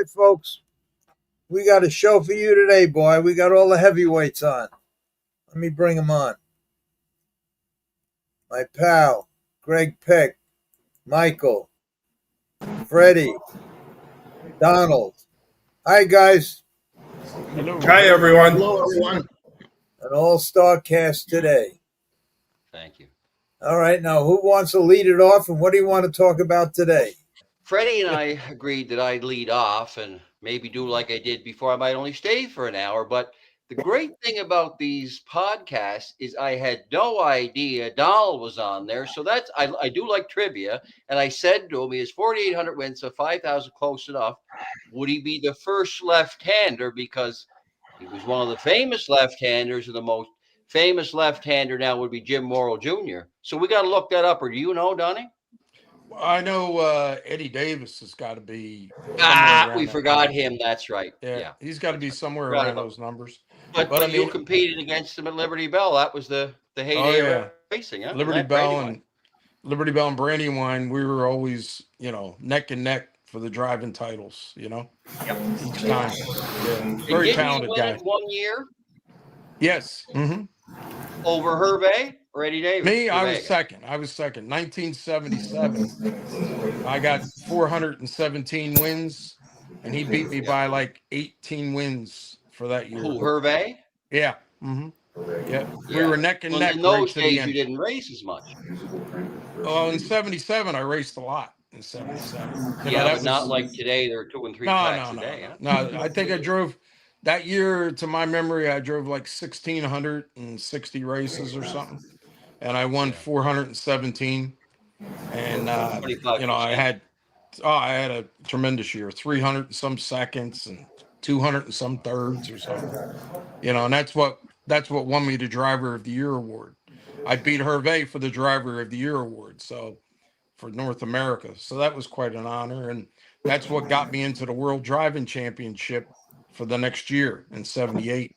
right, folks. We got a show for you today, boy. We got all the heavyweights on. Let me bring them on. My pal, Greg Peck, Michael, Freddie, Donald. Hi, guys. Hello. Hi, everyone. Hello, everyone. An all-star cast today. Thank you. All right, now who wants to lead it off, and what do you want to talk about today? Freddie and I agreed that I'd lead off and maybe do like I did before. I might only stay for an hour, but the great thing about these podcasts is I had no idea Donald was on there. So that's I do like trivia, and I said to him, he has 4,800 wins, so 5,000 close enough. Would he be the first left-hander, because he was one of the famous left-handers, and the most famous left-hander now would be Jim Morrill Jr. So we got to look that up. Or do you know, Donnie? I know Eddie Davis has got to be. We forgot him. That's right. Yeah. He's got to be somewhere Forgot around about- those numbers. But I you mean, competed against him at Liberty Bell. That was the heyday of racing, huh? Liberty Bell and Brandywine, we were always, neck and neck for the driving titles, Each time. Yeah. Very talented guy. 1 year Yes. Mm-hmm. over Hervé or Eddie Davis? Me, I was second. 1977. I got 417 wins, and he beat me by like 18 wins for that year. Who, Hervé? Yeah. Mm-hmm. Yeah. We were neck and neck. In those days, you didn't race as much. Oh, in 77, I raced a lot. In 77. But not like today. There are 2 and 3 tracks a day. Huh? No, I think I drove that year, to my memory, I drove like 1,660 races or something. And I won 417. And, I had a tremendous year, 300 and some seconds and 200 and some thirds or something. And that's what won me the Driver of the Year award. I beat Hervé for the Driver of the Year award. So for North America. So that was quite an honor. And that's what got me into the World Driving Championship for the next year in 78.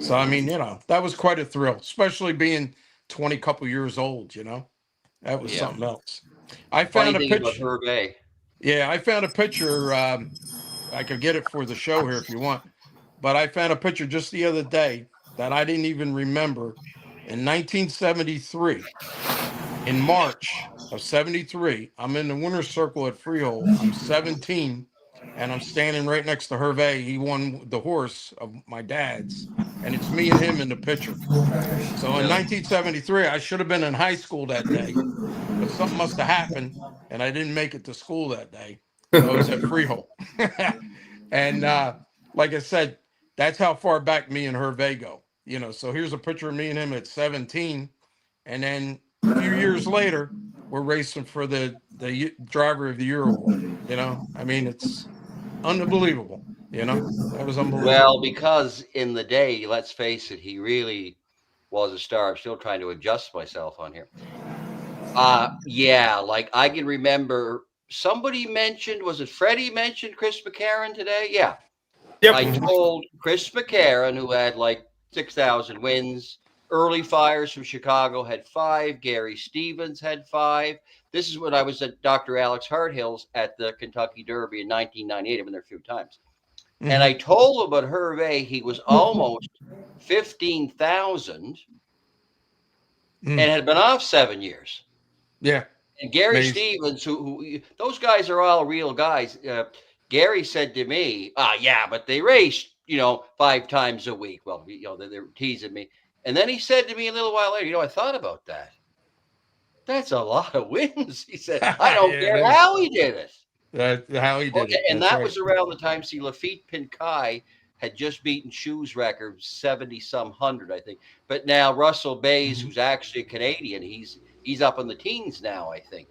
So, I mean, that was quite a thrill, especially being 20 couple years old, that was something else. I found a picture. Yeah, I found a picture. I could get it for the show here if you want, but I found a picture just the other day that I didn't even remember. In 1973, in March of 73, I'm in the winner's circle at Freehold. I'm 17, and I'm standing right next to Hervé. He won the horse of my dad's, and it's me and him in the picture. So in 1973, I should have been in high school that day, but something must have happened, and I didn't make it to school that day. I was at Freehold. And like I said, that's how far back me and Hervé go. So here's a picture of me and him at 17, and then a few years later, we're racing for the Driver of the Year award. I mean, it's unbelievable. That was unbelievable. Well, because in the day, let's face it, he really was a star. I'm still trying to adjust myself on here. Like I can remember somebody mentioned, was it Freddie mentioned Chris McCarron today? Yeah. Yep. I told Chris McCarron, who had like 6,000 wins. Early Fires from Chicago had 5. Gary Stevens had 5. This is when I was at Dr. Alex Harthill's at the Kentucky Derby in 1998. I've been there a few times. Mm-hmm. And I told him about Hervé, he was almost 15,000 and had been off 7 years. Yeah. And Gary Stevens, who those guys are all real guys. Gary said to me, but they raced, 5 times a week. Well, they're teasing me. And then he said to me a little while later, I thought about that. That's a lot of wins. He said, I don't care how he did it. How he did it. And that was around the time, Lafitte Pinkai had just beaten Shoe's record, 70-some hundred, I think. But now Russell Bays, who's actually a Canadian, he's up in the teens now, I think.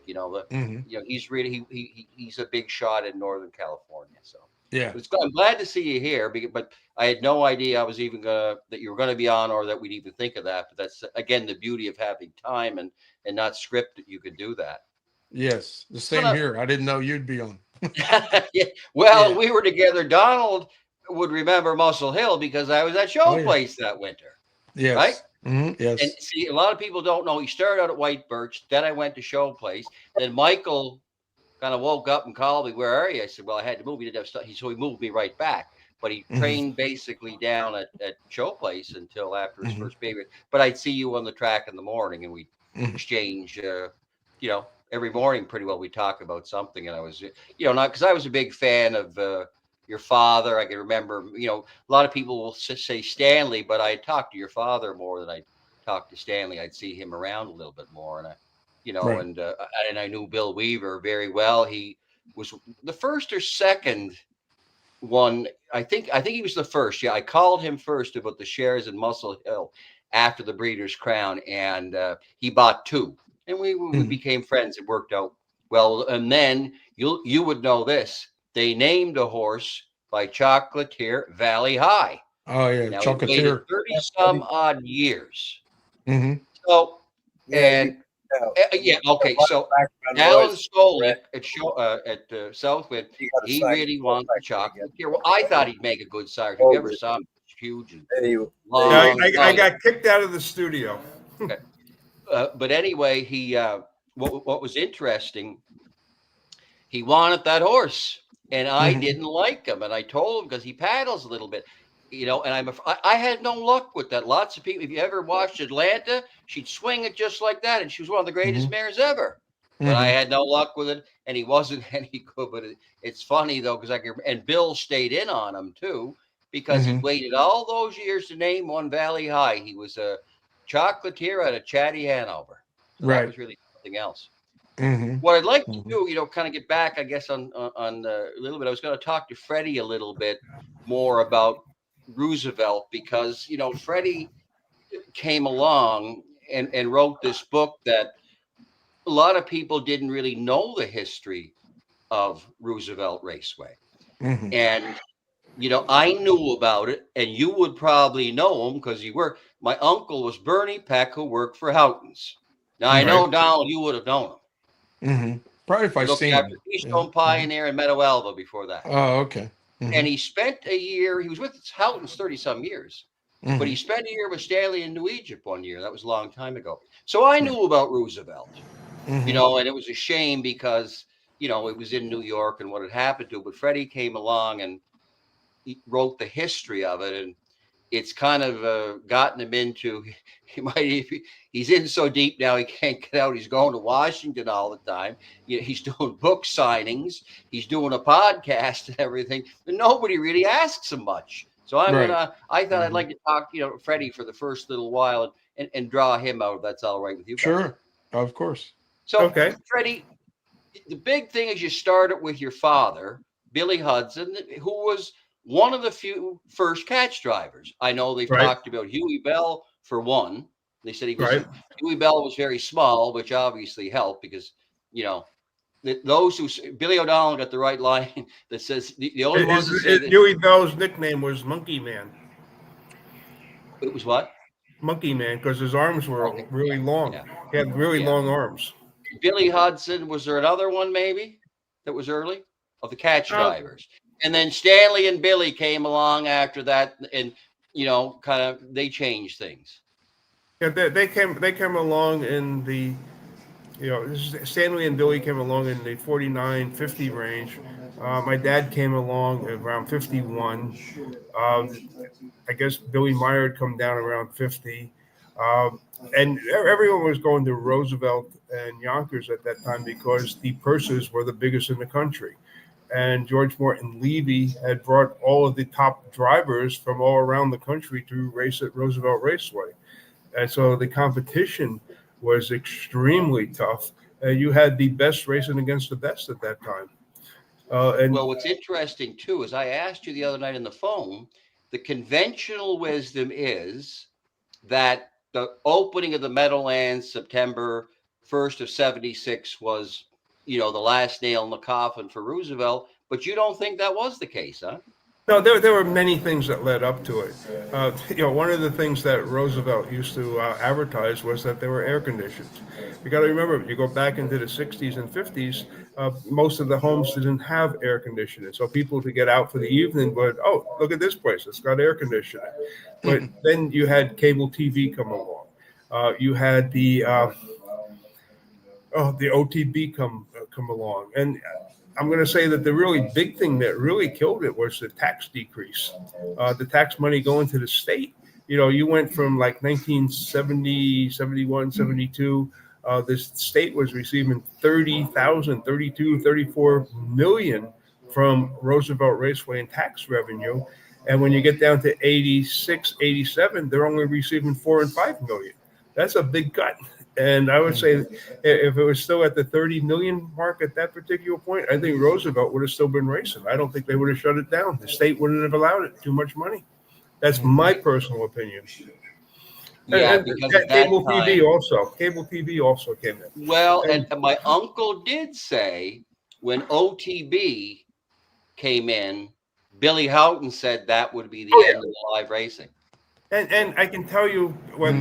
He's really he's a big shot in Northern California. So yeah, I'm glad to see you here, but I had no idea I was even that you were gonna be on, or that we'd even think of that. But that's again the beauty of having time and not scripted. You could do that. Yes, the same here. I didn't know you'd be on. We were together. Donald would remember Muscle Hill because I was at Showplace that winter. Yes. Right? Mm-hmm. Yes. And see, a lot of people don't know. He started out at White Birch. Then I went to Showplace. Then Michael kind of woke up and called me, "Where are you?" I said, "Well, I had to move." He didn't have stuff. So he moved me right back. But he trained basically down at Show Place until after his first baby. But I'd see you on the track in the morning, and we'd exchange, every morning pretty well. We talk about something, and I was, not because I was a big fan of your father. I can remember, a lot of people will say Stanley, but I talked to your father more than I talked to Stanley. I'd see him around a little bit more, and and I knew Bill Weaver very well. He was the first or second one. I think he was the first. Yeah, I called him first about the shares in Muscle Hill after the Breeders' Crown, and he bought 2, and we became friends. It worked out well. And then you would know this. They named a horse by Chocolatier Valley High. Oh yeah, now he waited 30 some odd years. So okay. So Alan Scully at Southwind, he really wants the Chocolatier. Well, I thought he'd make a good sire. If you ever saw him, huge and long. I got kicked out of the studio. Okay. But anyway, he what was interesting, he wanted that horse, and I didn't like him, and I told him because he paddles a little bit, and I had no luck with that. Lots of people, if you ever watched Atlanta, she'd swing it just like that, and she was one of the greatest mares ever. But I had no luck with it, and he wasn't any good. But it's funny though, because and Bill stayed in on him too, because he waited all those years to name one Valley High. He was a Chocolatier and a Chatty Hanover. So that was really something else. What I'd like to do, kind of get back, I guess, on a little bit. I was going to talk to Freddie a little bit more about Roosevelt, because Freddie came along and wrote this book that a lot of people didn't really know the history of Roosevelt Raceway. And I knew about it, and you would probably know him because my uncle was Bernie Peck, who worked for Houghton's. Now I know, Donald, you would have known him. Probably if I seen him. Keystone Pioneer in Meadow Alva before that. Oh, okay. And he spent a year. He was with Houghton's 30-some years, but he spent a year with Stanley in New Egypt one year. That was a long time ago. So I knew about Roosevelt, and it was a shame because it was in New York and what had happened to it. But Freddie came along and he wrote the history of it, and it's kind of gotten him into. He's in so deep now he can't get out. He's going to Washington all the time. He's doing book signings. He's doing a podcast and everything. And nobody really asks him much. So I thought I'd like to talk, Freddie for the first little while and draw him out. If that's all right with you guys. Sure, of course. So Freddie, the big thing is you started with your father, Billy Hudson, who was one of the few first catch drivers. I know they've talked about Huey Bell for one. They said Huey Bell was very small, which obviously helped because, those who Billy O'Donnell got the right line that says the only ones that say that Huey Bell's nickname was Monkey Man. It was what? Monkey Man, because his arms were really long. Yeah. He had really long arms. Billy Hudson, was there another one maybe that was early of the catch drivers? And then Stanley and Billy came along after that, and kind of they changed things. Yeah, they came along in the, Stanley and Billy came along in the 49, 50 range. My dad came along around 51. I guess Billy Meyer had come down around 50. And everyone was going to Roosevelt and Yonkers at that time because the purses were the biggest in the country. And George Morton Levy had brought all of the top drivers from all around the country to race at Roosevelt Raceway. And so the competition was extremely tough. You had the best racing against the best at that time. Well, what's interesting, too, is I asked you the other night on the phone, the conventional wisdom is that the opening of the Meadowlands, September 1st of 76, was, the last nail in the coffin for Roosevelt. But you don't think that was the case, huh? No, there were many things that led up to it. One of the things that Roosevelt used to advertise was that there were air conditions. You got to remember, you go back into the 60s and 50s, most of the homes didn't have air conditioning. So people to get out for the evening would, look at this place, it's got air conditioning. But then you had cable TV come along. You had the OTB come come along. And I'm going to say that the really big thing that really killed it was the tax decrease, the tax money going to the state. You went from like 1970, 71, 72. This state was receiving 30,000, 32, 34 million from Roosevelt Raceway in tax revenue. And when you get down to 86, 87, they're only receiving 4 and 5 million. That's a big cut. And I would say if it was still at the 30 million mark at that particular point, I think Roosevelt would have still been racing. I don't think they would have shut it down. The state wouldn't have allowed it. Too much money. That's my personal opinion. Yeah, and because at that cable time, TV also came in. Well, and my uncle did say when OTB came in, Billy Houghton said that would be the end of live racing. And I can tell you what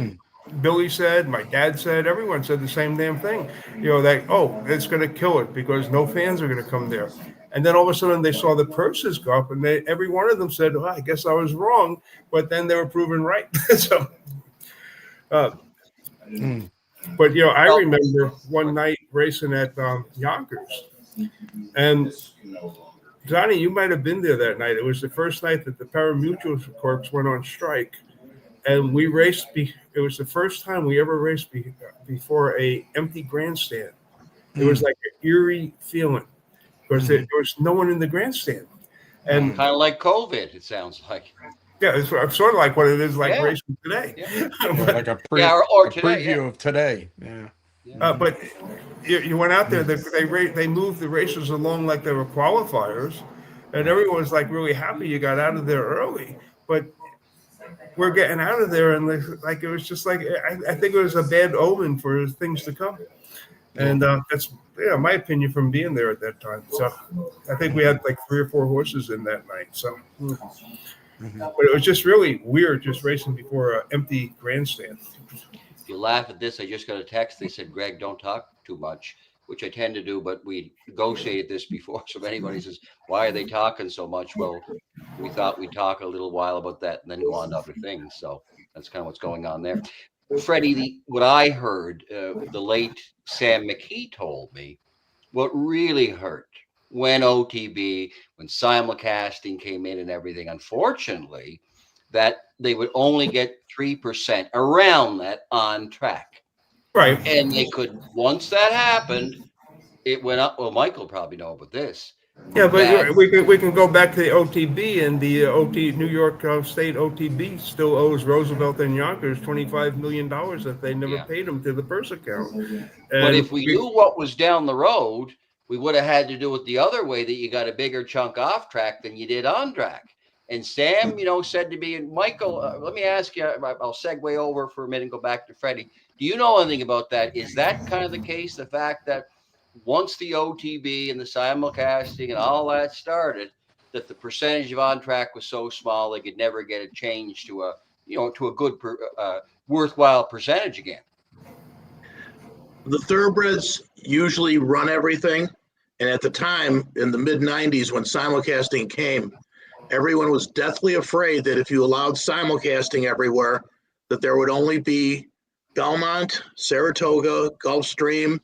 Billy said, my dad said, everyone said the same damn thing. It's going to kill it because no fans are going to come there. And then all of a sudden they saw the purses go up, and every one of them said, "Oh, I guess I was wrong," but then they were proven right. So, but I remember one night racing at Yonkers, and Johnny, you might have been there that night. It was the first night that the pari-mutuel corps went on strike, and we raced. It was the first time we ever raced before a empty grandstand. It was like an eerie feeling because there was no one in the grandstand, and kind of like COVID. It sounds like. Yeah, it's sort of like what it is like racing today. Yeah. Like a preview of today. Yeah. But you went out there. They moved the races along like they were qualifiers, and everyone's like really happy you got out of there early. But we're getting out of there, and like it was just like I think it was a bad omen for things to come. And that's my opinion from being there at that time. So I think we had like 3 or 4 horses in that night. So. But it was just really weird just racing before an empty grandstand. If you laugh at this, I just got a text. They said, "Greg, don't talk too much," which I tend to do, but we negotiated this before. So if anybody says, "Why are they talking so much?" Well, we thought we'd talk a little while about that and then go on to other things. So that's kind of what's going on there. Freddie, what I heard, the late Sam McKee told me, what really hurt when OTB, when simulcasting came in and everything, unfortunately, that they would only get 3% around that on track. Right. And they could, once that happened, it went up. Well, Michael probably know about this. Yeah, but we can go back to the OTB, and the New York State OTB still owes Roosevelt and Yonkers $25 million that they never paid them to the purse account. But if we knew what was down the road, we would have had to do it the other way, that you got a bigger chunk off track than you did on track. And Sam, said to me, and Michael, let me ask you, I'll segue over for a minute and go back to Freddie. Do you know anything about that? Is that kind of the case? The fact that once the OTB and the simulcasting and all that started, that the percentage of on track was so small they could never get it changed to a good, worthwhile percentage again. The thoroughbreds usually run everything. And at the time, in the mid-90s, when simulcasting came, everyone was deathly afraid that if you allowed simulcasting everywhere, that there would only be Belmont, Saratoga, Gulfstream,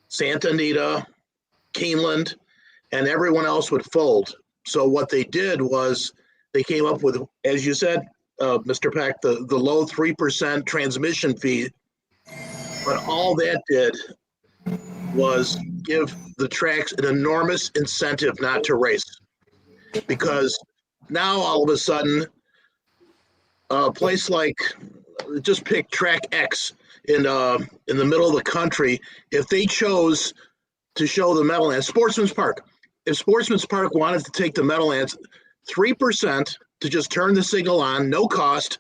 Santa Anita, Keeneland, and everyone else would fold. So what they did was they came up with, as you said, Mr. Peck, the low 3% transmission fee. But all that did was give the tracks an enormous incentive not to race. Because now all of a sudden, a place like, just pick track X in the middle of the country, if they chose to show the Meadowlands, Sportsman's Park, if Sportsman's Park wanted to take the Meadowlands, 3% to just turn the signal on, no cost,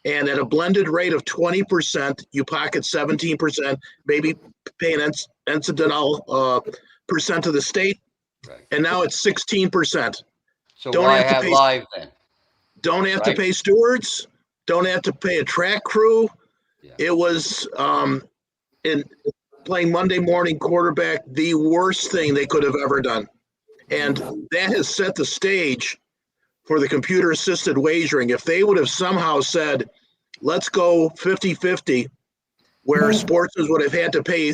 and at a blended rate of 20%, you pocket 17%, maybe pay an incidental percent to the state, and now it's 16%. So why have live then? Don't have to pay stewards, don't have to pay a track crew. Yeah. It was, in playing Monday morning quarterback, the worst thing they could have ever done. And that has set the stage for the computer-assisted wagering. If they would have somehow said, let's go 50-50, where sportsmen would have had to pay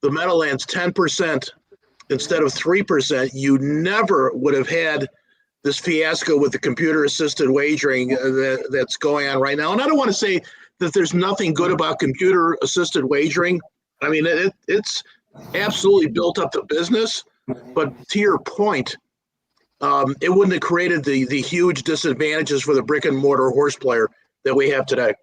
the Meadowlands 10% instead of 3%, you never would have had this fiasco with the computer-assisted wagering that's going on right now. And I don't want to say that there's nothing good about computer-assisted wagering. I mean, it's absolutely built up the business. But to your point, it wouldn't have created the huge disadvantages for the brick-and-mortar horse player that we have today.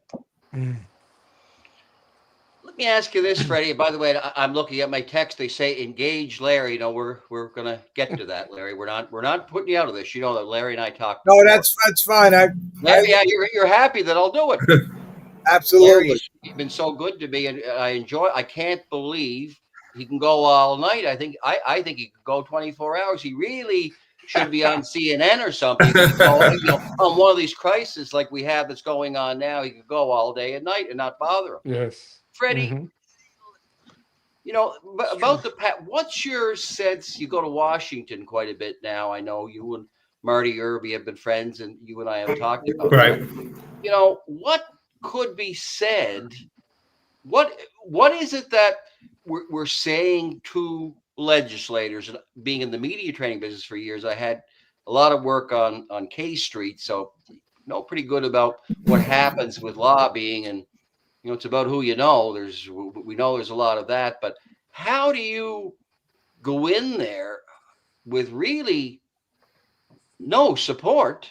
Let me ask you this, Freddie. By the way, I'm looking at my text. They say engage Larry. You know, we're gonna get to that, Larry. We're not putting you out of this. You know that Larry and I talked. No, that's fine. Larry, yeah, you're happy that I'll do it. Absolutely. Larry's been so good to me, and I can't believe he can go all night. I think he could go 24 hours. He really should be on CNN or something. So, you know, on one of these crises like we have that's going on now, he could go all day and night and not bother him. Yes. Freddie, you know, about the what's your sense? You go to Washington quite a bit now. I know you and Marty Irby have been friends, and you and I have talked about Right. it. You know, what could be said? What is it that we're saying to legislators? And being in the media training business for years, I had a lot of work on K Street, so know pretty good about what happens with lobbying, and you know, it's about who you know. We know there's a lot of that, but how do you go in there with really no support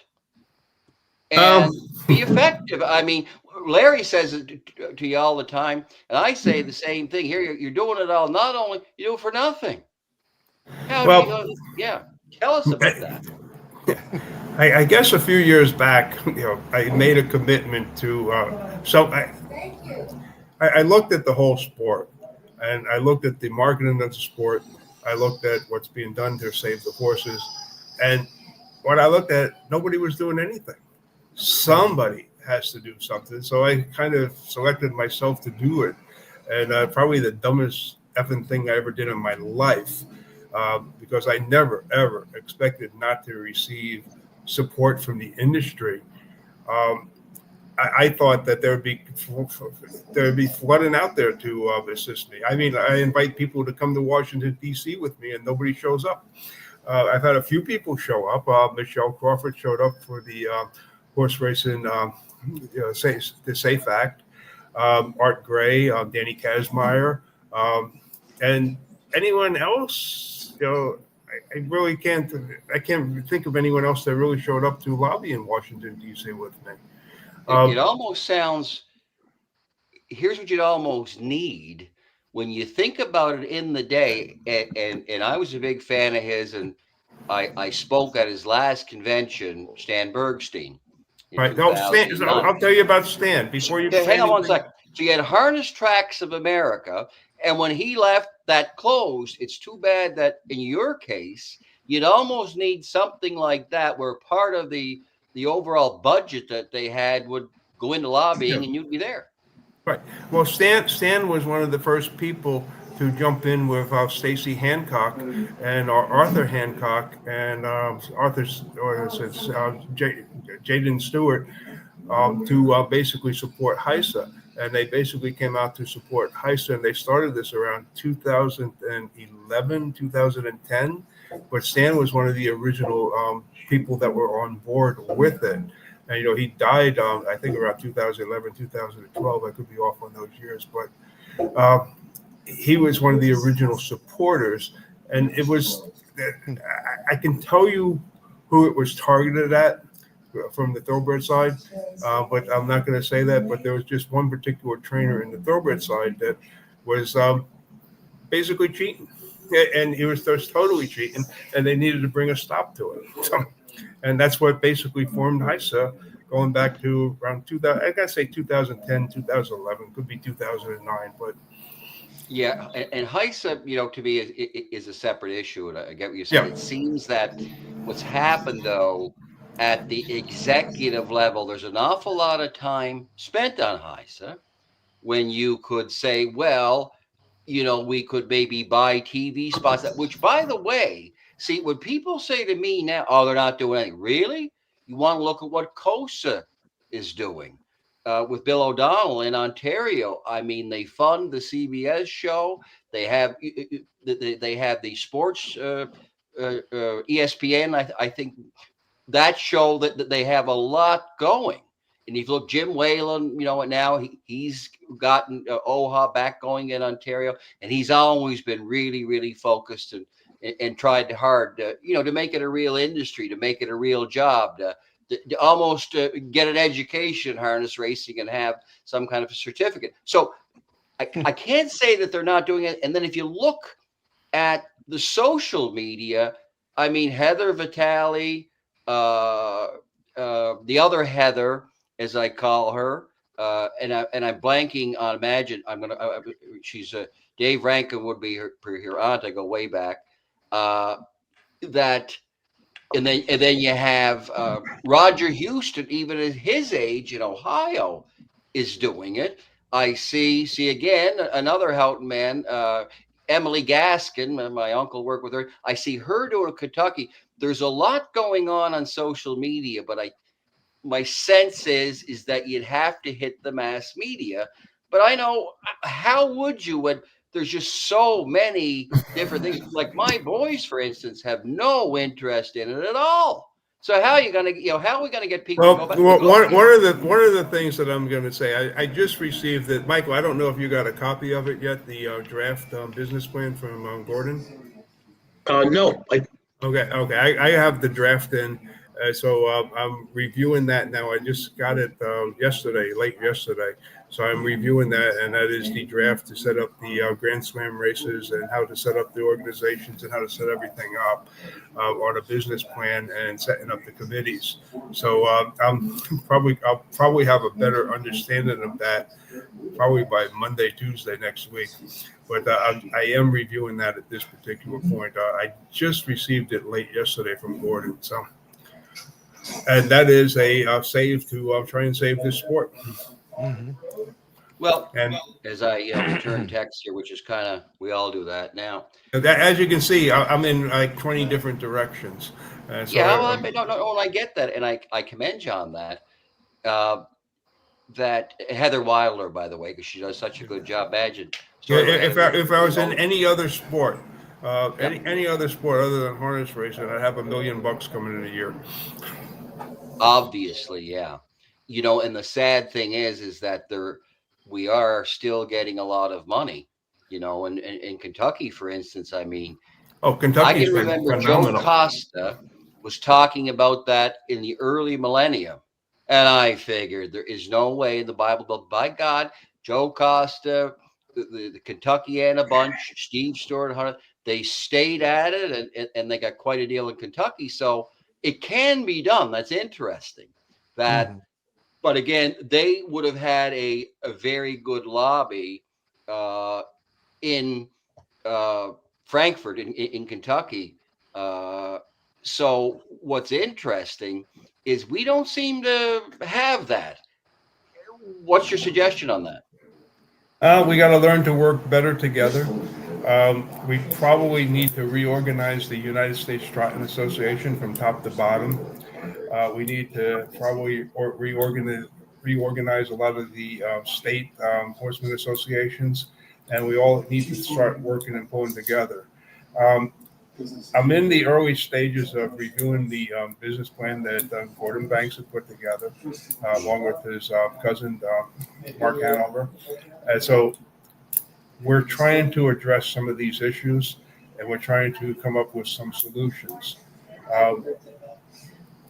and be effective? I mean, Larry says it to you all the time, and I say the same thing here. You're doing it all. Not only you do it for nothing. How do you know? Yeah, tell us about that. I guess a few years back, you know, I made a commitment to. I looked at the whole sport, and I looked at the marketing of the sport. I looked at what's being done to save the horses, and when I looked at, nobody was doing anything. Somebody has to do something. So I kind of selected myself to do it. And probably the dumbest effing thing I ever did in my life, because I never, ever expected not to receive support from the industry. I thought that there'd be flooding out there to assist me. I mean, I invite people to come to Washington, D.C. with me, and nobody shows up. I've had a few people show up. Michelle Crawford showed up for the horse racing, the SAFE Act. Art Gray, Danny Kazmaier, and anyone else. You know, I really can't. I can't think of anyone else that really showed up to lobby in Washington D.C. with me. It almost sounds. Here's what you'd almost need when you think about it in the day. And I was a big fan of his, and I spoke at his last convention, Stan Bergstein. Right. No, Stan, I'll tell you about Stan before you. Hang on one second. So you had Harness Tracks of America, and when he left, that closed. It's too bad that in your case, you'd almost need something like that, where part of the overall budget that they had would go into lobbying, and you'd be there. Right. Well, Stan was one of the first people to jump in with Stacy Hancock and Arthur Hancock and Jaden Stewart to basically support HISA. And they basically came out to support HISA, and they started this around 2011, 2010. But Stan was one of the original people that were on board with it. And, you know, he died, I think, around 2011, 2012. I could be off on those years. But he was one of the original supporters. And it was, I can tell you who it was targeted at from the thoroughbred side, but I'm not going to say that. But there was just one particular trainer in the thoroughbred side that was basically cheating. And he was totally cheating, and they needed to bring a stop to it. So, and that's what basically formed HISA, going back to around 2000. I gotta say 2010, 2011, could be 2009, but yeah. And HISA, you know, to me is a separate issue, and I get what you said. Yeah. It seems that what's happened though at the executive level, there's an awful lot of time spent on HISA when you could say, well, you know, we could maybe buy TV spots, which, by the way, see, when people say to me now, oh, they're not doing anything. Really? You want to look at what COSA is doing. with Bill O'Donnell in Ontario. I mean, they fund the CBS show. They have the sports ESPN. I think that show that they have a lot going. And if you look, Jim Whalen, and now he's gotten OHA back going in Ontario, and he's always been really, really focused and tried hard to make it a real industry, to make it a real job, to almost get an education, harness racing, and have some kind of a certificate. So I can't say that they're not doing it. And then if you look at the social media, I mean, Heather Vitale, the other Heather, as I call her, and I'm blanking on. Imagine she's Dave Rankin would be her aunt. I go way back. That. And then you have Roger Houston, even at his age in Ohio, is doing it. I see again another Houghton man, Emily Gaskin. My uncle worked with her. I see her doing Kentucky. There's a lot going on social media, but my sense is that you'd have to hit the mass media. But I know, how would you when there's just so many different things? Like my boys, for instance, have no interest in it at all. So how are you gonna, how are we gonna get people? Well, one of the things that I'm going to say, I just received that, Michael. I don't know if you got a copy of it yet. The draft business plan from Gordon. No. Okay. I have the draft in, so I'm reviewing that now. I just got it late yesterday. So I'm reviewing that, and that is the draft to set up the Grand Slam races and how to set up the organizations and how to set everything up on a business plan and setting up the committees. So I'll probably have a better understanding of that probably by Monday, Tuesday next week. But I am reviewing that at this particular point. I just received it late yesterday from Gordon. So, and that is a save to try and save this sport. Mm-hmm. Well, and as I return text here, which is kind of, we all do that now. That, as you can see, I'm in like 20 different directions. So no, I get that, and I commend you on that. That Heather Wilder, by the way, because she does such a good job. Imagine. If I was in any other sport, any other sport other than harness racing, I'd have $1 million coming in a year. Obviously, yeah. And the sad thing is that we are still getting a lot of money. And in Kentucky, for instance, I mean, Kentucky. I can remember Joe Costa was talking about that in the early millennium. And I figured there is no way in the Bible, but by God, Joe Costa, the Kentuckiana bunch, Steve Stewart, Hunter, they stayed at it and they got quite a deal in Kentucky. So it can be done. That's interesting. But again, they would have had a very good lobby in Frankfort in Kentucky. So what's interesting is we don't seem to have that. What's your suggestion on that? We got to learn to work better together. We probably need to reorganize the United States Trotting Association from top to bottom. We need to probably reorganize a lot of the state horseman associations, and we all need to start working and pulling together. I'm in the early stages of reviewing the business plan that Gordon Banks had put together, along with his cousin, Mark Hanover. And so we're trying to address some of these issues, and we're trying to come up with some solutions.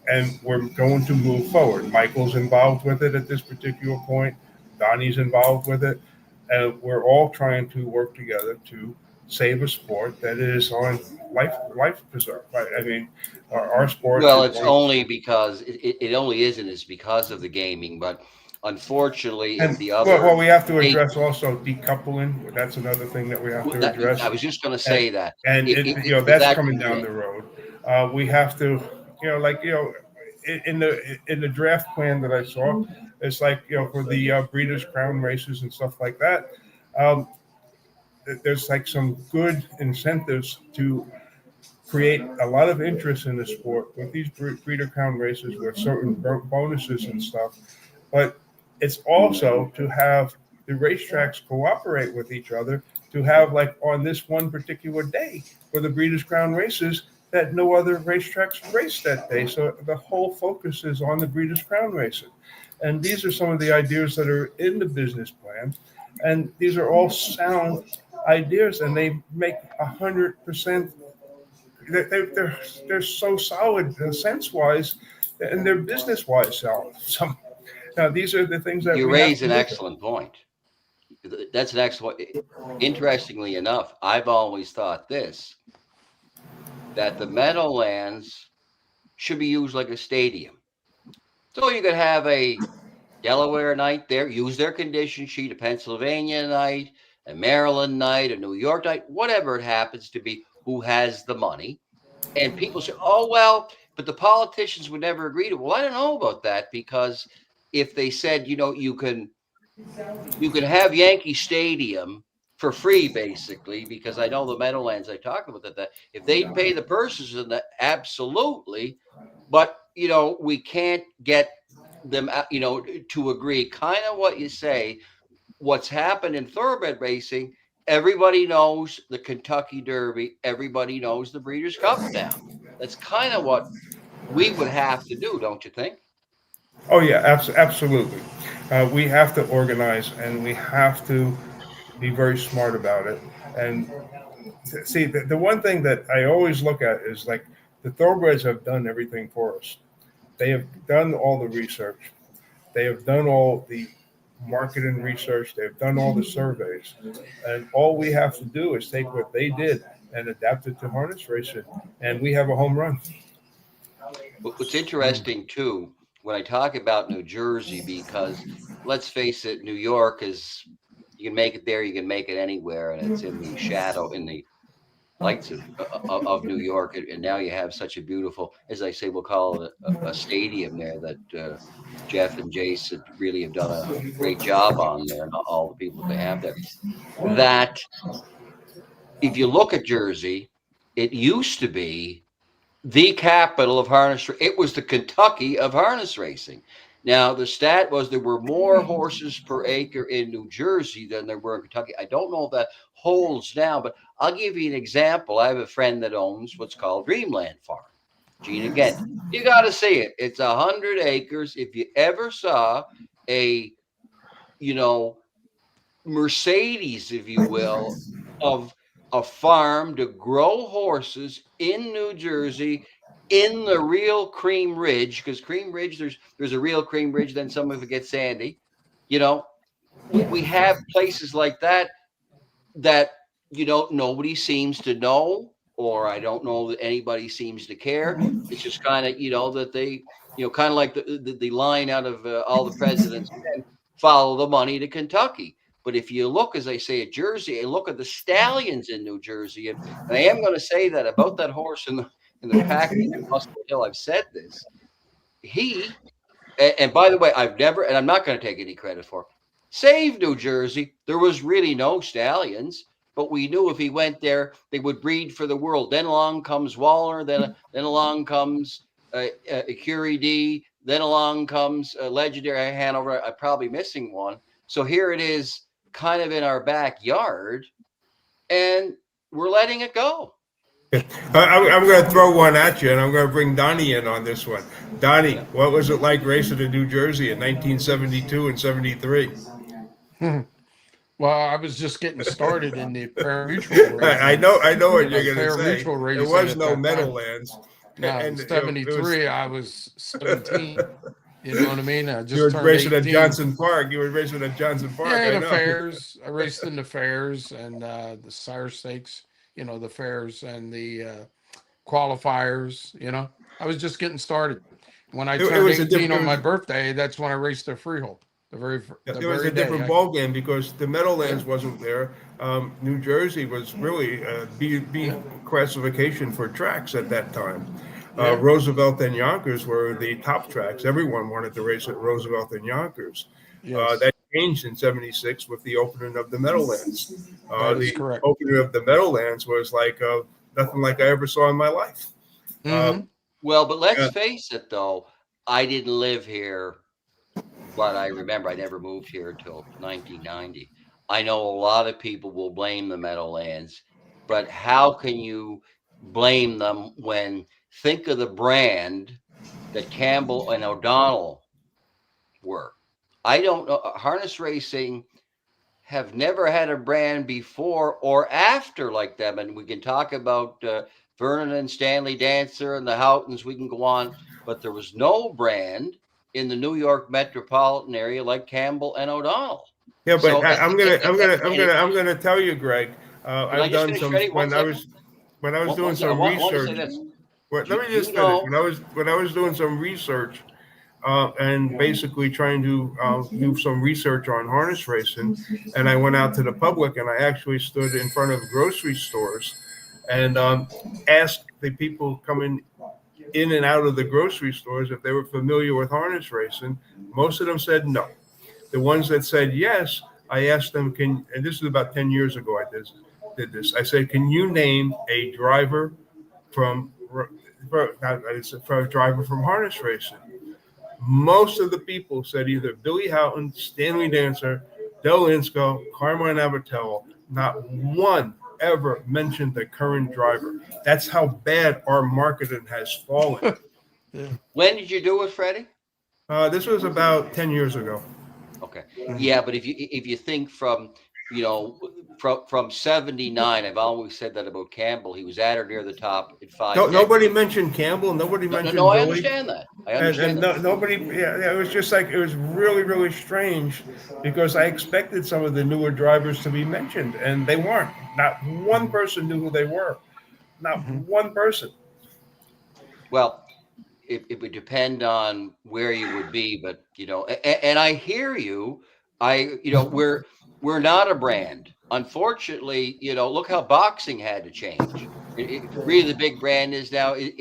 And we're going to move forward. Michael's involved with it at this particular point. Donnie's involved with it. And we're all trying to work together to save a sport that is on life preserve. Right? I mean, our sport. Well, it's only because it only isn't. It's because of the gaming, but unfortunately, and the other. Well, we have to address also decoupling. That's another thing that we have to address. I was just going to say that, and that's coming down the road. We have to, in the draft plan that I saw, it's like for the Breeders' Crown races and stuff like that. There's like some good incentives to create a lot of interest in the sport with these Breeder Crown races with certain bonuses and stuff. But it's also to have the racetracks cooperate with each other to have, like, on this one particular day for the Breeders' Crown races, that no other racetracks race that day. So the whole focus is on the Breeders' Crown racing. And these are some of the ideas that are in the business plan. And these are all sound ideas, and they make 100%. They're so solid sense-wise, and they're business-wise solid. So now these are the things that You we have raise to an look at. excellent point. That's an excellent. Interestingly enough, I've always thought this, that the Meadowlands should be used like a stadium. So you could have a Delaware night there, use their condition sheet, a Pennsylvania night, a Maryland night, a New York night, whatever it happens to be, who has the money. And people say, oh, well, but the politicians would never agree to. Well, I don't know about that, because if they said, you know, you can have Yankee Stadium for free, basically, because I know the Meadowlands, I talked about that if they pay the purses, and that, absolutely, but you know, we can't get them, you know, to agree. Kind of what you say. What's happened in thoroughbred racing, everybody knows the Kentucky Derby, everybody knows the Breeders' Cup now. That's kind of what we would have to do, don't you think? Oh yeah, absolutely. We have to organize, and we have to be very smart about it. And see, the one thing that I always look at is, like, the thoroughbreds have done everything for us. They have done all the research. They have done all the marketing research. They've done all the surveys. And all we have to do is take what they did and adapt it to harness racing, and we have a home run. What's interesting too, when I talk about New Jersey, because let's face it, New York is, you can make it there, you can make it anywhere, and it's in the shadow, in the lights of New York. And now you have such a beautiful, as I say, we'll call it a stadium there that Jeff and Jason really have done a great job on there, and all the people that they have there. That if you look at Jersey, it used to be the capital of harness. It was the Kentucky of harness racing. Now, the stat was there were more horses per acre in New Jersey than there were in Kentucky. I don't know if that holds now, but I'll give you an example. I have a friend that owns what's called Dreamland Farm, Gina Gent. You got to see it. It's 100 acres. If you ever saw a, you know, Mercedes, if you will, of a farm to grow horses in New Jersey, in the real Cream Ridge, because Cream Ridge, there's a real Cream Ridge, then some of it gets sandy. You know, we have places like that you know, nobody seems to know, or I don't know that anybody seems to care. It's just kind of, you know, that they, you know, kind of like the line out of All the President's Men, follow the money to Kentucky. But if you look, as I say, at Jersey, and look at the stallions in New Jersey, and I am going to say that about that horse in the pack in Muscle Hill, I've said this. And by the way, I've never, and I'm not going to take any credit for, saved New Jersey. There was really no stallions, but we knew if he went there, they would breed for the world. Then along comes Waller, then along comes Curie D, then along comes Legendary Hanover. I'm probably missing one. So here it is, kind of in our backyard, and we're letting it go. I'm going to throw one at you, and I'm going to bring Donnie in on this one. Donnie, what was it like racing in New Jersey in 1972 and 73? Well, I was just getting started in the pari-mutuel racing. I know what you're going to say. Pari-mutuel There racing was at no that time. Meadowlands. No, in 73, I was 17. You know what I mean? I just You were turned racing 18. at Johnson Park. Yeah, Yeah, the fairs. I raced in the fairs and the Sire Stakes, you know, the fairs and the qualifiers, you know. I was just getting started. When I turned 18 on my birthday, that's when I raced the freehold. It was a different ball game because the Meadowlands wasn't there. New Jersey was really B classification for tracks at that time. Roosevelt and Yonkers were the top tracks. Everyone wanted to race at Roosevelt and Yonkers. Yes. That changed in 76 with the opening of the Meadowlands. That is correct. Opening of the Meadowlands was like nothing like I ever saw in my life. Well, but let's face it, though. I didn't live here but I remember I never moved here until 1990. I know a lot of people will blame the Meadowlands, but how can you blame them when think of the brand that Campbell and O'Donnell were? I don't know. Harness racing have never had a brand before or after like them. And we can talk about Vernon and Stanley Dancer and the Houghtons. We can go on, but there was no brand in the New York metropolitan area like Campbell and O'Donnell. Yeah, but So, I'm gonna tell you, Greg. I've done some when I was doing some research. Let me just finish. When I was doing some research, and basically trying to do some research on harness racing, and I went out to the public and I actually stood in front of grocery stores and asked the people coming in and out of the grocery stores if they were familiar with harness racing. Most of them said no. The ones that said yes, I asked them, and this is about 10 years ago I did this. I said, can you name a driver for a driver from harness racing? Most of the people said either Billy Houghton, Stanley Dancer, Del Insco, Carmine Abatello. Not one ever mentioned the current driver. That's how bad our marketing has fallen. Yeah. When did you do it, Freddie? This was about 10 years ago. Okay. Yeah, but if you think from 79, I've always said that about Campbell. He was at or near the top in 5. No, nobody mentioned Campbell. Nobody mentioned Billy. I understand that. Nobody. Yeah, it was just like it was really, really strange because I expected some of the newer drivers to be mentioned, and they weren't. Not one person knew who they were. Not one person. Well, it would depend on where you would be, but and I hear you. We're not a brand. Unfortunately, look how boxing had to change. Really, the big brand is now, is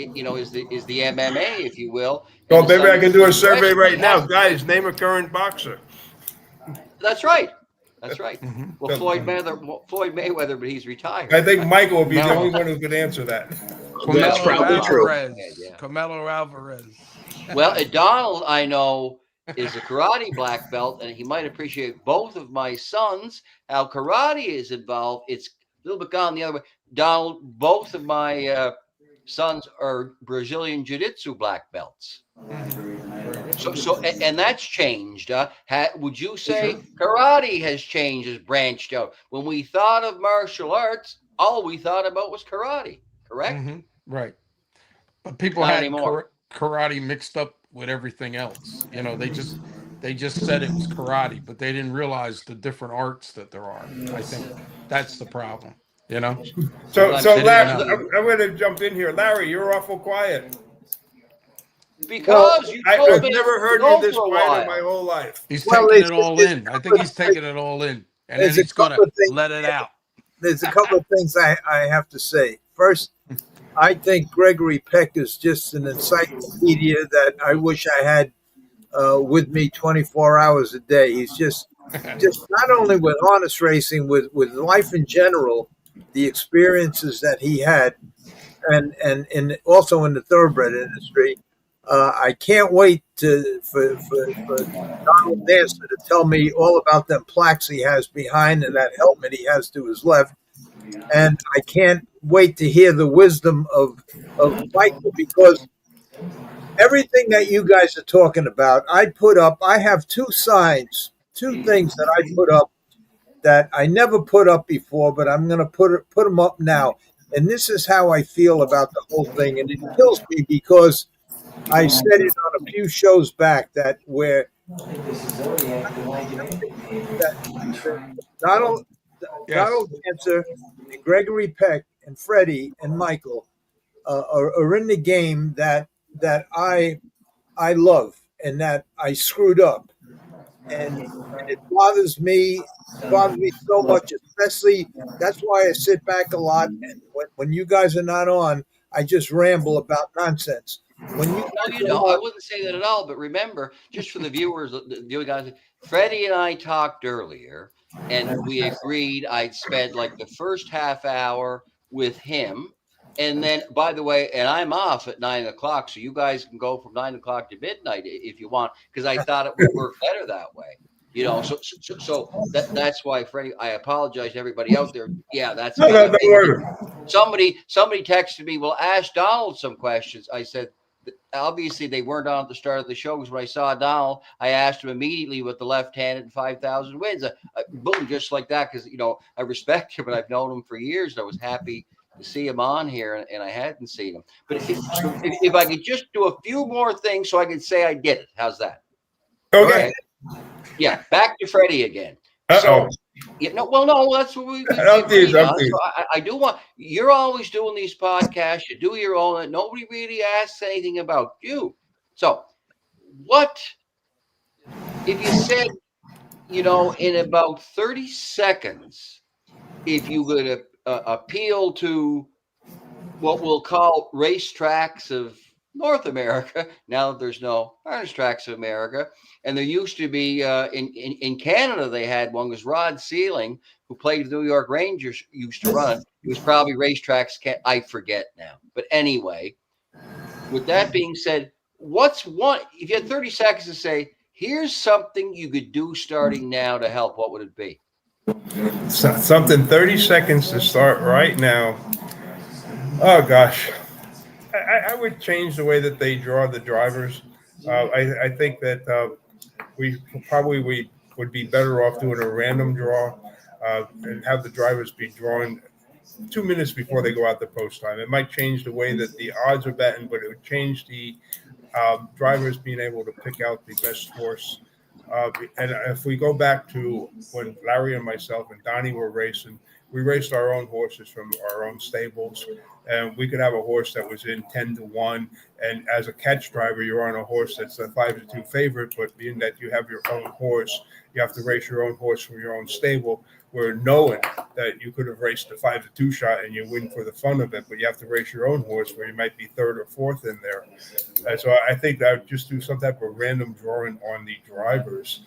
the MMA, if you will. Well, maybe I can do a survey right now, guys. Name a current boxer. That's right. That's right. Well, Floyd Mayweather, but he's retired. I think Michael will be the only one who could answer that. That's probably true. Camelo Alvarez. Well, Donald, I know, is a karate black belt, and he might appreciate both of my sons. How karate is involved, it's a little bit gone the other way. Donald, both of my sons are Brazilian Jiu-Jitsu black belts. So, and that's changed. Would you say karate has changed, has branched out? When we thought of martial arts, all we thought about was karate, correct? Right. But people had karate mixed up with everything else. They just said it was karate, but they didn't realize the different arts that there are. I think that's the problem. So Larry, I'm going to jump in here. Larry, you're awful quiet. Because I've never heard you this quiet in my whole life. He's taking it all in. I think he's taking it all in, and then he's going to let it out. There's a couple of things I have to say. First, I think Gregory Peck is just an encyclopedia that I wish I had with me 24 hours a day. He's just not only with harness racing, with life in general, the experiences that he had, and also in the thoroughbred industry. I can't wait for Donald Dancer to tell me all about them plaques he has behind and that helmet he has to his left. And I can't wait to hear the wisdom of Michael, because everything that you guys are talking about, I have two things that I put up that I never put up before, but I'm going to put them up now. And this is how I feel about the whole thing. And it kills me because I said it on a few shows back that Donald Dancer and Gregory Peck and Freddie and Michael are in the game that I love and that I screwed up, and it bothers me so much. Especially that's why I sit back a lot, and when you guys are not on, I just ramble about nonsense. I wouldn't say that at all. But remember, just for the viewers, the viewing guys, Freddie and I talked earlier, and we agreed I'd spend like the first half hour with him, And then, by the way, and I'm off at 9 o'clock, so you guys can go from 9 o'clock to midnight if you want, because I thought it would work better that way. So that's why, Freddie, I apologize to everybody out there. Yeah, that's No, kind of don't worry. somebody texted me, well, ask Donald some questions. I said, obviously they weren't on at the start of the show, because when I saw Donald, I asked him immediately with the left-handed 5,000 wins. Boom, just like that, because I respect him and I've known him for years. And I was happy to see him on here, and I hadn't seen him. But if I could just do a few more things so I could say I did it, how's that? Okay. Yeah, back to Freddie again. Uh-oh. No, that's what we Up to you. So I do want, you're always doing these podcasts, you do your own, nobody really asks anything about you. So what if you said, in about 30 seconds, if you could appeal to what we'll call racetracks of North America, now that there's no harness tracks of America, and there used to be in Canada, they had one, was Rod Sealing, who played the New York Rangers, used to run it. It was probably racetracks, I forget now. But anyway, with that being said, what's one, if you had 30 seconds to say, here's something you could do starting now to help, what would it be? Something 30 seconds to start right now. Oh, gosh. I would change the way that they draw the drivers. I think that we would be better off doing a random draw and have the drivers be drawn 2 minutes before they go out the post time. It might change the way that the odds are betting, but it would change the drivers being able to pick out the best horse. And if we go back to when Larry and myself and Donnie were racing, we raced our own horses from our own stables, and we could have a horse that was in 10-1. And as a catch driver, you're on a horse that's a 5-2 favorite, but being that you have your own horse, you have to race your own horse from your own stable. We're knowing that you could have raced the 5-2 shot and you win for the fun of it, but you have to race your own horse where you might be third or fourth in there. And so I think that I would just do some type of random drawing on the drivers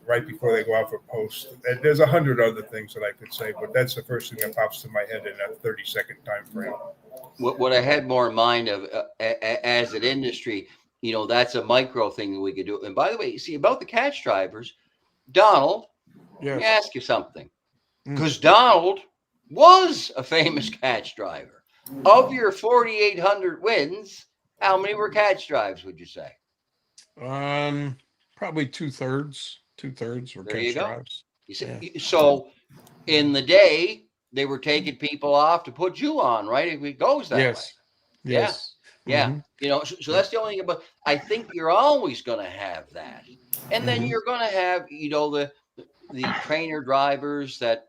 right before they go out for post. And there's 100 other things that I could say, but that's the first thing that pops to my head in that 30-second time frame. What I had more in mind of as an industry, that's a micro thing that we could do. And by the way, you see about the catch drivers, Donald, Yes. let me ask you something, because Donald was a famous catch driver. Of your 4,800 wins, how many were catch drives, would you say? Probably two-thirds were catch drives. You see, so in the day, they were taking people off to put you on, right? It goes that way. Yes. Yeah. So that's the only thing. But I think you're always going to have that, and then you're going to have, the trainer drivers that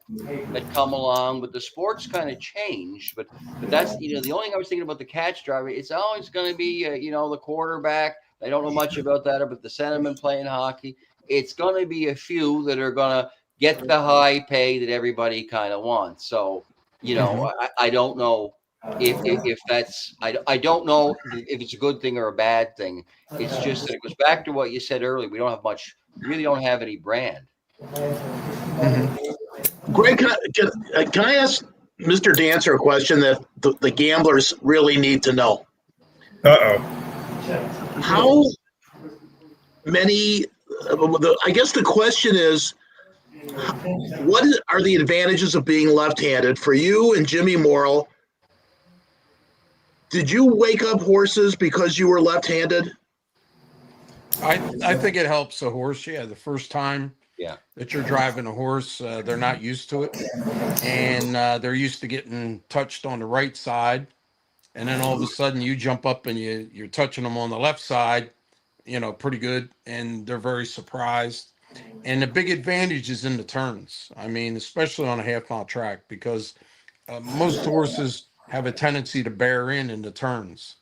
come along. But the sport's kind of changed. But that's the only thing I was thinking about the catch driver. It's always going to be the quarterback. I don't know much about that, but the centerman playing hockey. It's going to be a few that are going to get the high pay that everybody kind of wants. So I don't know if that's I don't know if it's a good thing or a bad thing. It's just that it goes back to what you said earlier. We don't have much. We really don't have any brand. Greg, can I ask Mr. Dancer a question that the gamblers really need to know? How many? I guess the question is, what are the advantages of being left-handed for you and Jimmy Morrill? Did you wake up horses because you were left-handed? I think it helps a horse. Yeah, the first time that you're driving a horse, they're not used to it, and they're used to getting touched on the right side, and then all of a sudden you jump up and you're touching them on the left side, pretty good, and they're very surprised. And the big advantage is in the turns. I mean, especially on a half-mile track, because most horses have a tendency to bear in the turns.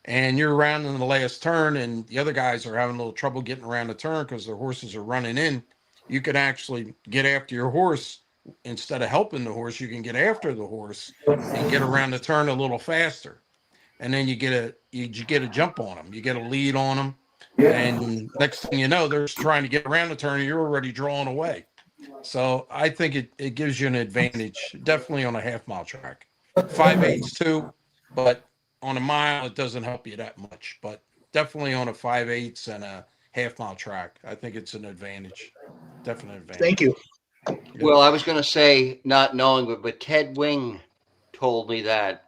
And you're around in the last turn, and the other guys are having a little trouble getting around the turn because their horses are running in. You could actually get after your horse. Instead of helping the horse, you can get after the horse and get around the turn a little faster. And then you get a jump on them. You get a lead on them. And next thing you know, they're trying to get around the turn, and you're already drawing away. So I think it gives you an advantage, definitely on a half-mile track. 5/8 too. but on a mile, it doesn't help you that much. But definitely on a 5/8 and a half-mile track, I think it's an advantage. Definite Thank advantage. you. Yep. Well, I was going to say, not knowing, but Ted Wing told me that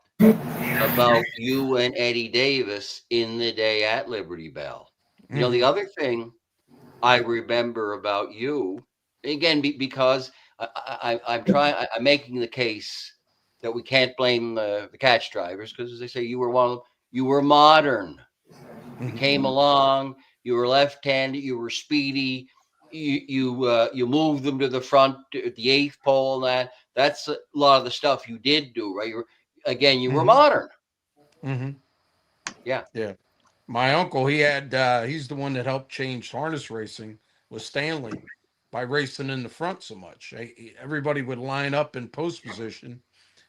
about you and Eddie Davis in the day at Liberty Bell. You know, the Mhm. other thing I remember about you, again, because I'm making the case that we can't blame the catch drivers because, as they say, you were modern. You Mhm. came along, you were left-handed, you were speedy. You moved them to the front at the eighth pole, and that's a lot of the stuff you did do, right? You were Mhm. modern. Mhm. Yeah. Yeah. My uncle, he's the one that helped change harness racing with Stanley by racing in the front so much. Everybody would line up in post position,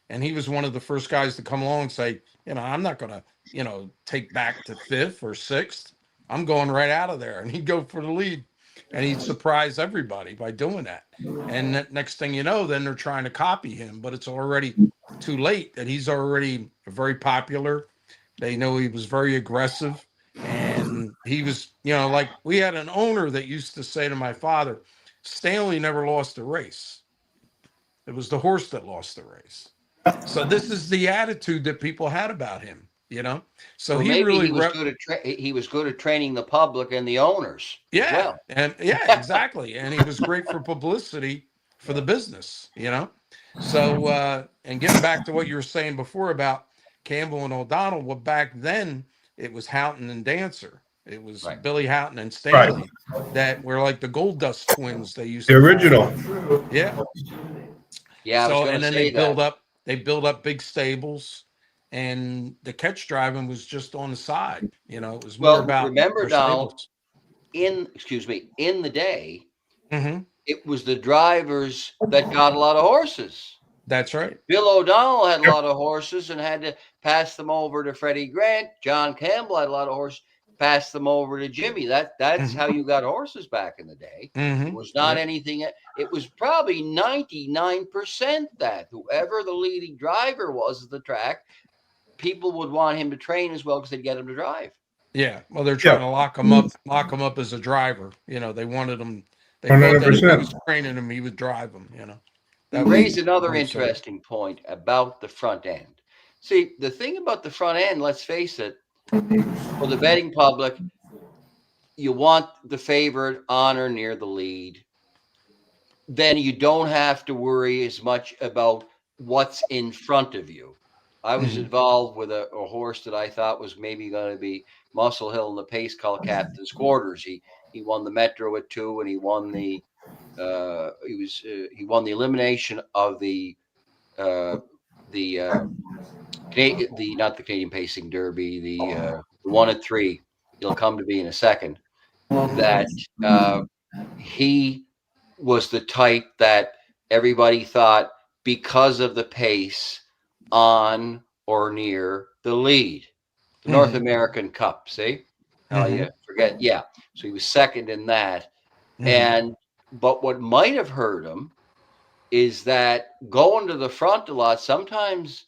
and he was one of the first guys to come along and say, I'm not going to, take back to fifth or sixth. I'm going right out of there. And he'd go for the lead, and he'd surprise everybody by doing that. And next thing you know, then they're trying to copy him, but it's already too late that he's already very popular. They know he was very aggressive, and he was, like we had an owner that used to say to my father, Stanley never lost a race. It was the horse that lost the race. So this is the attitude that people had about him. So Or he maybe really he was good at he was good at training the public and the owners as yeah, well. and yeah, exactly. And he was great for publicity for the business. So and getting back to what you were saying before about Campbell and O'Donnell, well, back then it was Houghton and Dancer. It was Right. Billy Houghton and Right. Stanley that were like the Gold Dust twins, they used The to call them. original. Yeah. Yeah, I was So going and to then say that. they build up big stables, and the catch driving was just on the side. It was more Well, about remember, their Donald, stables. in the day, Hmm. it was the drivers that got a lot of horses. That's right. Bill O'Donnell had a Yep. lot of horses and had to pass them over to Freddie Grant. John Campbell had a lot of horses, pass them over to Jimmy. That's Hmm. how you got horses back in the day. It Hmm. was not Yep. anything. It was probably 99% that whoever the leading driver was at the track, people would want him to train as well because they'd get him to drive. Yeah. Well, they're trying Yeah. to lock him up as a driver. They wanted him. They One thought hundred that if he percent. was training him, he would drive him. You That was raised another more so. interesting point about the front end. See, the thing about the front end, let's face it, for the betting public, you want the favorite on or near the lead. Then you don't have to worry as much about what's in front of you. I was Hmm. involved with a horse that I thought was maybe going to be Muscle Hill in the pace called Captain's Quarters. He won the Metro at 2, and he won he won the elimination of uh, the not the Canadian Pacing Derby, the one at 3. He'll come to me in a second. That he was the type that everybody thought because of the pace on or near the lead. The North Hmm. American Cup, see? How Hmm. you forget? Yeah. So he was second in that. Hmm. But what might have hurt him is that going to the front a lot, sometimes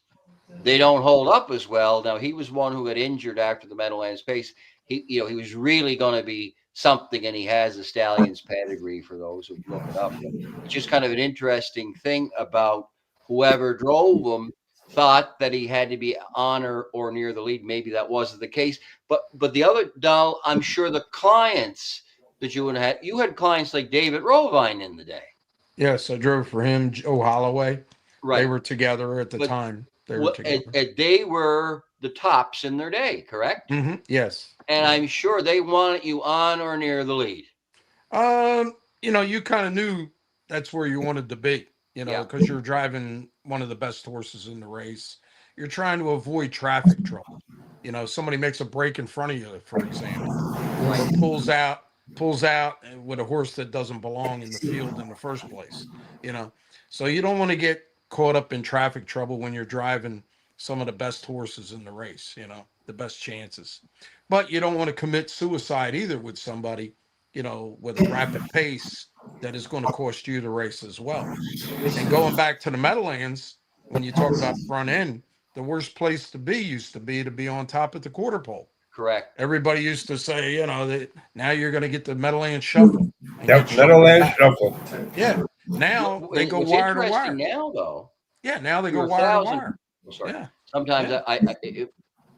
they don't hold up as well. Now he was one who got injured after the Meadowlands pace. He was really going to be something, and he has a stallion's pedigree for those who look it up. But it's just kind of an interesting thing about whoever drove him thought that he had to be on or near the lead. Maybe that wasn't the case. But the other Donald, I'm sure the clients that you had clients like David Rovine in the day, Yes, I drove for him. Joe Holloway. They right? were together at the But time. They were together. they were the tops in their day, correct? Yes. And I'm sure they wanted you on or near the lead. You kind of knew that's where you wanted to be, Yeah. because you're driving one of the best horses in the race. You're trying to avoid traffic trouble. Somebody makes a break in front of you, for example, or pulls out with a horse that doesn't belong in the field in the first place. You know, so you don't want to get caught up in traffic trouble when you're driving some of the best horses in the race. The best chances, but you don't want to commit suicide either with somebody with a rapid pace that is going to cost you the race as well. And going back to the Meadowlands, when you talk about front end, the worst place to be on top of the quarter pole. Correct. Everybody used to say, that now you're going to get the Meadowlands shuffle. And Yep, Meadowlands shuffle. Yeah. Now they go What's wire to interesting wire. now, though. Yeah. Now they go You're wire to wire. Sorry. Yeah. Sometimes Yeah.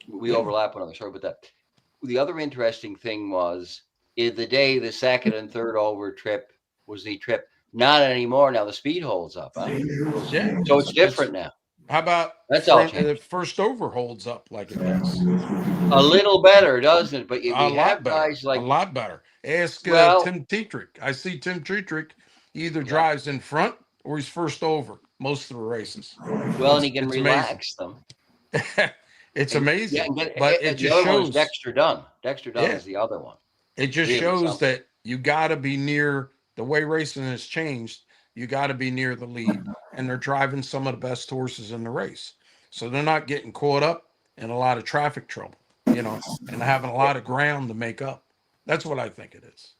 we overlap one another. Sorry about that. The other interesting thing was in the day the second and third over trip was the trip. Not anymore. Now the speed holds up. Huh? Yeah. So it's different now. How about the first over holds up like it does? A little better, doesn't it? But we have guys like a lot better. Ask Tim Tetrick. I see Tim Tetrick either drives in front or he's first over most of the races. Well, and he can relax them. It's amazing. Yeah, but it just shows Dexter Dunn. Dexter Dunn is the other one. It just shows that you got to be near the way racing has changed. You got to be near the lead, and they're driving some of the best horses in the race, so they're not getting caught up in a lot of traffic trouble, and having a lot of ground to make up. That's what I think it is.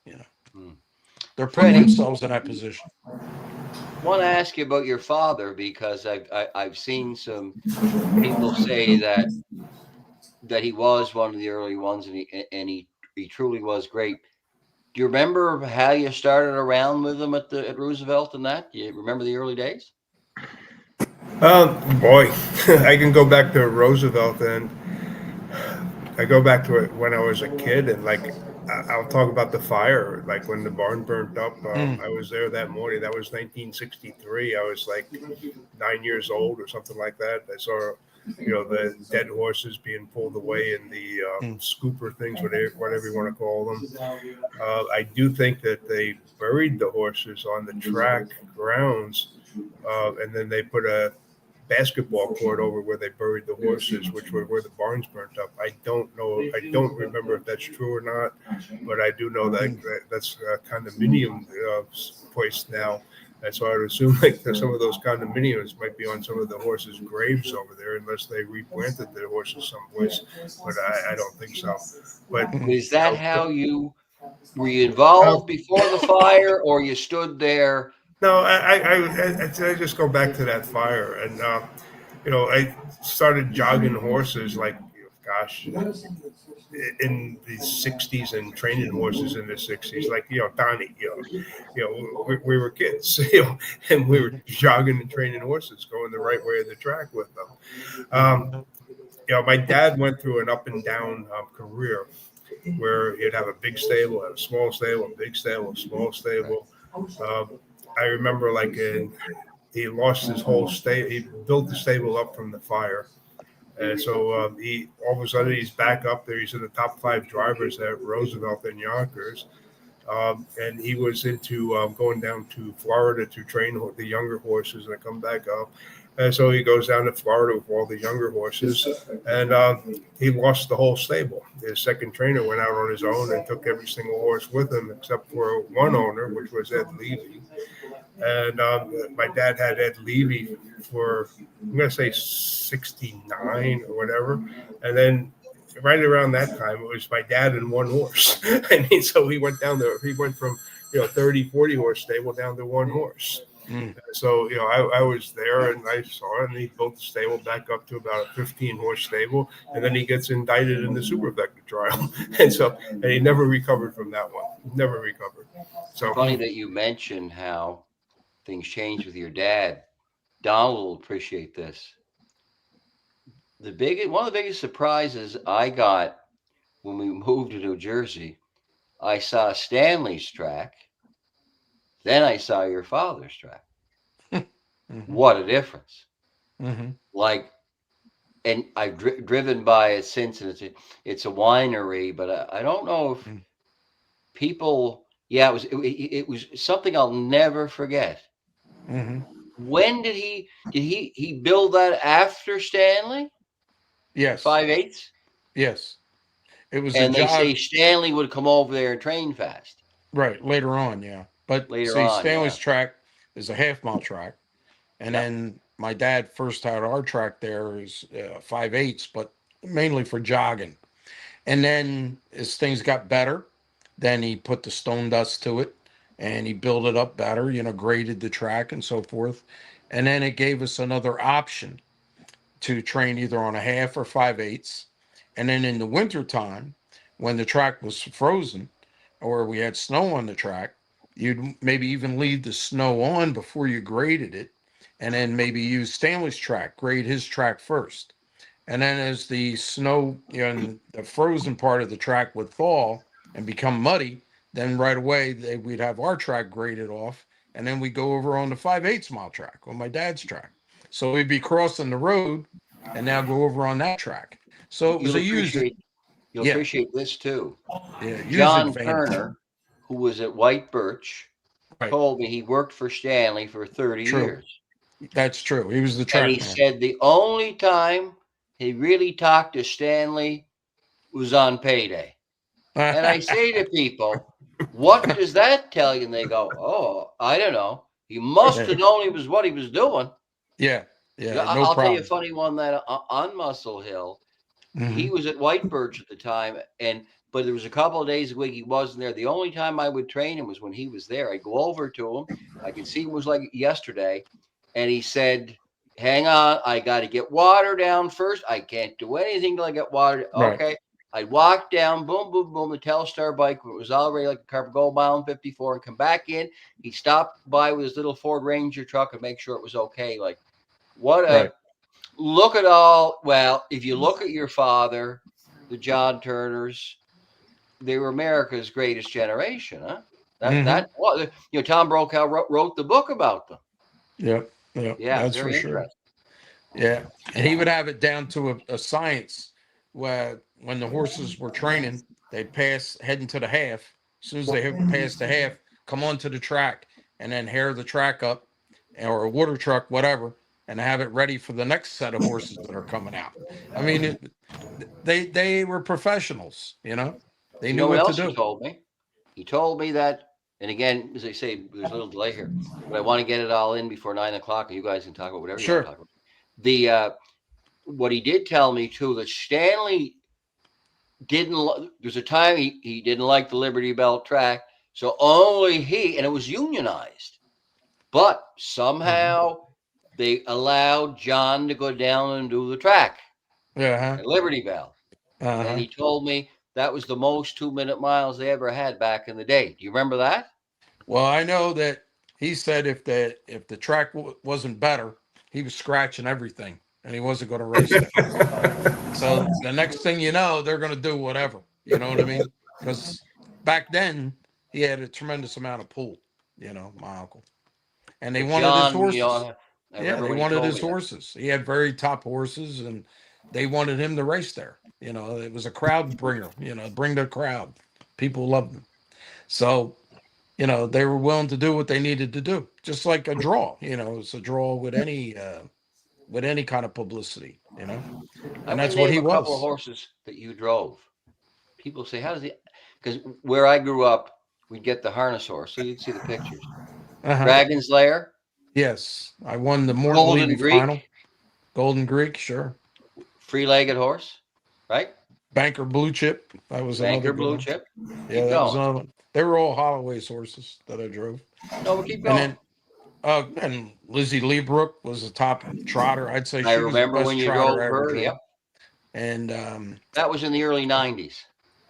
They're putting themselves in that position. I want to ask you about your father, because I've seen some people say that he was one of the early ones, and he truly was great. Do you remember how you started around with him at Roosevelt and that? Do you remember the early days? Boy, I can go back to Roosevelt, and I go back to it when I was a kid, and I'll talk about the fire, like when the barn burnt up. I was there that morning. That was 1963. I was like 9 years old or something like that. I saw, the dead horses being pulled away in the scooper things, whatever you want to call them. I do think that they buried the horses on the track grounds, and then they put a basketball court over where they buried the horses, which were where the barns burnt up. I don't know. I don't remember if that's true or not, but I do know that's a condominium place now. And so I would assume some of those condominiums might be on some of the horses' graves over there, unless they replanted their horses someplace. But I don't think so. But is that how were you involved before the fire, or you stood there? No, I just go back to that fire, and I started jogging horses in the 60s, and training horses in the 60s, Donnie, we were kids, and we were jogging and training horses, going the right way of the track with them. My dad went through an up and down career where he'd have a big stable, a small stable, a big stable, a small stable. I remember he lost his whole stable. He built the stable up from the fire. And so he all of a sudden he's back up there. He's in the top 5 drivers at Roosevelt and Yonkers. And he was into going down to Florida to train the younger horses and come back up. And so he goes down to Florida with all the younger horses, and he lost the whole stable. His second trainer went out on his own and took every single horse with him except for one owner, which was Ed Levy. And my dad had Ed Levy for, I'm going to say 69 or whatever. And then right around that time, it was my dad and one horse. So he went down there. He went from, 30, 40 horse stable down to one horse. So, I was there and I saw it, and he built the stable back up to about a 15-horse stable. And then he gets indicted in the Supervector trial. And he never recovered from that one. Never recovered. So funny that you mentioned how things changed with your dad. Donald will appreciate this. One of the biggest surprises I got when we moved to New Jersey, I saw Stanley's track. Then I saw your father's track. What a difference. And I've driven by it since, and it's a winery, but I don't know if people, it was something I'll never forget. When did he build that after Stanley? Yes. 5/8? Yes. It was and they say Stanley would come over there and train fast. Right, later on, yeah. But Stanley's track is a half-mile track. And then my dad first had our track there is 5/8, but mainly for jogging. And then as things got better, then he put the stone dust to it and he built it up better, graded the track and so forth. And then it gave us another option to train either on a half or 5/8. And then in the wintertime, when the track was frozen or we had snow on the track, you'd maybe even leave the snow on before you graded it. And then maybe use Stanley's track, grade his track first. And then as the snow, and the frozen part of the track would thaw and become muddy, then right away we'd have our track graded off. And then we go over on the 5/8 mile track on my dad's track. So we'd be crossing the road and now go over on that track. So it was a huge, You'll yeah, appreciate this too. yeah, huge John advantage. Turner, who was at White Birch, Right. told me he worked for Stanley for 30 True. years. That's true. He was the And track he man. said the only time he really talked to Stanley was on payday. And I say to people, what does that tell you? And they go, oh, I don't know. He must have known he was what he was doing. Yeah, yeah, no I'll tell you problem. a funny one that on Muscle Hill, Mhm. he was at White Birch at the time, but there was a couple of days a week he wasn't there. The only time I would train him was when he was there. I'd go over to him. I could see him was like yesterday, and he said, "Hang on, I got to get water down first. I can't do anything till I get water." Right. Okay. I'd walk down, boom, boom, boom, the Telstar bike. It was already like a car, go mile 54 and come back in. He stopped by with his little Ford Ranger truck and make sure it was okay. Like, what a Right. look at all. Well, if you look at your father, the John Turners, they were America's greatest generation, huh? That well, Tom Brokaw wrote the book about them. Yep. Yep. Yeah, That's for very sure. interesting. Yeah. And he would have it down to a science where when the horses were training, they'd pass heading to the half. As soon as they hit past the half, come onto the track and then hair the track up or a water truck, whatever, and have it ready for the next set of horses that are coming out. I mean, they were professionals, They You knew know what what to else he do. told me? He told me that, and again, as I say, there's a little delay here, but I want to get it all in before 9 o'clock, and you guys can talk about whatever you want to Sure. talk about. The what he did tell me too, that Stanley didn't. There's a time he didn't like the Liberty Bell track, so only he, and it was unionized, but somehow they allowed John to go down and do the track Yeah. at Liberty Bell. And Uh-huh. he told me that was the most 2-minute miles they ever had back in the day. Do you remember that? Well, I know that he said if the track wasn't better, he was scratching everything, and he wasn't going to race there. So the next thing you know, they're going to do whatever. You know what I mean? Because back then he had a tremendous amount of pull. My uncle, and they But wanted his John, horses. I Yeah, remember they when he wanted told his me that. horses. He had very top horses, and they wanted him to race there. It was a crowd bringer. Bring the crowd. People loved him. So they were willing to do what they needed to do, just like a draw. It's a draw with any kind of publicity. I'm And going that's to what name he a couple of was. horses that you drove. People say, how does he? Because where I grew up, we'd get the harness horse. So you'd see the pictures. Uh-huh. Dragon's Lair. Yes, I won the Morton Golden Levy Greek. final. Golden Greek, sure. Free-legged horse, right? Banker Blue Chip. That was Banker another good Blue one. Chip. Yeah, Keep that was going. another one. They were all Holloway's horses that I drove. No, but keep And going. then and Lizzie Leebrook was a top trotter. I'd say I she was the remember best when you trotter drove I ever her. drove. Yep. And That was in the early 90s.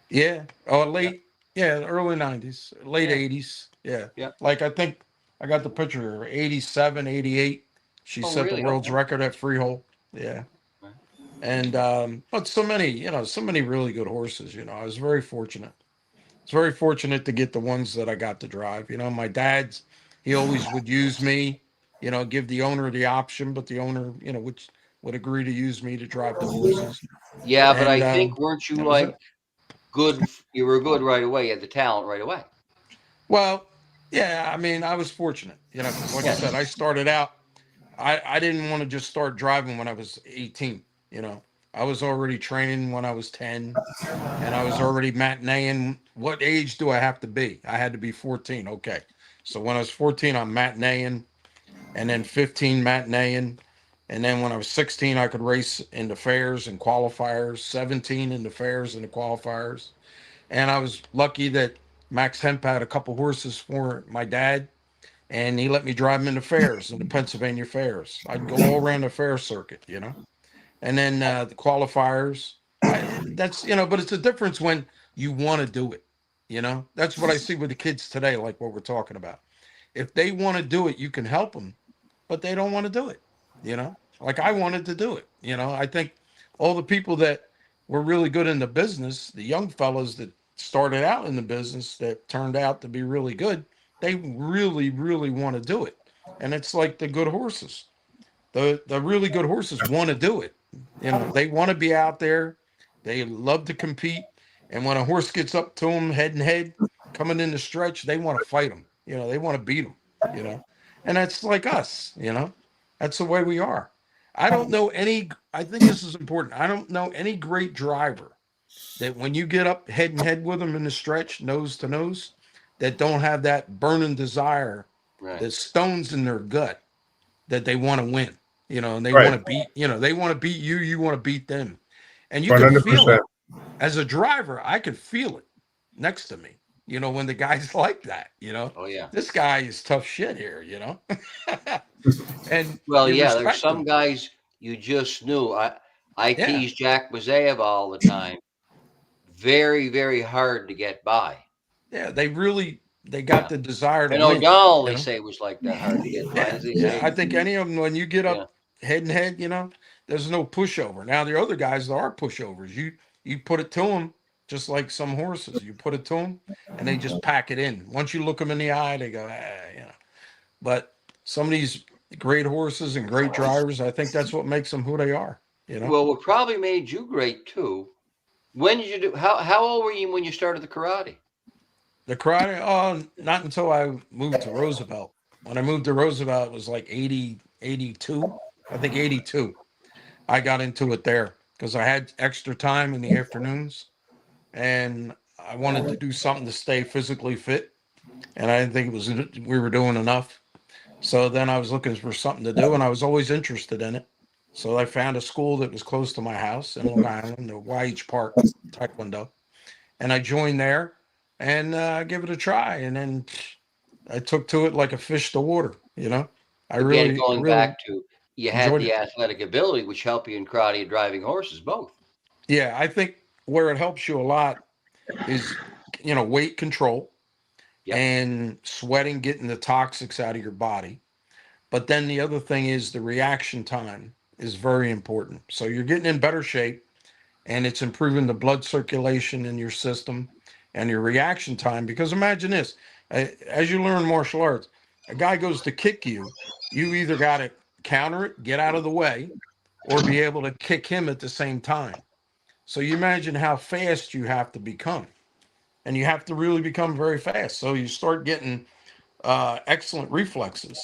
yeah, early 90s, late 80s. Yeah. Yeah. Like I think I got the picture of her, 87, 88. She set really? the world's Okay. record at Freehold. Yeah. Right. And but so many really good horses, I was very fortunate. It's very fortunate to get the ones that I got to drive. My dad's, he always would use me, give the owner the option, but the owner, would agree to use me to drive the horses. Yeah, but And I think weren't you that was like it. good? You were good right away. You had the talent right away. Well, yeah, I mean, I was fortunate, because like I said, I started out, I didn't want to just start driving when I was 18, I was already training when I was 10, and I was already matineeing. What age do I have to be? I had to be 14. Okay. So when I was 14, I'm matineeing, and then 15 matineeing. And then when I was 16, I could race in the fairs and qualifiers, 17 in the fairs and the qualifiers. And I was lucky that Max Hemp had a couple horses for my dad, and he let me drive them in the fairs, in the Pennsylvania fairs. I'd go all around the fair circuit, and then the qualifiers. That's, but it's a difference when you want to do it. That's what I see with the kids today, like what we're talking about. If they want to do it, you can help them, but they don't want to do it. Like I wanted to do it. I think all the people that were really good in the business, the young fellows that started out in the business that turned out to be really good, they really, really want to do it. And it's like the good horses. The really good horses want to do it. They want to be out there. They love to compete. And when a horse gets up to them head and head, coming in the stretch, they want to fight them. They want to beat them. And that's like us. That's the way we are. I don't know any. I think this is important. I don't know any great driver that when you get up head and head with them in the stretch, nose to nose, that don't have that burning desire, Right. that stones in their gut, that they want to win. And they Right. want to beat. They want to beat you. You want to beat them, and you can feel it. As a driver, I could feel it next to me. When the guy's like that. Oh yeah. This guy is tough shit here. And Well, you yeah, there's respect some them. guys you just knew. I Yeah. tease Jack Mazeyev all the time. Very, very hard to get by. Yeah, they got the desire to And win. O'Donnell, they say, was like that, hard to get by. Yeah, As they yeah. say. I think any of them, when you get up head and head, there's no pushover. Now the other guys, there are pushovers. You put it to them, just like some horses. You put it to them, and they just pack it in. Once you look them in the eye, they go, But some of these great horses and great drivers, I think that's what makes them who they are. Well, what probably made you great too. When did you do? How old were you when you started the karate? The karate, not until I moved to Roosevelt. When I moved to Roosevelt, it was like 80, 82. I think 82. I got into it there because I had extra time in the afternoons and I wanted to do something to stay physically fit. And I didn't think we were doing enough. So then I was looking for something to do and I was always interested in it. So I found a school that was close to my house in Long Island, the YH Park Taekwondo. And I joined there and give it a try. And then I took to it like a fish to water, Again, going back to you had the it. athletic ability, which helped you in karate and driving horses, both. Yeah, I think where it helps you a lot is, weight control and sweating, getting the toxics out of your body. But then the other thing is the reaction time is very important. So you're getting in better shape and it's improving the blood circulation in your system and your reaction time. Because imagine this, as you learn martial arts, a guy goes to kick you, you either got to counter it, get out of the way, or be able to kick him at the same time. So you imagine how fast you have to become. And you have to really become very fast. So you start getting excellent reflexes.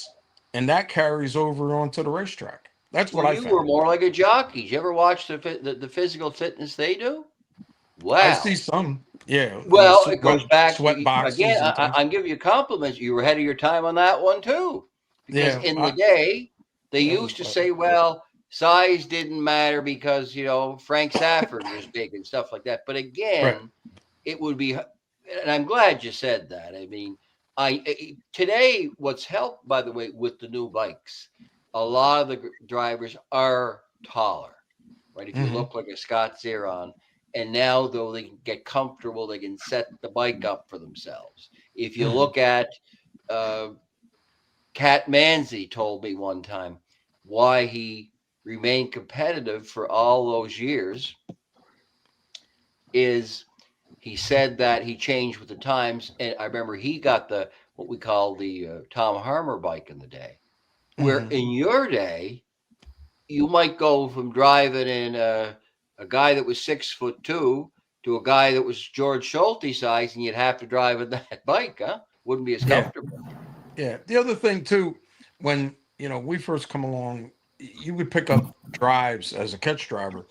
And that carries over onto the racetrack. That's what I found. You were more like a jockey. Did you ever watch the physical fitness they do? Wow. I see some. Yeah. Well, it goes back sweat boxes. Again, I'm giving you compliments. You were ahead of your time on that one too. Because in the day, they used to say, well, size didn't matter because, Frank Safford was big and stuff like that. But again, it would be, and I'm glad you said that. I mean, today, what's helped, by the way, with the new bikes, a lot of the drivers are taller, right? If you look like a Scott Zeron, and now though they can get comfortable, they can set the bike up for themselves. If you look at Cat Manzi told me one time why he remained competitive for all those years is he said that he changed with the times. And I remember he got what we call the Tom Harmer bike in the day, where in your day, you might go from driving in a guy that was 6'2" to a guy that was George Schulte size, and you'd have to drive in that bike, huh? Wouldn't be as comfortable. Yeah. The other thing too, when we first come along, you would pick up drives as a catch driver.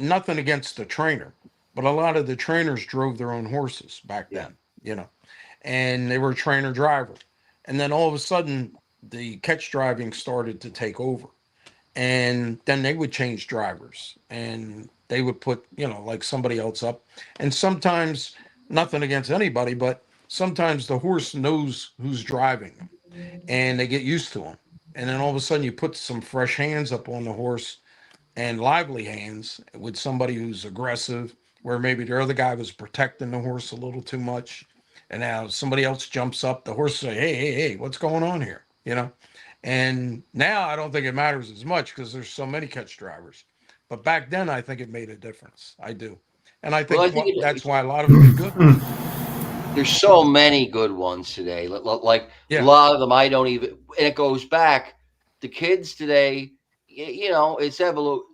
Nothing against the trainer, but a lot of the trainers drove their own horses back then, and they were trainer driver. And then all of a sudden, the catch driving started to take over. And then they would change drivers and they would put, like somebody else up. And sometimes, nothing against anybody, but sometimes the horse knows who's driving them and they get used to them. And then all of a sudden you put some fresh hands up on the horse and lively hands with somebody who's aggressive, where maybe the other guy was protecting the horse a little too much, and now somebody else jumps up, the horse say, hey, what's going on here? And now I don't think it matters as much because there's so many catch drivers. But back then, I think it made a difference. I do. And I think, that's why a lot of them get good. There's so many good ones today. Like a lot of them, I don't even, and it goes back. The kids today, it's evolution.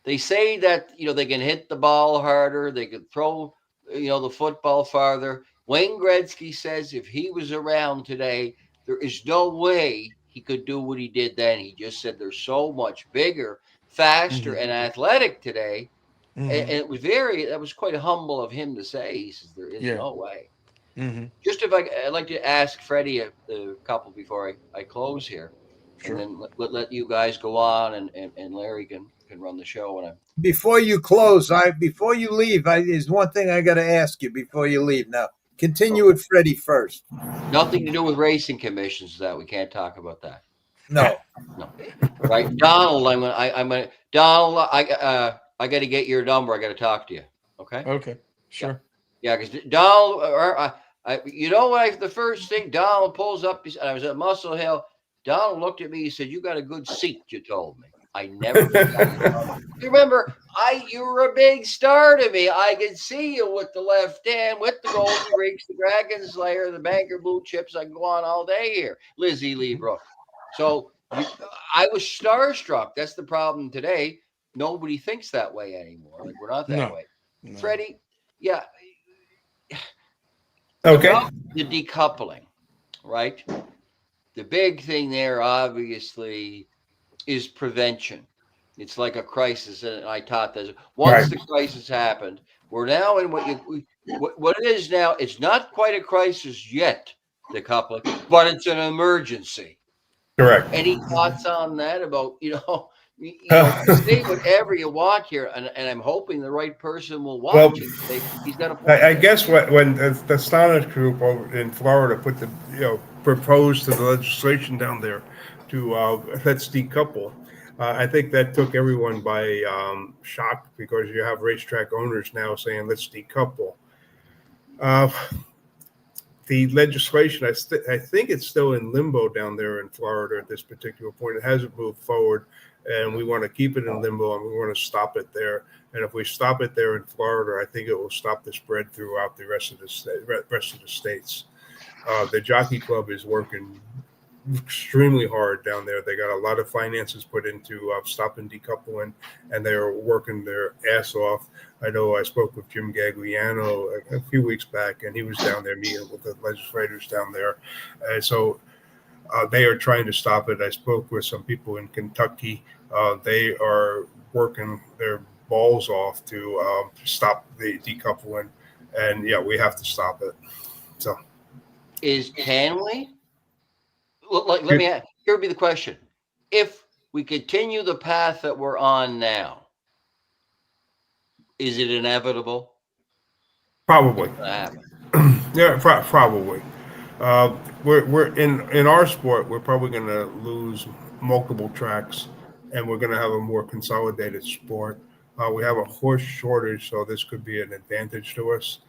They say that, they can hit the ball harder. They can throw, the football farther. Wayne Gretzky says if he was around today, there is no way he could do what he did then. He just said they're so much bigger, faster, and athletic today. And it was that was quite humble of him to say. He says there is no way. Just if I'd like to ask Freddie a couple before I close here, and then let you guys go on, and Larry can run the show. Before you close, before you leave, there's one thing I got to ask you before you leave. Now, continue with Freddie first. Nothing to do with racing commissions. That we can't talk about that. No. Right, Donald. Donald. I got to get your number. I got to talk to you. Okay. Okay. Sure. Yeah, because Donald. The first thing Donald pulls up. I was at Muscle Hill. Donald looked at me. He said, "You got a good seat." You told me. I never forgot. You remember, you were a big star to me. I could see you with the left hand, with the Golden Greeks, the Dragon Slayer, the Banker Blue Chips. I can go on all day here. Lizzie Lee Brooke. So I was starstruck. That's the problem today. Nobody thinks that way anymore. Like, we're not that way. No. Freddie, yeah. Okay. The decoupling, right? The big thing there, obviously, is prevention. It's like a crisis, and I taught this. Once the crisis happened, we're now in what it is now. It's not quite a crisis yet, decoupling, but it's an emergency. Correct. Any thoughts on that? About say whatever you want here, and I'm hoping the right person will watch it. He's got a point. I guess when the Stannard group over in Florida proposed to the legislation down there to let's decouple. I think that took everyone by shock, because you have racetrack owners now saying let's decouple. The legislation, I think it's still in limbo down there in Florida at this particular point. It hasn't moved forward, and we want to keep it in limbo, and we want to stop it there. And if we stop it there in Florida, I think it will stop the spread throughout the rest of the states. The Jockey Club is working extremely hard down there. They got a lot of finances put into stopping decoupling, and they're working their ass off. I know I spoke with Jim Gagliano a few weeks back, and he was down there meeting with the legislators down there. So they are trying to stop it. I spoke with some people in Kentucky. They are working their balls off to stop the decoupling, and we have to stop it. So, can we? Let me ask. Here would be the question: if we continue the path that we're on now, is it inevitable? Probably. Yeah, probably. We're in our sport. We're probably going to lose multiple tracks, and we're going to have a more consolidated sport. We have a horse shortage, so this could be an advantage to us.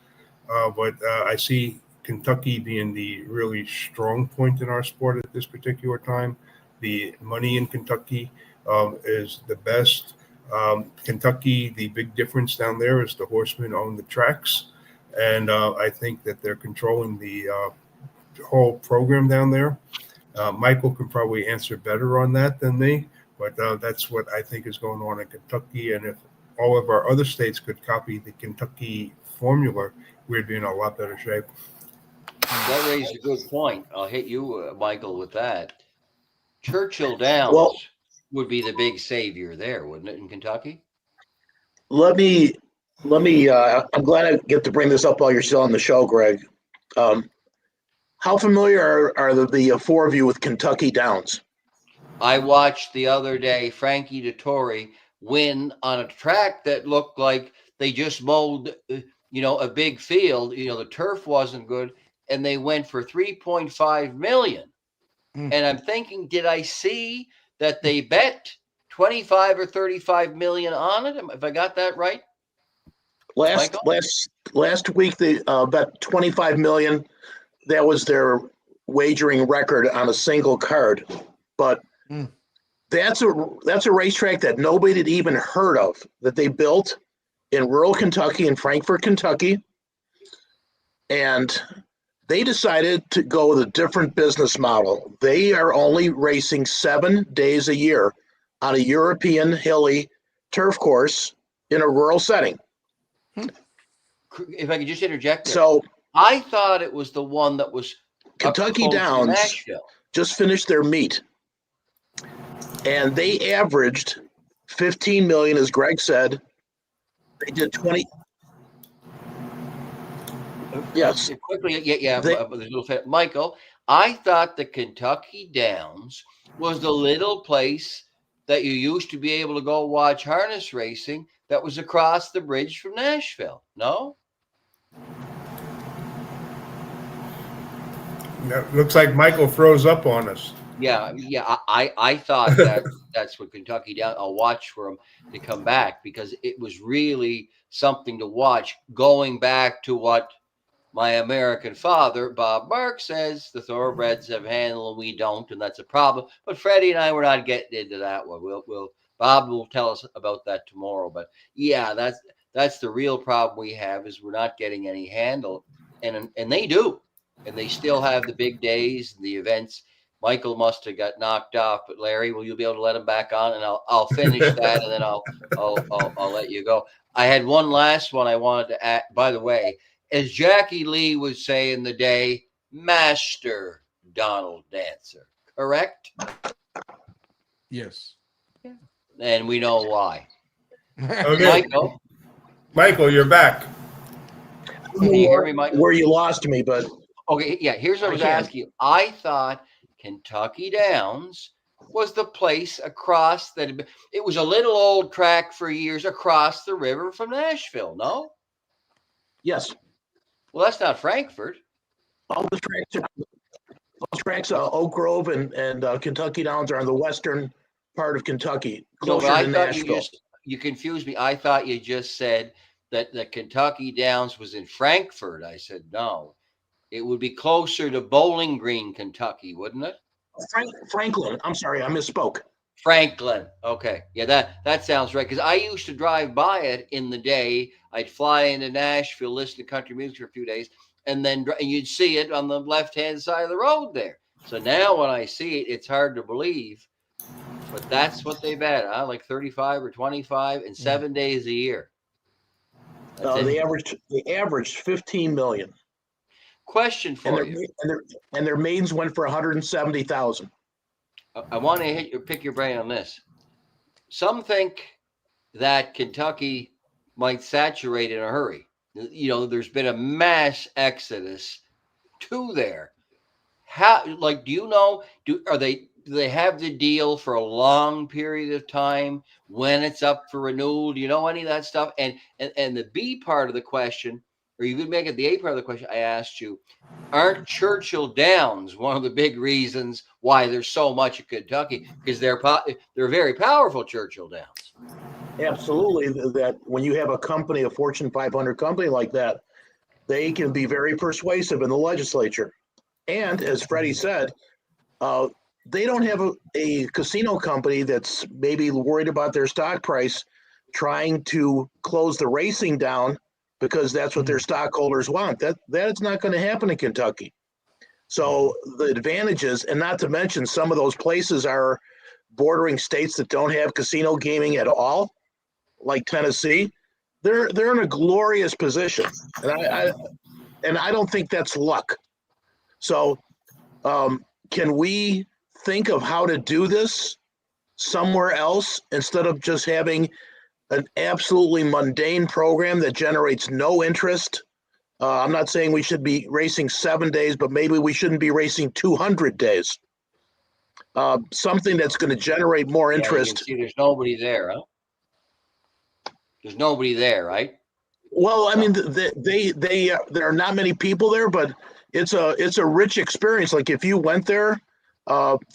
But I see Kentucky being the really strong point in our sport at this particular time. The money in Kentucky is the best. Kentucky, the big difference down there is the horsemen own the tracks, and I think that they're controlling the whole program down there. Michael can probably answer better on that than me, but that's what I think is going on in Kentucky. And if all of our other states could copy the Kentucky formula, we'd be in a lot better shape. That raised a good point. I'll hit you, Michael, with that. Churchill Downs would be the big savior there, wouldn't it, in Kentucky? Let me. I'm glad I get to bring this up while you're still on the show, Greg. How familiar are the four of you with Kentucky Downs? I watched the other day Frankie Dettori win on a track that looked like they just mowed, a big field. The turf wasn't good, and they went for $3.5 million. And I'm thinking, did I see that they bet 25 or 35 million on it. If I got that right? Last week they bet 25 million. That was their wagering record on a single card. But that's a racetrack that nobody had even heard of, that they built in rural Kentucky, in Frankfort, Kentucky. And they decided to go with a different business model. They are only racing 7 days a year on a European hilly turf course in a rural setting. If I could just interject there. So I thought it was the one that was Kentucky Downs just finished their meet. And they averaged 15 million, as Greg said. They did 20. Yes. Quickly, yeah. Michael, I thought the Kentucky Downs was the little place that you used to be able to go watch harness racing that was across the bridge from Nashville. No? Looks like Michael froze up on us. Yeah. I thought that's what Kentucky Downs. I'll watch for them to come back because it was really something to watch. Going back to what my American father, Bob Mark, says, the thoroughbreds have handled and we don't, and that's a problem. But Freddie and I were not getting into that one. Bob will tell us about that tomorrow. But yeah, that's the real problem we have is we're not getting any handle, and they do, and they still have the big days, the events. Michael must have got knocked off, but Larry, will you be able to let him back on? And I'll finish that, and then I'll let you go. I had one last one I wanted to add. By the way, as Jackie Lee would say in the day, Master Donald Dancer, correct? Yes. Yeah. And we know why. Okay. Michael, you're back. Can you hear me, Michael? Where you lost me, but okay, yeah. Here's what I was asking you. I thought Kentucky Downs was the place across that. It was a little old track for years across the river from Nashville. No. Yes. Well, that's not Frankfort. All the tracks, Oak Grove and Kentucky Downs are on the western part of Kentucky, closer to Nashville. You confused me. I thought you just said that the Kentucky Downs was in Frankfort. I said no. It would be closer to Bowling Green, Kentucky, wouldn't it? Franklin. I'm sorry, I misspoke. Franklin. Okay. Yeah, that sounds right. Because I used to drive by it in the day. I'd fly into Nashville, listen to country music for a few days, and you'd see it on the left-hand side of the road there. So now when I see it, it's hard to believe. But that's what they bet, huh? Like 35 or 25 and 7 days a year. They averaged 15 million. Question for you. And their maidens went for 170,000. I want to pick your brain on this. Some think that Kentucky might saturate in a hurry. You know, there's been a mass exodus to there. How? Like, do you know? Do they have the deal for a long period of time when it's up for renewal? Do you know any of that stuff? And the B part of the question, or you could make it the A part of the question I asked you, aren't Churchill Downs one of the big reasons why there's so much in Kentucky? Because they're very powerful, Churchill Downs. Absolutely. That when you have a company, a Fortune 500 company like that, they can be very persuasive in the legislature. And as Freddie said, they don't have a casino company that's maybe worried about their stock price trying to close the racing down because that's what their stockholders want. That's not going to happen in Kentucky. So the advantages, and not to mention some of those places are bordering states that don't have casino gaming at all, like Tennessee. They're in a glorious position, and I don't think that's luck. So can we think of how to do this somewhere else instead of just having an absolutely mundane program that generates no interest? I'm not saying we should be racing 7 days, but maybe we shouldn't be racing 200 days. Something that's going to generate more interest. You can see there's nobody there, huh? There's nobody there, right? Well, I mean, there are not many people there, but it's a rich experience. Like if you went there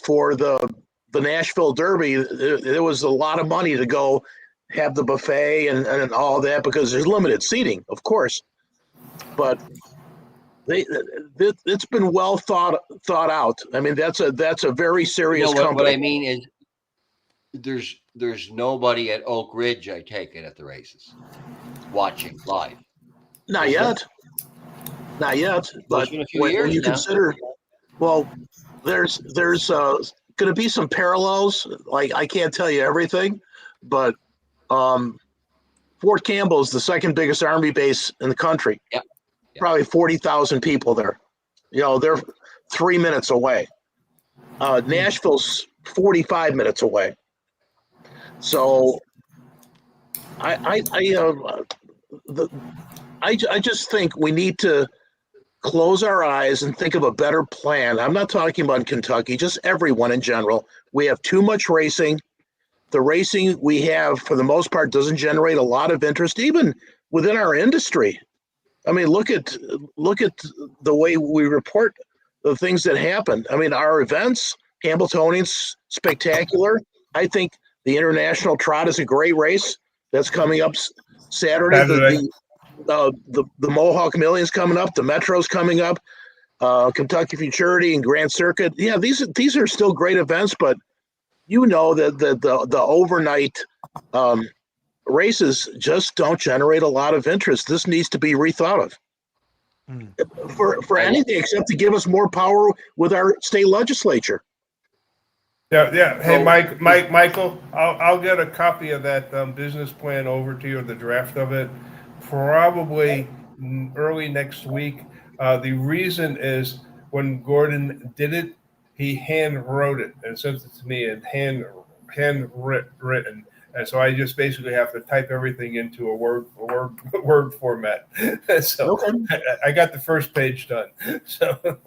for the the Nashville Derby, there was a lot of money to go have the buffet and all that because there's limited seating, of course. But it's been well thought out. I mean, that's a very serious company. What I mean is there's nobody at Oak Ridge, I take it, at the races watching live. Not yet. But It's been a few when years you now. consider, well, there's going to be some parallels. Like, I can't tell you everything, but Fort Campbell is the second biggest Army base in the country. Yep. Probably 40,000 people there. They're 3 minutes away. Nashville's 45 minutes away. So I just think we need to close our eyes and think of a better plan. I'm not talking about Kentucky, just everyone in general. We have too much racing. The racing we have, for the most part, doesn't generate a lot of interest, even within our industry. I mean, look at the way we report the things that happen. I mean, our events, Hambletonian's spectacular. I think the International Trot is a great race. That's coming up Saturday. The Mohawk Million's coming up. The Metro's coming up. Kentucky Futurity and Grand Circuit. Yeah, these are still great events, but that the overnight races just don't generate a lot of interest. This needs to be rethought of for anything except to give us more power with our state legislature. Yeah. Hey, Michael, I'll get a copy of that business plan over to you, or the draft of it, probably early next week. The reason is when Gordon did it, he hand wrote it and sent it to me in hand written. And so I just basically have to type everything into a word format. So okay. I got the first page done. So,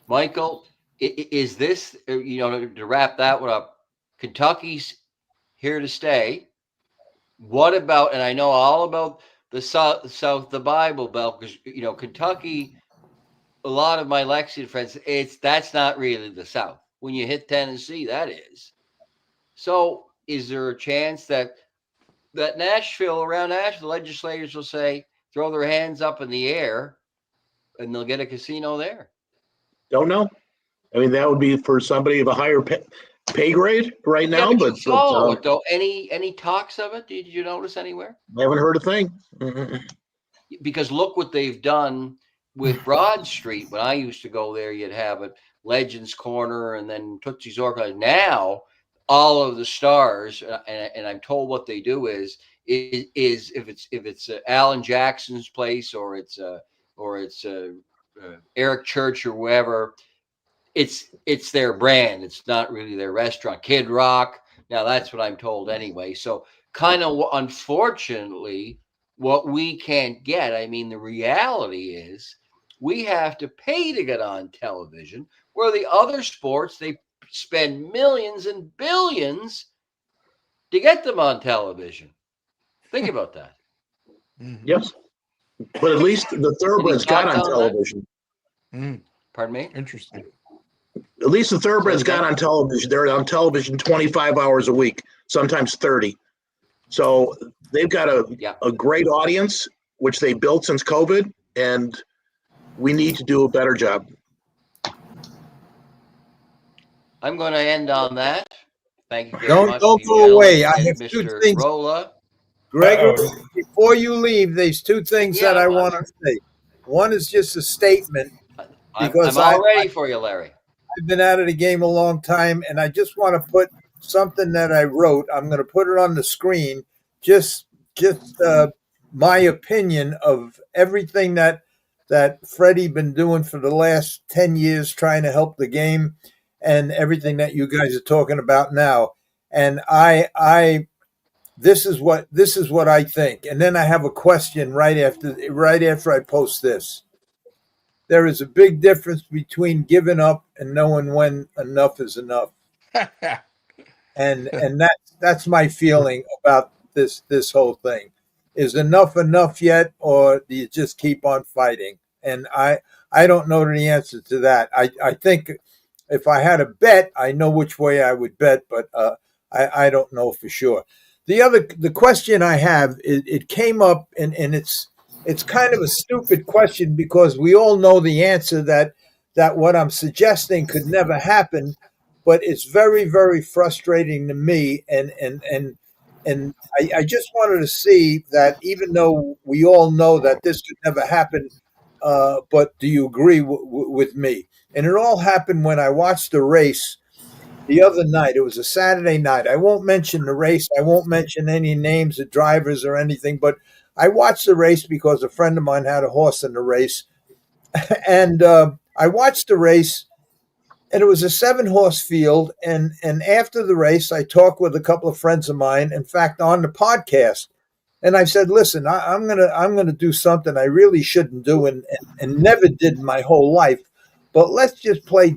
Michael, is this, to wrap that one up, Kentucky's here to stay. What about, and I know all about the South, the Bible Belt, because, Kentucky, a lot of my Lexington friends, that's not really the South. When you hit Tennessee, that is. So is there a chance that around Nashville, legislators will throw their hands up in the air and they'll get a casino there? Don't know. I mean, that would be for somebody of a higher pay grade right now. But you follow it, though. Any talks of it? Did you notice anywhere? I haven't heard a thing. Because look what they've done with Broad Street. When I used to go there, you'd have a Legends Corner and then Tootsie's Orca. Now, all of the stars, and I'm told what they do is if it's Alan Jackson's place or it's Eric Church or whoever, it's their brand. It's not really their restaurant. Kid Rock. Now that's what I'm told anyway. So kind of unfortunately, what we can't get. I mean, the reality is we have to pay to get on television, where the other sports, they spend millions and billions to get them on television. Think about that. Yes. But at least the Thoroughbreds got on television. Pardon me? Interesting. At least the Thoroughbreds got on television. They're on television 25 hours a week, sometimes 30. So they've got a great audience, which they built since COVID, and we need to do a better job. I'm going to end on that. Thank you very much. Don't go away. I have Mr. two things. Rolla. Gregory, before you leave, there's two things that I want to say. One is just a statement. Because I'm all ready for you, Larry. I've been out of the game a long time, and I just want to put something that I wrote. I'm going to put it on the screen. Just my opinion of everything that Freddie been doing for the last 10 years, trying to help the game, and everything that you guys are talking about now. And this is what I think. And then I have a question right after I post this. There is a big difference between giving up and knowing when enough is enough. and that's my feeling about this whole thing. Is enough yet, or do you just keep on fighting? And I don't know the answer to that. I think if I had a bet, I know which way I would bet, but I don't know for sure. The question I have, it came up, and it's kind of a stupid question because we all know the answer that what I'm suggesting could never happen, but it's very, very frustrating to me, and I just wanted to see that even though we all know that this could never happen, but do you agree with me? And it all happened when I watched the race the other night. It was a Saturday night. I won't mention the race. I won't mention any names of drivers or anything, but I watched the race because a friend of mine had a horse in the race. And I watched the race, and it was a 7-horse field. And after the race, I talked with a couple of friends of mine, in fact, on the podcast. And I said, listen, I'm gonna do something I really shouldn't do and never did in my whole life. But let's just play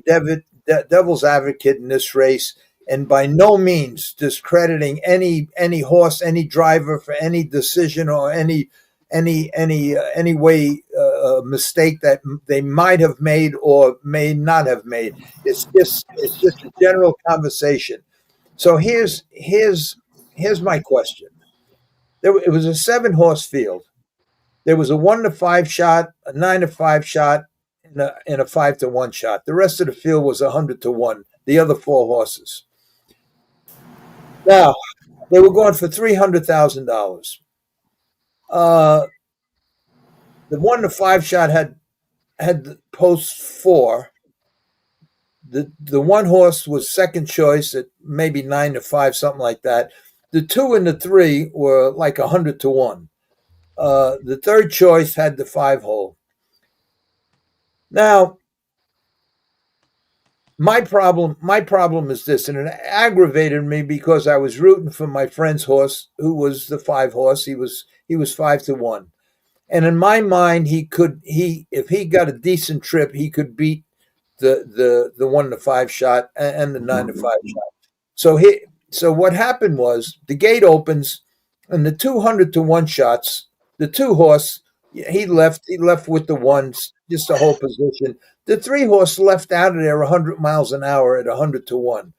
devil's advocate in this race, and by no means discrediting any horse, any driver for any decision or any way mistake that they might have made or may not have made. It's just a general conversation. So here's my question. It was a 7-horse field. There was a 1-5 shot, a 9-5 shot, and a 5-1 shot. The rest of the field was 100-1. The other 4 horses. Now they were going for $300,000. The 1-5 shot had the post 4. The one horse was second choice at maybe 9-5, something like that. The 2 and the 3 were like 100-1. The third choice had the 5 hole. Now, my problem is this, and it aggravated me because I was rooting for my friend's horse, who was the 5 horse. He was 5-1, and in my mind, if he got a decent trip, he could beat the 1-5 shot and the 9-5 shot. So what happened was the gate opens, and the 200-1 shots, the 2 horse, he left with the 1s, just a whole position. The 3 horse left out of there 100 miles an hour at 100-1.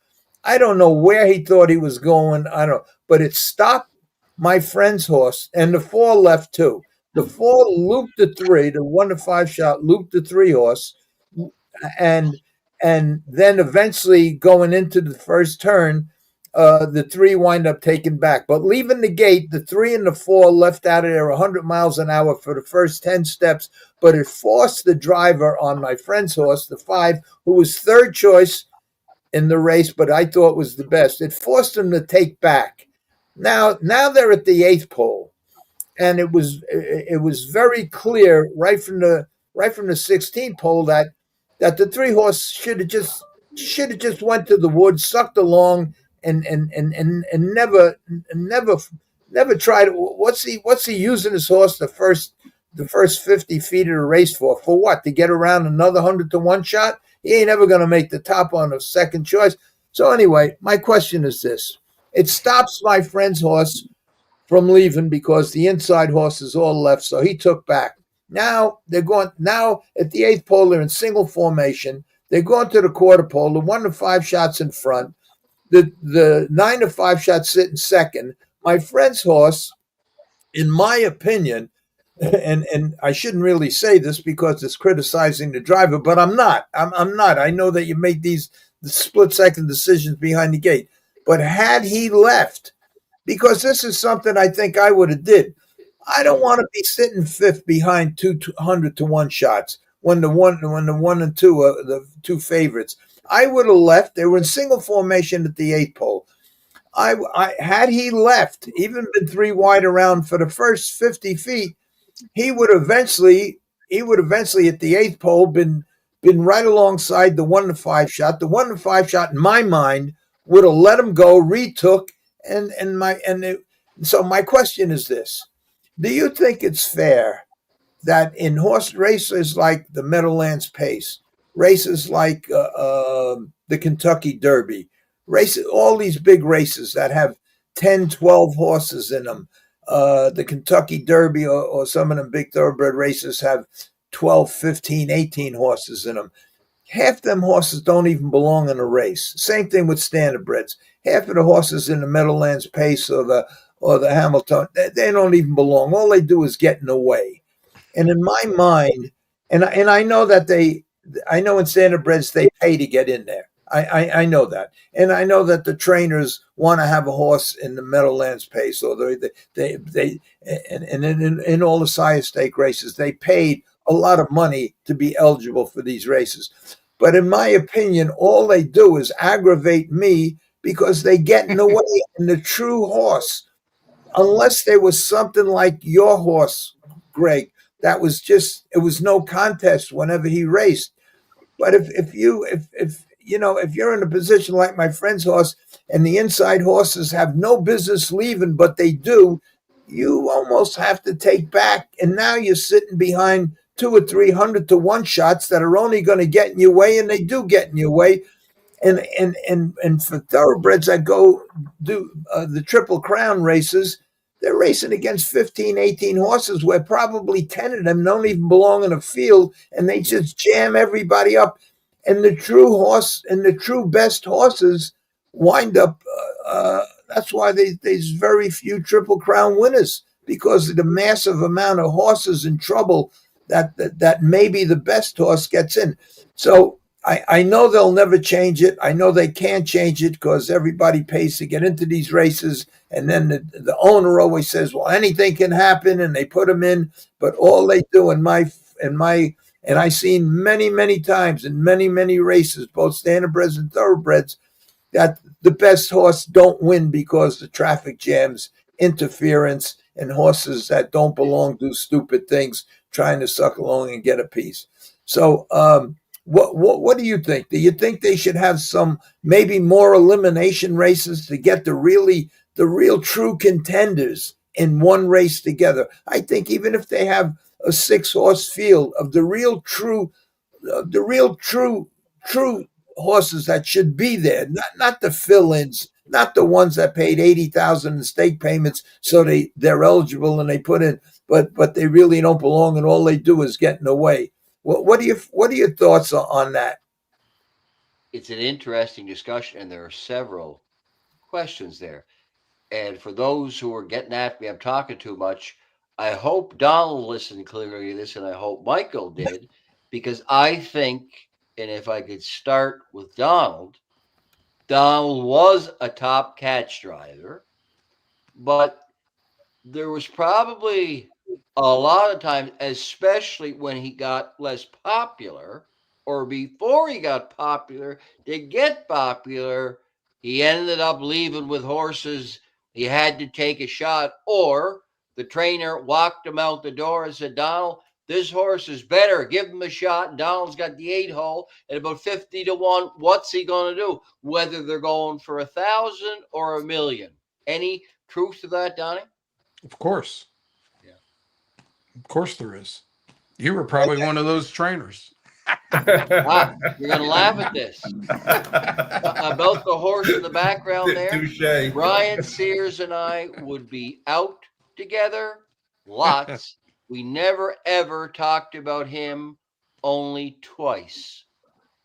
I don't know where he thought he was going. I don't know, but it stopped my friend's horse, and the 4 left too. The 4 looped the 3, the 1-5 shot looped the 3 horse, and then eventually going into the first turn, the 3 wind up taken back. But leaving the gate, the 3 and the 4 left out of there 100 miles an hour for the first 10 steps, but it forced the driver on my friend's horse, the 5, who was third choice in the race, but I thought was the best. It forced him to take back. Now they're at the 8th pole, and it was very clear right from the 16th pole that the 3 horse should have just went to the woods, sucked along, and never tried. What's he using his horse the first 50 feet of the race for? For what? To get around another 100-1 shot? He ain't ever going to make the top on a second choice. So anyway, my question is this: it stops my friend's horse from leaving because the inside horse is all left, so he took back. Now they're going. Now at the 8th pole, they're in single formation. They're going to the quarter pole. The 1-5 shots in front. The 9-5 shot sitting second. My friend's horse, in my opinion, and I shouldn't really say this because it's criticizing the driver, but I'm not. I'm not. I know that you make the split-second decisions behind the gate. But had he left, because this is something I think I would have did. I don't want to be sitting 5th behind 200-1 shots when the 1 and 2 are the 2 favorites. I would have left. They were in single formation at the 8th pole. I had he left, even been 3 wide around for the first 50 feet, he would eventually at the 8th pole been right alongside the 1-5 shot. The 1-5 shot, in my mind, would have let him go, retook, so my question is this: do you think it's fair that in horse races like the Meadowlands Pace, races like the Kentucky Derby, races, all these big races that have 10, 12 horses in them, the Kentucky Derby or some of them big thoroughbred races have 12, 15, 18 horses in them. half them horses don't even belong in a race. Same thing with standardbreds. Half of the horses in the Meadowlands Pace or the Hamilton, they don't even belong. All they do is get in the way. And in my mind, and I know that I know in standardbreds they pay to get in there. I know that, and I know that the trainers want to have a horse in the Meadowlands Pace, or they and in all the sire stake races they paid a lot of money to be eligible for these races. But in my opinion, all they do is aggravate me because they get in the way. And the true horse, unless there was something like your horse, Greg, that was just, it was no contest whenever he raced. But if you're in a position like my friend's horse and the inside horses have no business leaving, but they do, you almost have to take back. And now you're sitting behind 200 or 300 to 1 shots that are only going to get in your way, and they do get in your way. And for thoroughbreds that go do the Triple Crown races, they're racing against 15, 18 horses where probably 10 of them don't even belong in a field, and they just jam everybody up. And the true horse and the true best horses wind up, that's why there's very few Triple Crown winners, because of the massive amount of horses in trouble that maybe the best horse gets in. So I know they'll never change it. I know they can't change it because everybody pays to get into these races. And then the owner always says, well, anything can happen, and they put them in. But all they do and I've seen many, many times in many, many races, both standardbreds and thoroughbreds, that the best horse don't win because the traffic jams, interference, and horses that don't belong do stupid things, trying to suck along and get a piece. So, what do you think? Do you think they should have some maybe more elimination races to get the real true contenders in one race together? I think even if they have a 6-horse field of the real true horses that should be there, not the fill-ins, not the ones that paid 80,000 in stake payments so they're eligible and they put in, but they really don't belong, and all they do is get in the way. What are your thoughts on that? It's an interesting discussion, and there are several questions there. And for those who are getting at me, I'm talking too much. I hope Donald listened clearly to this, and I hope Michael did, because I think, and if I could start with Donald was a top catch driver, but there was probably a lot of times, especially when he got less popular or before he got popular, to get popular, he ended up leaving with horses he had to take a shot, or the trainer walked him out the door and said, Donald, this horse is better. Give him a shot. And Donald's got the 8-hole at about 50 to 1. What's he going to do? Whether they're going for 1,000 or 1,000,000. Any truth to that, Donnie? Of course. Yeah. Of course there is. You were probably one of those trainers. You're going to laugh at this. About the horse in the background there. Touché. Ryan Sears and I would be out together lots. We never, ever talked about him, only twice.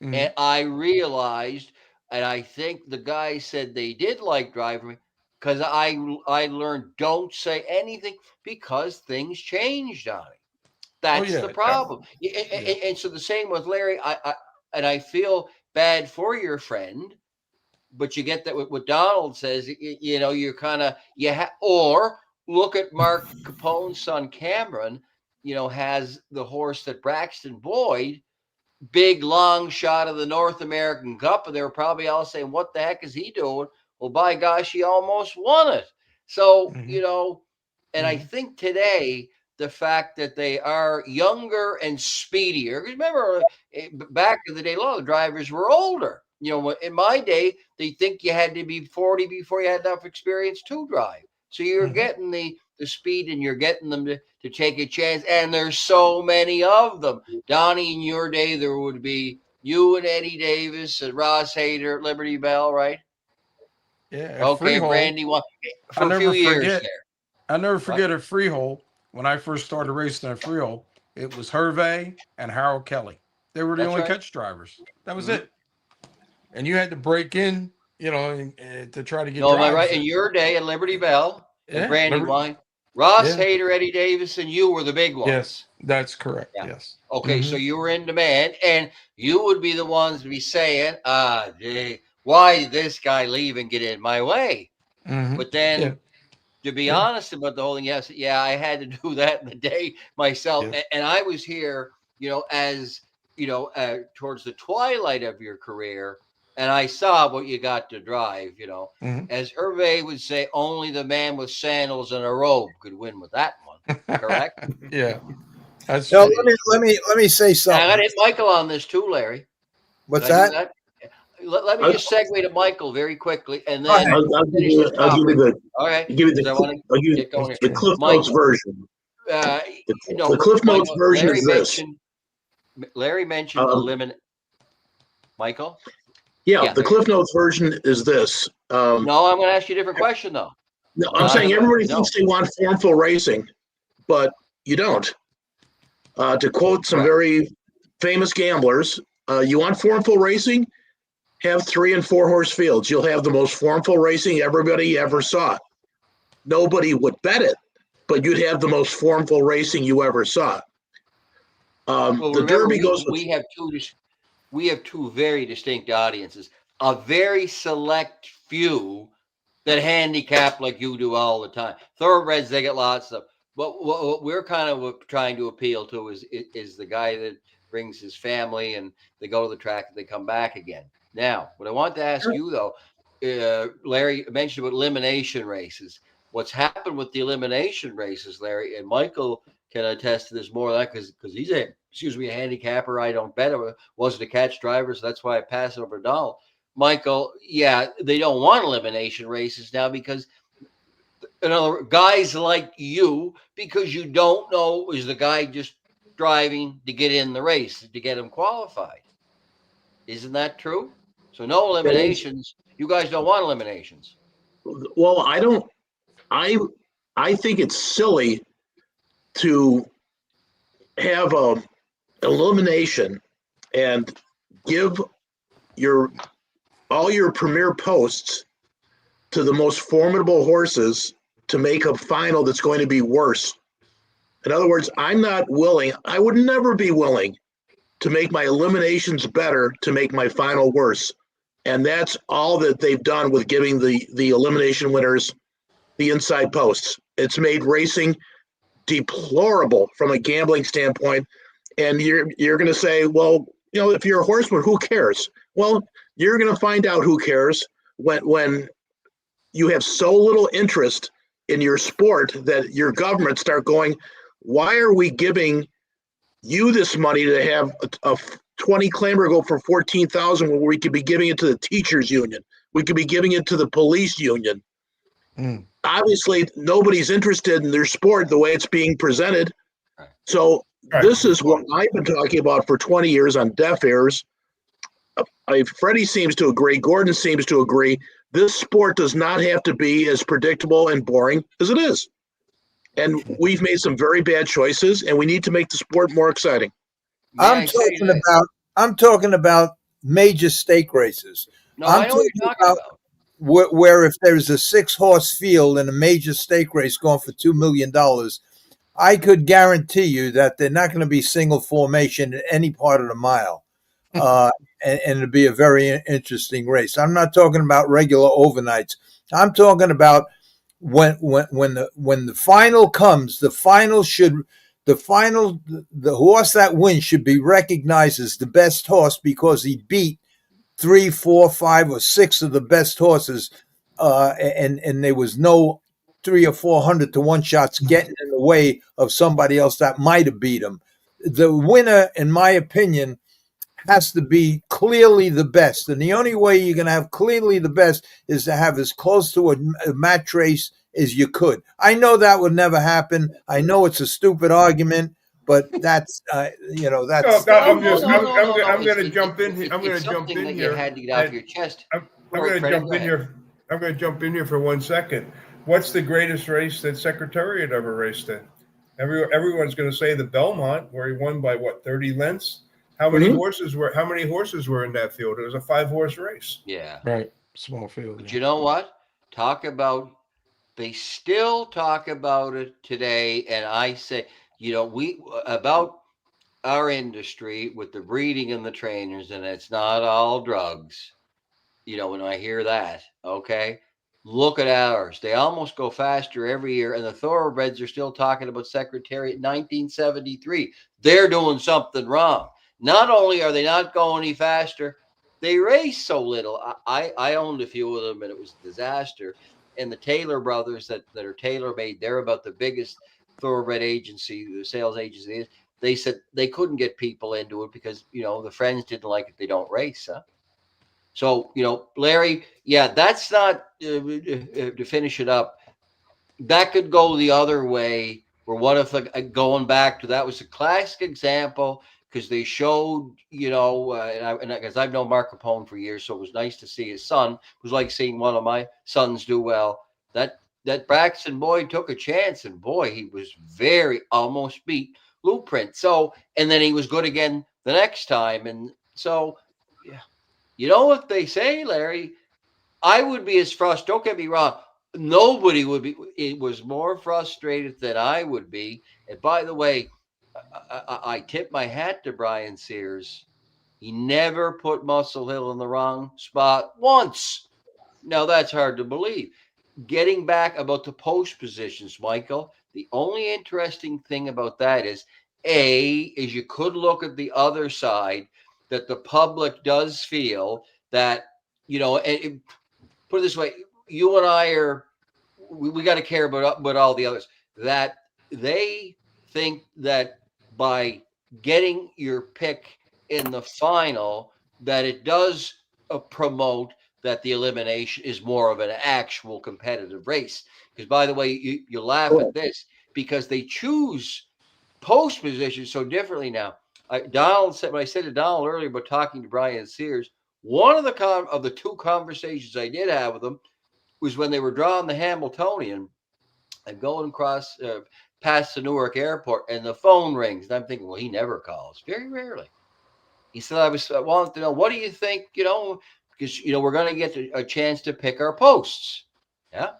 Mm-hmm. And I realized, and I think the guy said they did like driving me, because I learned don't say anything because things changed on it. That's the problem. And so the same with Larry. I feel bad for your friend, but you get that what Donald says. You're kind of or look at Mark Capone's son Cameron. Has the horse that Braxton Boyd, big long shot of the North American Cup, and they were probably all saying, "What the heck is he doing?" Well, by gosh, he almost won it. So and I think today, the fact that they are younger and speedier. Remember, back in the day, a lot of drivers were older. In my day, they think you had to be 40 before you had enough experience to drive. So you're getting the speed, and you're getting them to take a chance. And there's so many of them. Donnie, in your day, there would be you and Eddie Davis and Ross Hayter at Liberty Bell, right? Yeah. Okay, Brandy won for a few years there. I'll never forget a freehold. When I first started racing at freehold, it was Hervé and Harold Kelly. They were the That's only right. catch drivers. That was it. And you had to break in, to try to get No, am I drives. right? In your day at Liberty Bell and Yeah, Brandywine, Ross yeah. Hayter, Eddie Davis, and you were the big ones. Yes, that's correct. Yeah. Yes. Okay, so you were in demand, and you would be the ones to be saying, gee, why did this guy leave and get in my way? But then, to be honest about the whole thing, yes, I had to do that in the day myself. Yes. And I was here, as, towards the twilight of your career, and I saw what you got to drive, As Hervé would say, only the man with sandals and a robe could win with that one. Correct? Yeah. That's Now, true. let me say And I something. got to hit Michael on this too, Larry. What's Can I do that? Let me just segue to Michael very quickly, and Go then ahead. I'll give finish you, this I'll give you topic. the, All right, I'll give you because I want I'll give to you get going That's here. the true. Cliff Notes Michael, version. The Cliff Notes version Larry is this. mentioned eliminate. Michael? Yeah, the Cliff Notes version is this. No, I'm going to ask you a different question, though. No, I'm saying everybody thinks they want formful racing, but you don't. To quote some very famous gamblers, you want formful racing? Have 3 and 4 horse fields. You'll have the most formful racing everybody ever saw. Nobody would bet it, but you'd have the most formful racing you ever saw. Well, the remember, Derby goes with, we have two very distinct audiences. A very select few that handicap like you do all the time. Thoroughbreds, they get lots of. But what we're kind of trying to appeal to is the guy that brings his family and they go to the track and they come back again. Now, what I want to ask you, though, Larry mentioned about elimination races. What's happened with the elimination races, Larry, and Michael can attest to this more than that because he's a handicapper. I don't bet. I wasn't a catch driver, so that's why I pass it over to Donald. Michael, they don't want elimination races now because guys like you, because you don't know, is the guy just driving to get in the race, to get him qualified. Isn't that true? So no eliminations. You guys don't want eliminations. Well, I don't. I think it's silly to have a elimination and give all your premier posts to the most formidable horses to make a final that's going to be worse. In other words, I'm not willing, I would never be willing to make my eliminations better to make my final worse. And that's all that they've done with giving the elimination winners the inside posts. It's made racing deplorable from a gambling standpoint. And you're going to say, well, if you're a horseman, who cares? Well, you're going to find out who cares when you have so little interest in your sport that your government start going, why are we giving you this money to have a 20 claimer go for 14,000 when we could be giving it to the teachers union? We could be giving it to the police union. Obviously, nobody's interested in their sport the way it's being presented. So this is what I've been talking about for 20 years on deaf ears. Freddie seems to agree. Gordon seems to agree. This sport does not have to be as predictable and boring as it is. And we've made some very bad choices, and we need to make the sport more exciting. I'm talking about major stake races. No, I know what you're talking about. Where if there's a 6-horse field in a major stake race going for $2 million, I could guarantee you that they're not going to be single formation in any part of the mile. And it'll be a very interesting race. I'm not talking about regular overnights. I'm talking about when the final comes, the horse that wins should be recognized as the best horse because he beat 3, 4, 5, or 6 of the best horses, and there was no 300 or 400 to 1 shots getting in the way of somebody else that might have beat him. The winner, in my opinion, has to be clearly the best, and the only way you're going to have clearly the best is to have as close to a match race as you could. I know that would never happen. I know it's a stupid argument, but that's that's. I'm going to jump in here. I'm going to jump in here. You had to get off your chest. I'm going to jump in here. I'm going to jump in here for 1 second. What's the greatest race that Secretariat ever raced in? Everyone's going to say the Belmont, where he won by 30 lengths. How many horses were in that field? It was a 5-horse race. Yeah. Right. Small field. But you know what? They still talk about it today. And I say, about our industry with the breeding and the trainers, and it's not all drugs. When I hear that, okay, look at ours. They almost go faster every year. And the thoroughbreds are still talking about Secretariat 1973. They're doing something wrong. Not only are they not going any faster, they race so little. I owned a few of them, and it was a disaster. And the Taylor brothers that are tailor-made, they're about the biggest thoroughbred agency, the sales agency. They said they couldn't get people into it because, the friends didn't like it. They don't race, huh? So, Larry, yeah, that's not to finish it up. That could go the other way. Or what if going back to that was a classic example because they showed, and because I've known Mark Capone for years, so it was nice to see his son. It was like seeing one of my sons do well. That Braxton boy took a chance, and boy, he was almost beat Blueprint. So, and then he was good again the next time, and so, yeah. You know what they say, Larry? I would be as frustrated. Don't get me wrong. Nobody would be. It was more frustrated than I would be. And by the way, I tip my hat to Brian Sears. He never put Muscle Hill in the wrong spot once. Now that's hard to believe. Getting back about the post positions, Michael, the only interesting thing about that is you could look at the other side that the public does feel that, and put it this way, you and I we got to care about all the others, that they think that by getting your pick in the final, that it does promote that the elimination is more of an actual competitive race. Because, by the way, you laugh at this because they choose post positions so differently now. Donald said, when I said to Donald earlier about talking to Brian Sears, one of the two conversations I did have with him was when they were drawing the Hamiltonian and going across past the Newark airport, and the phone rings. And I'm thinking, well, he never calls, very rarely. He said, I wanted to know, what do you think, because, we're going to get a chance to pick our posts. Yeah.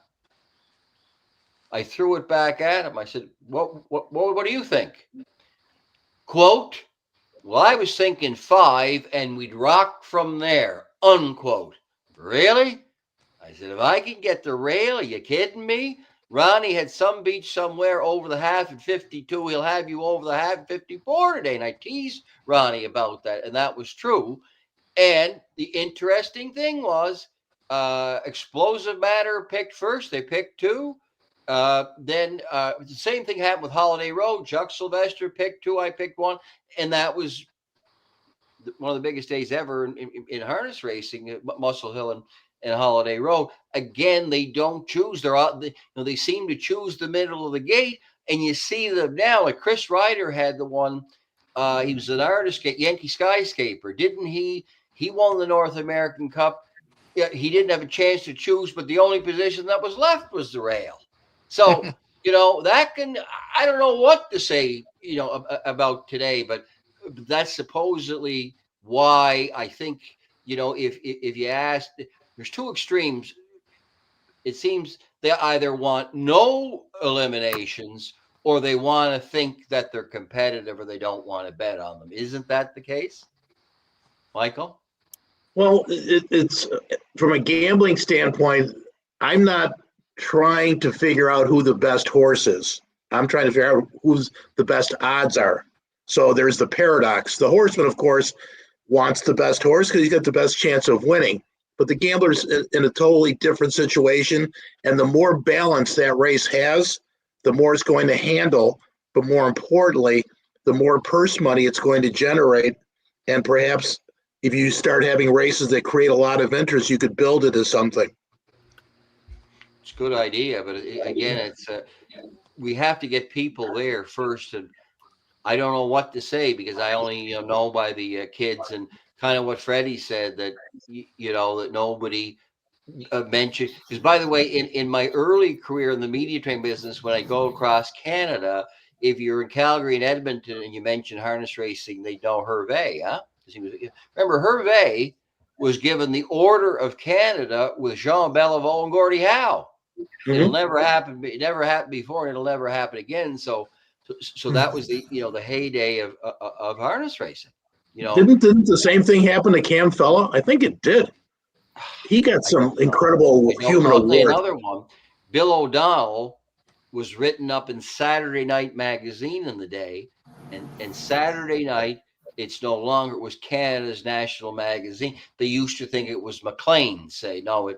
I threw it back at him. I said, what do you think? Quote, well, I was thinking 5 and we'd rock from there, unquote. Really? I said, if I can get the rail, are you kidding me? Ronnie had some beach somewhere over the half at 52. He'll have you over the half at 54 today. And I teased Ronnie about that, and that was true. And the interesting thing was Explosive Matter picked first. They picked 2. Then the same thing happened with Holiday Road. Chuck Sylvester picked 2. I picked 1. And that was one of the biggest days ever in harness racing at Muscle Hill and Holiday Road. Again, they don't choose. They seem to choose the middle of the gate, and you see them now. Like Chris Ryder had the one. He was an artist, Yankee Skyscaper, didn't he? He won the North American Cup. Yeah, he didn't have a chance to choose, but the only position that was left was the rail. So that I don't know what to say, about today, but that's supposedly why I think, if you ask, there's 2 extremes. It seems they either want no eliminations or they want to think that they're competitive or they don't want to bet on them. Isn't that the case, Michael? Well, it's from a gambling standpoint, I'm not trying to figure out who the best horse is. I'm trying to figure out who's the best odds are. So there's the paradox. The horseman, of course, wants the best horse because he's got the best chance of winning. But the gambler's in a totally different situation. And the more balance that race has, the more it's going to handle. But more importantly, the more purse money it's going to generate. And perhaps if you start having races that create a lot of interest, you could build it as something. It's a good idea. But again, it's we have to get people there first. And I don't know what to say because I only know by the kids and kind of what Freddie said that, that nobody mentioned. Because by the way, in my early career in the media training business, when I go across Canada, if you're in Calgary and Edmonton and you mention harness racing, they know Hervé, huh? Remember, Hervé was given the Order of Canada with Jean Beliveau and Gordie Howe. It'll never happen. It never happened before, and it'll never happen again. So that was the the heyday of harness racing. Didn't the same thing happen to Cam Fella? I think it did. He got some incredible human I'll tell you award. another one. Bill O'Donnell was written up in Saturday Night Magazine in the day, and Saturday Night, it's no longer, it was Canada's national magazine. They used to think it was Maclean's. Say no,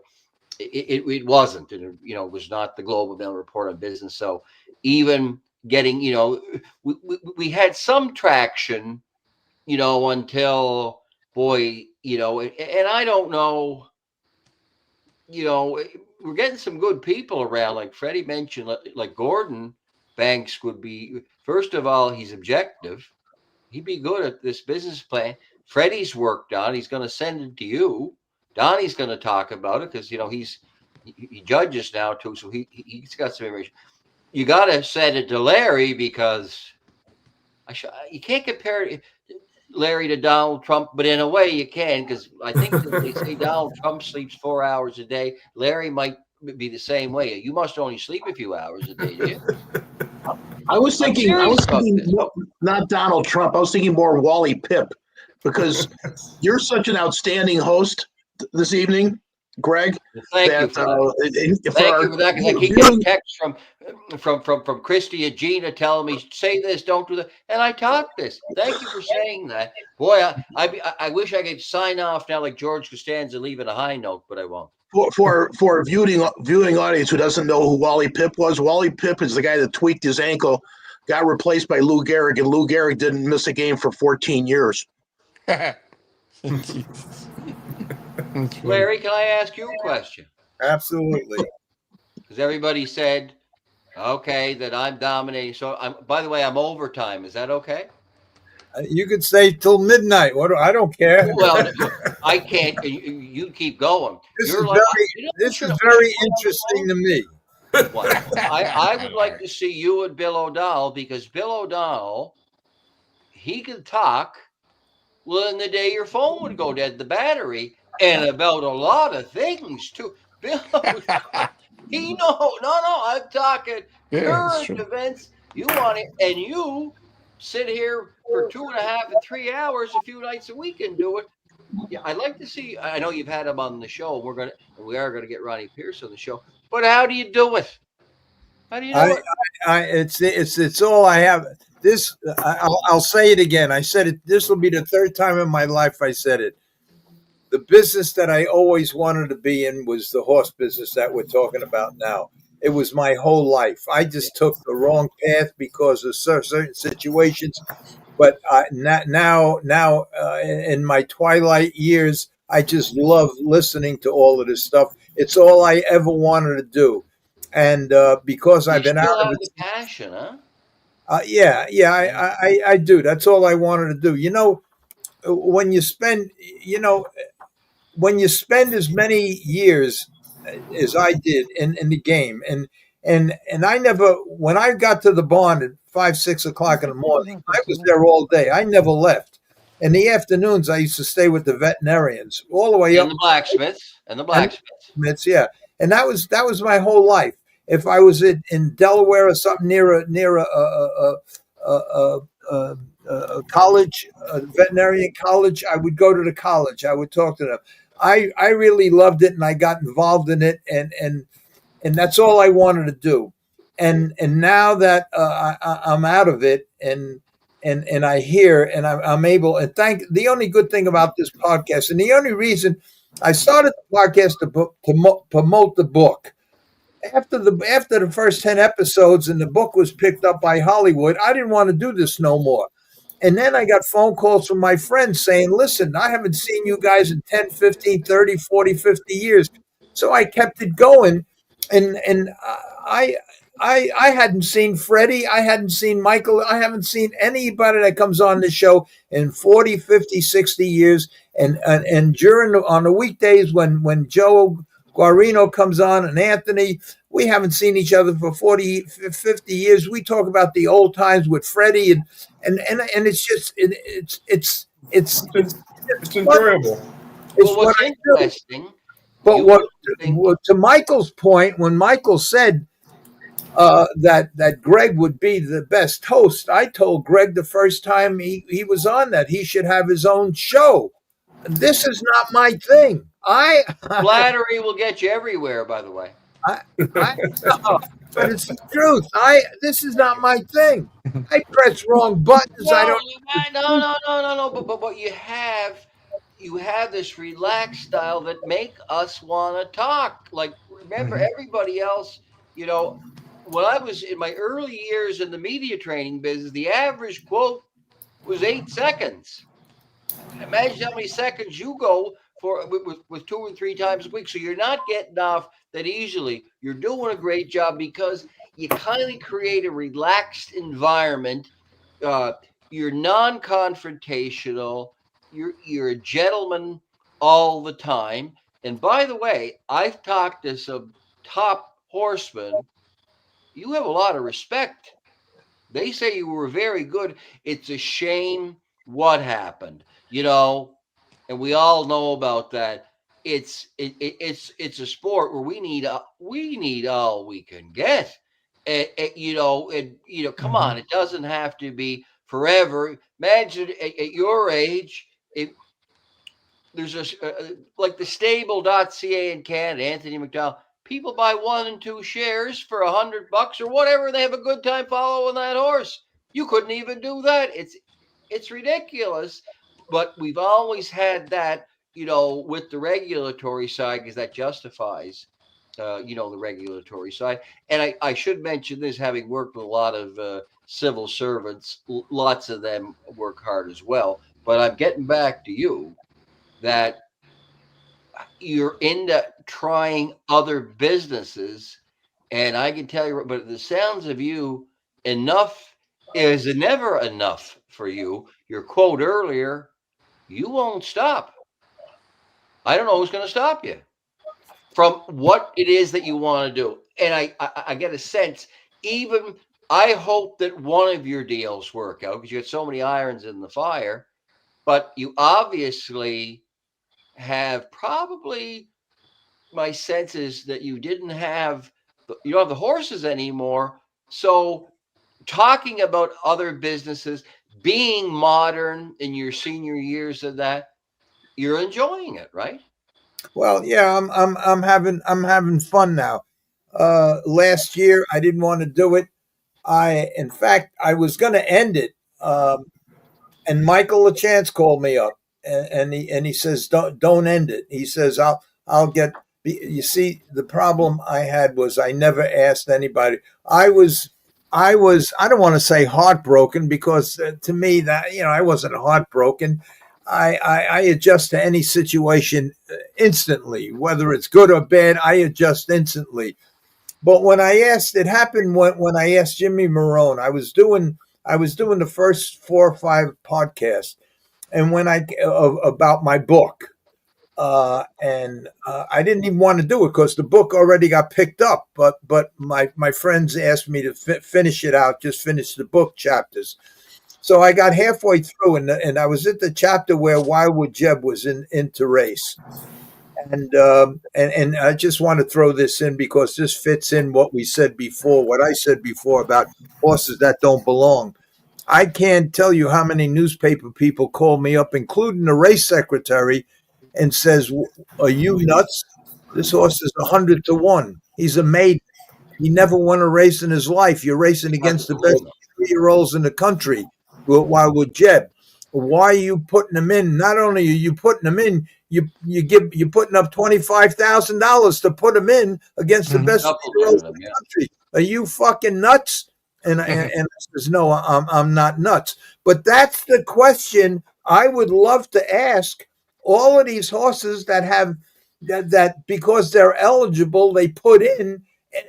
it wasn't, and it was not the Globe and Mail Report on Business. So even getting, we had some traction, until boy, and I don't know, we're getting some good people around, like Freddie mentioned, like Gordon Banks would be. First of all, he's objective. He'd be good at this business plan. Freddie's worked on. He's going to send it to you. Donnie's going to talk about it because he judges now too, so he's got some information. You got to send it to Larry because you can't compare Larry to Donald Trump, but in a way you can, because I think they say Donald Trump sleeps 4 hours a day. Larry might be the same way. You must only sleep a few hours a day, do you? I was thinking more, not Donald Trump. I was thinking more Wally Pipp, because you're such an outstanding host this evening, Greg. Thank you for that. Thank you for that, because I keep getting texts from Christy and Gina telling me, say this, don't do that, and I taught this. Thank you for saying that. Boy, I wish I could sign off now like George Costanza, leave it a high note, but I won't. For a viewing audience who doesn't know who Wally Pipp was, Wally Pipp is the guy that tweaked his ankle, got replaced by Lou Gehrig, and Lou Gehrig didn't miss a game for 14 years. Larry, can I ask you a question? Absolutely. Because everybody said, okay, that I'm dominating. So, by the way, I'm overtime. Is that okay? You could say till midnight. I don't care. Well, I can't. You keep going. This is very interesting to me. I would like to see you and Bill O'Donnell, because Bill O'Donnell, he can talk. Well, in the day your phone would go dead, the battery, and about a lot of things too. Bill, he no, I'm talking current events. You want it, and you sit here for 2.5 and 3 hours a few nights a week and do it. Yeah, I'd like to see. I know you've had him on the show. We are gonna get Ronnie Pierce on the show. But how do you do it? How do you do it? It's all I have. This I'll say it again. I said it. This will be the third time in my life I said it. The business that I always wanted to be in was the horse business that we're talking about now. It was my whole life. I just took the wrong path because of certain situations. But now, in my twilight years, I just love listening to all of this stuff. It's all I ever wanted to do, and because I've been out of it, the passion, huh? I do. That's all I wanted to do. When you spend, as many years as I did in the game, and I never, when I got to the barn at 5, 6 o'clock in the morning, I was there all day. I never left. In the afternoons, I used to stay with the veterinarians all the way up. And the blacksmiths. Yeah. And that was my whole life. If I was in Delaware or something near a college, a veterinarian college, I would go to the college. I would talk to them. I really loved it, and I got involved in it, and that's all I wanted to do. And now that I'm out of it, and I hear, and I'm able, and the only good thing about this podcast, and the only reason I started the podcast to promote the book. After the first 10 episodes and the book was picked up by Hollywood, I didn't want to do this no more. And then I got phone calls from my friends saying, listen, I haven't seen you guys in 10, 15, 30, 40, 50 years. So I kept it going. And I hadn't seen Freddie. I hadn't seen Michael. I haven't seen anybody that comes on the show in 40, 50, 60 years. And on the weekdays when Joe Guarino comes on, and Anthony. We haven't seen each other for 40, 50 years. We talk about the old times with Freddie, and it's just It's enjoyable. it's Well, what what's I do. interesting, But you what would think, to Michael's point, when Michael said that Greg would be the best host, I told Greg the first time he was on that he should have his own show. This is not my thing. flattery will get you everywhere, by the way. I but it's the truth. This is not my thing. I press wrong buttons. I No, don't. no. But you have this relaxed style that make us want to talk. Like, remember, everybody else, you know, when I was in my early years in the media training business, the average quote was 8 seconds. Imagine how many seconds you go for with 2 or 3 times a week. So you're not getting off that easily. You're doing a great job because you kind of create a relaxed environment. You're non-confrontational. You're a gentleman all the time. And by the way, I've talked to some top horsemen. You have a lot of respect. They say you were very good. It's a shame what happened, and we all know about that. It's a sport where we need all we can get. Come on, it doesn't have to be forever. Imagine at your age, if there's like the stable.ca in Canada, Anthony McDowell. People buy 1 and 2 shares for $100 or whatever. They have a good time following that horse. You couldn't even do that. It's ridiculous. But we've always had that, with the regulatory side, because that justifies, the regulatory side. And I should mention this, having worked with a lot of civil servants, lots of them work hard as well. But I'm getting back to you that you're into trying other businesses. And I can tell you, but the sounds of you, enough is never enough for you. Your quote earlier, you won't stop. I don't know who's going to stop you from what it is that you want to do. And I get a sense, even I hope that one of your deals work out because you got so many irons in the fire, but you obviously have probably, my sense is that you don't have the horses anymore. So talking about other businesses, being modern in your senior years of that, you're enjoying it, right? Well, yeah, I'm having fun now. Last year I didn't want to do it. In fact, I was going to end it. And Michael LaChance called me up, and he says, don't end it. He says, I'll get. You see, the problem I had was I never asked anybody. I don't want to say heartbroken because to me that I wasn't heartbroken. I adjust to any situation instantly, whether it's good or bad. I adjust instantly. But when I asked, it happened when I asked Jimmy Marone. I was doing the first 4 or 5 podcasts, and when about my book, and I didn't even want to do it because the book already got picked up. But my friends asked me to finish it out, just finish the book chapters. So I got halfway through, and I was at the chapter where Wildwood Jeb was into race. And I just want to throw this in because this fits in what I said before about horses that don't belong. I can't tell you how many newspaper people call me up, including the race secretary, and says, "Are you nuts? This horse is 100 to 1. He's a maiden. He never won a race in his life. You're racing against the best 3-year-olds in the country. Wildwood Jeb. Why are you putting them in? Not only are you putting them in, you're putting up $25,000 to put them in against the best 3-year-olds in the country. Are you fucking nuts?" And I says, "No, I'm not nuts." But that's the question I would love to ask all of these horses that have that because they're eligible, they put in,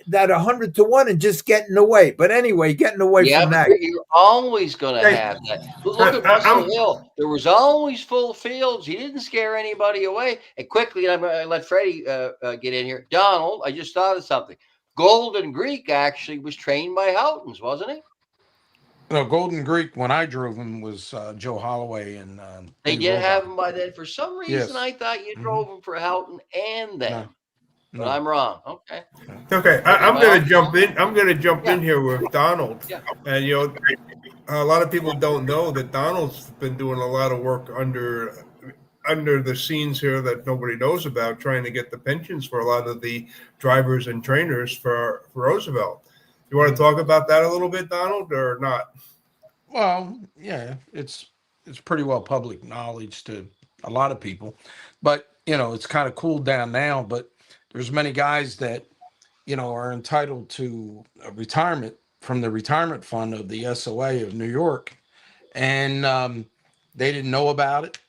that 100 to 1 and just getting away. But anyway, getting away from that. You're always going to have that. Look at Russell Hill. There was always full fields. He didn't scare anybody away. And quickly, I'm going to let Freddie get in here. Donald, I just thought of something. Golden Greek actually was trained by Houghton's, wasn't he? No, Golden Greek, when I drove him, was Joe Holloway and they did have him by then. For some reason, yes. I thought you drove him for Houghton and them. No. But I'm wrong. Okay. Okay, I'm going to jump in. I'm going to jump in here with Donald. Yeah. And a lot of people don't know that Donald's been doing a lot of work under the scenes here that nobody knows about, trying to get the pensions for a lot of the drivers and trainers for Roosevelt. You want to talk about that a little bit, Donald, or not? Well, yeah, it's pretty well public knowledge to a lot of people, but it's kind of cooled down now. But there's many guys that are entitled to a retirement from the retirement fund of the SOA of New York, and they didn't know about it.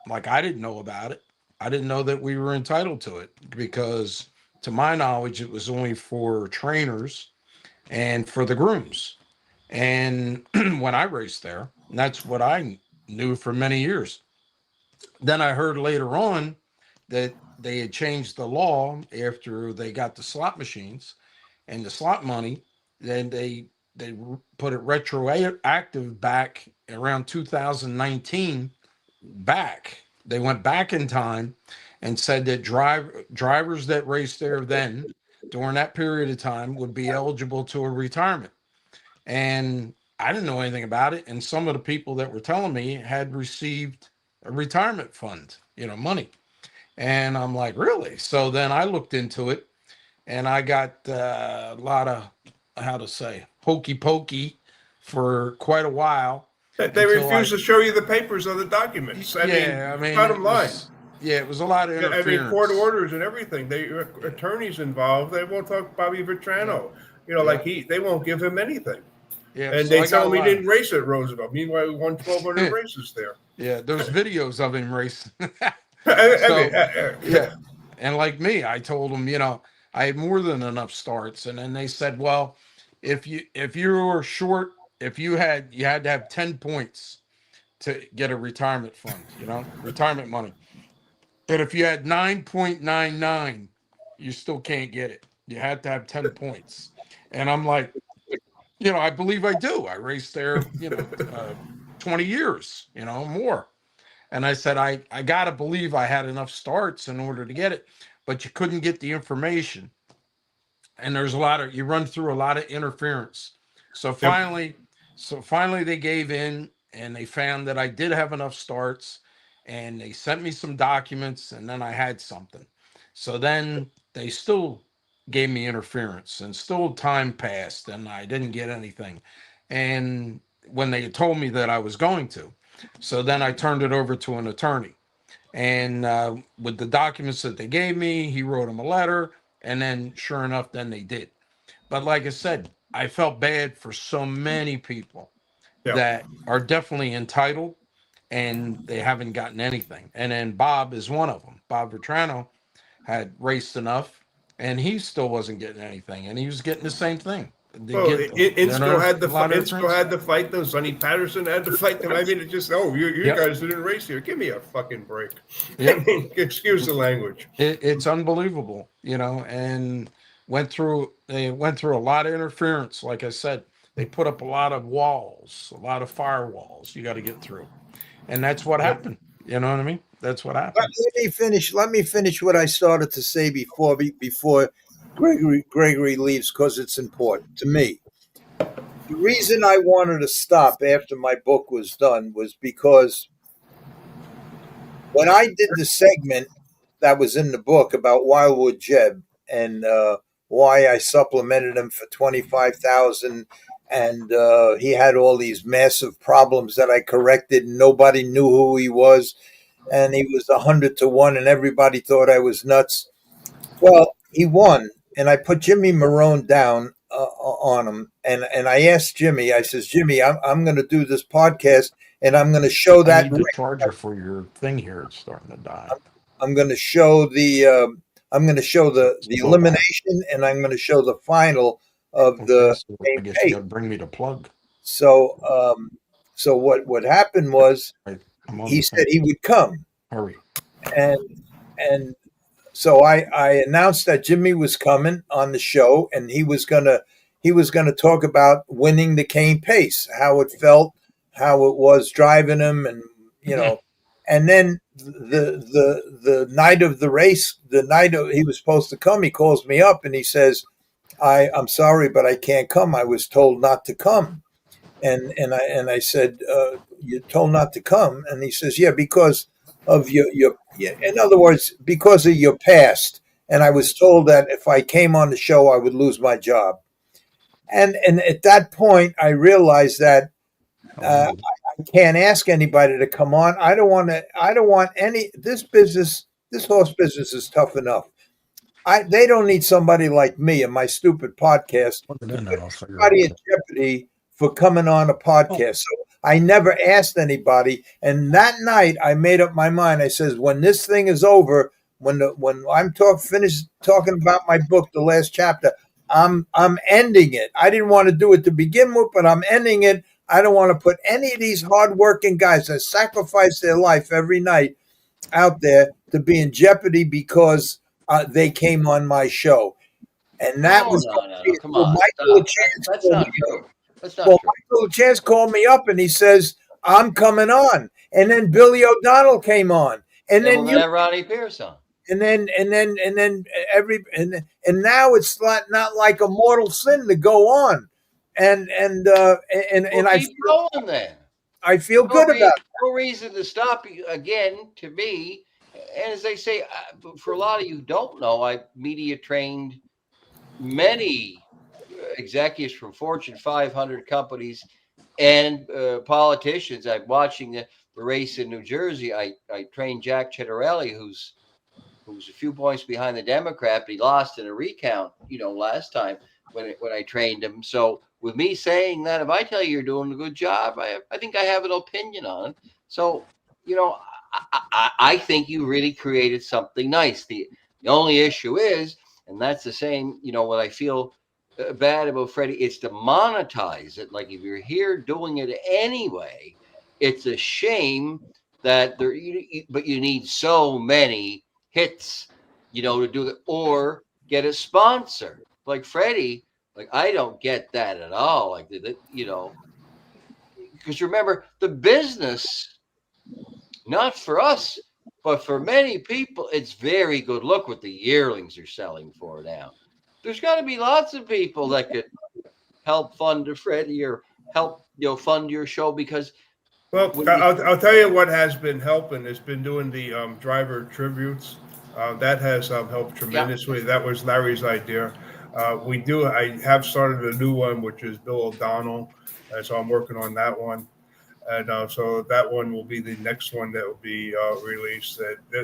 Like I didn't know about it. I didn't know that we were entitled to it because, to my knowledge, it was only for trainers and for the grooms. And when I raced there, that's what I knew for many years. Then I heard later on that they had changed the law after they got the slot machines and the slot money. Then they put it retroactive back around 2019 back. They went back in time and said that drivers that raced there then during that period of time would be eligible to a retirement. And I didn't know anything about it. And some of the people that were telling me had received a retirement fund, money. And I'm like, really? So then I looked into it and I got a lot of, hokey pokey for quite a while. They refused to show you the papers of the documents. I mean, bottom line. It was a lot of interference. Court orders and everything. Attorneys involved. They won't talk Bobby Vetrano. They won't give him anything. Yeah, and they tell him he didn't race at Roosevelt. Meanwhile, he won 1,200 races there. Yeah, there's videos of him racing. Yeah. And like me, I told them, I had more than enough starts. And then they said, well, if you were short, you had to have 10 points to get a retirement fund, retirement money. And if you had 9.99, you still can't get it. You had to have 10 points. And I'm like, I believe I do. I raced there, 20 years, more. And I said, I got to believe I had enough starts in order to get it, but you couldn't get the information. And there's you run through a lot of interference. So finally they gave in and they found that I did have enough starts and they sent me some documents and then I had something. So then they still gave me interference and still time passed and I didn't get anything. And when they told me that I was going to, so then I turned it over to an attorney and with the documents that they gave me, he wrote them a letter and then sure enough, then they did. But like I said, I felt bad for so many people that are definitely entitled and they haven't gotten anything. And then Bob is one of them. Bob Vetrano had raced enough and he still wasn't getting anything. And he was getting the same thing. Insto had to fight them. Sonny Patterson had to fight them. I mean, it just, you guys didn't race here. Give me a fucking break. Yep. I mean, excuse the language. It's unbelievable, and they went through a lot of interference. Like I said, they put up a lot of walls, a lot of firewalls you got to get through. And that's what happened. You know what I mean? That's what happened. Let me finish what I started to say before Gregory leaves, because it's important to me. The reason I wanted to stop after my book was done was because when I did the segment that was in the book about Wildwood Jeb and why I supplemented him for $25,000, and he had all these massive problems that I corrected, and nobody knew who he was, and he was 100 to 1, and everybody thought I was nuts. Well, he won. And I put Jimmy Marone down on him. And I asked Jimmy, I says, Jimmy, I'm going to do this podcast and I'm going to show that. I need the charger for your thing here. It's starting to die. I'm going to show the I'm going to show the elimination, and I'm going to show the final of the I guess you got to bring me the plug. So, so what happened was I'm on he the said phone. he would come, Hurry. and so I announced that Jimmy was coming on the show, and he was gonna talk about winning the cane pace, how it felt, how it was driving him, and and then the night of the race, the night of he was supposed to come, he calls me up and he says, I'm sorry, but I can't come. I was told not to come. And I said, you're told not to come. And he says, yeah, because of your in other words, because of your past. And I was told that if I came on the show, I would lose my job. And at that point, I realized that I can't ask anybody to come on. I don't want any. This horse business is tough enough. They don't need somebody like me and my stupid podcast to put everybody in jeopardy for coming on a podcast. So I never asked anybody. And that night I made up my mind. I says, when this thing is over, when I'm finished talking about my book, the last chapter, I'm ending it. I didn't want to do it to begin with, but I'm ending it. I don't want to put any of these hardworking guys that sacrifice their life every night out there to be in jeopardy because they came on my show. And that No, was come on. Michael That's not true. That's not well, true. Michael Chance called me up and he says, I'm coming on. And then Billy O'Donnell came on. And then we're gonna have Ronnie Pierce on. And then now it's not like a mortal sin to go on. And keep going then. I feel good about it. No reason to stop you again, to me. And as they say, for a lot of you who don't know, I media trained many executives from Fortune 500 companies and politicians. I'm watching the race in New Jersey. I trained Jack Ciattarelli, who's a few points behind the Democrat, but he lost in a recount, last time when I trained him. So with me saying that, if I tell you you're doing a good job, I think I have an opinion on it. So, I think you really created something nice. The only issue is, and that's the same, what I feel bad about Freddie, it's to monetize it. Like if you're here doing it anyway, it's a shame that but you need so many hits, to do it, or get a sponsor like Freddie. Like I don't get that at all. Like because remember the business, not for us, but for many people, it's very good. Look what the yearlings are selling for now. There's got to be lots of people that could help fund a Freddie or help fund your show, because I'll tell you what has been helping. It's been doing the driver tributes. That has helped tremendously. Yeah. That was Larry's idea. I have started a new one, which is Bill O'Donnell. So I'm working on that one. And so that one will be the next one that will be released.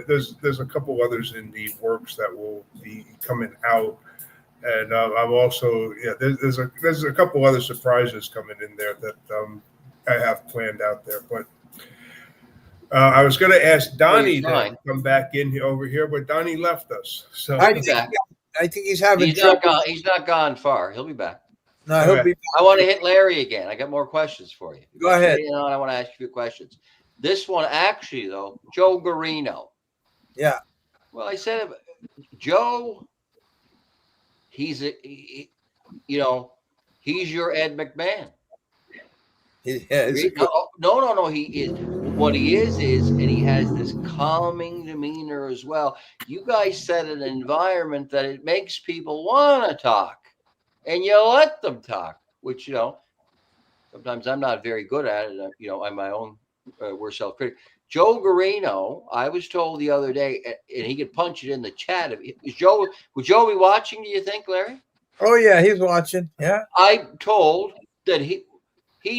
There's a couple others in the works that will be coming out. And I'm also, there's a couple other surprises coming in there that I have planned out there. But I was going to ask Donnie to come back in over here, but Donnie left us. So I think he's having He's not gone far. He'll be back. No, he'll be back. I want to hit Larry again. I got more questions for you. Go ahead. I want to ask you a few questions. This one, actually, though, Joe Garino. Yeah. Well, I said, Joe, he's he's your Ed McMahon. Yeah, no. He is what he is, and he has this calming demeanor as well. You guys set an environment that it makes people want to talk, and you let them talk. Which sometimes I'm not very good at it. I'm my own worst self-critic. Joe Garino, I was told the other day, and he could punch it in the chat. Would Joe be watching? Do you think, Larry? Oh yeah, he's watching. Yeah. I'm told that he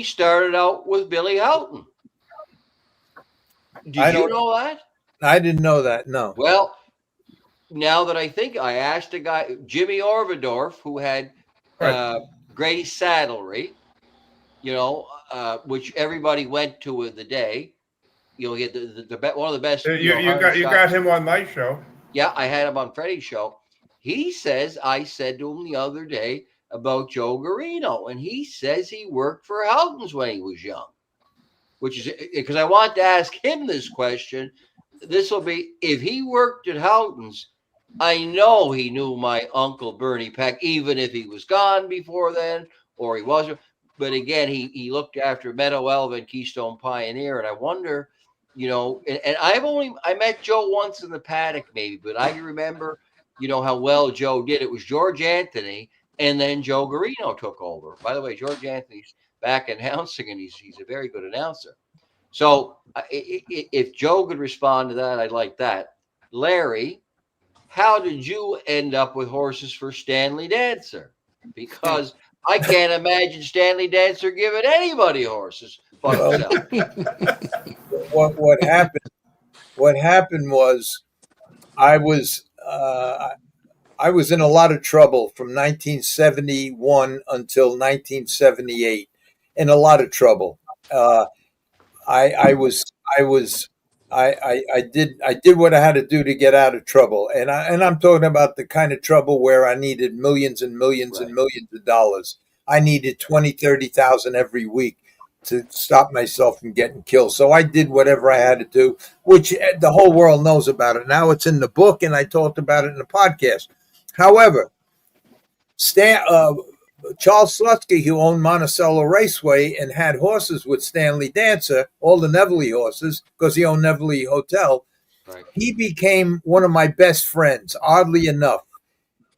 started out with Billy Houghton. Did you know that? I didn't know that, no. Well, now that I think, I asked a guy, Jimmy Orvidorf, who had Grady Saddlery, which everybody went to in the day. He had the one of the best. You got him on my show. Yeah, I had him on Freddie's show. He says I said to him the other day about Joe Garino, and he says he worked for Houghton's when he was young, which is because I want to ask him this question. This will be if he worked at Houghton's. I know he knew my uncle Bernie Peck, even if he was gone before then or he wasn't. But again, he looked after Meadow Elva and Keystone Pioneer, and I wonder, and I met Joe once in the paddock maybe, but I remember, how well Joe did. It was George Anthony, and then Joe Garino took over. By the way, George Anthony's back announcing, and he's a very good announcer. So if Joe could respond to that, I'd like that. Larry, how did you end up with horses for Stanley Dancer? Because I can't imagine Stanley Dancer giving anybody horses but himself. What happened? What happened was I was in a lot of trouble from 1971 until 1978. In a lot of trouble. I did what I had to do to get out of trouble, and I'm talking about the kind of trouble where I needed millions and millions and millions of dollars. I needed 20,000-30,000 every week to stop myself from getting killed. So I did whatever I had to do, which the whole world knows about it. Now it's in the book, and I talked about it in the podcast. However, Charles Slutsky, who owned Monticello Raceway and had horses with Stanley Dancer, all the Neville horses, because he owned Neville Hotel, Right. He became one of my best friends, oddly enough.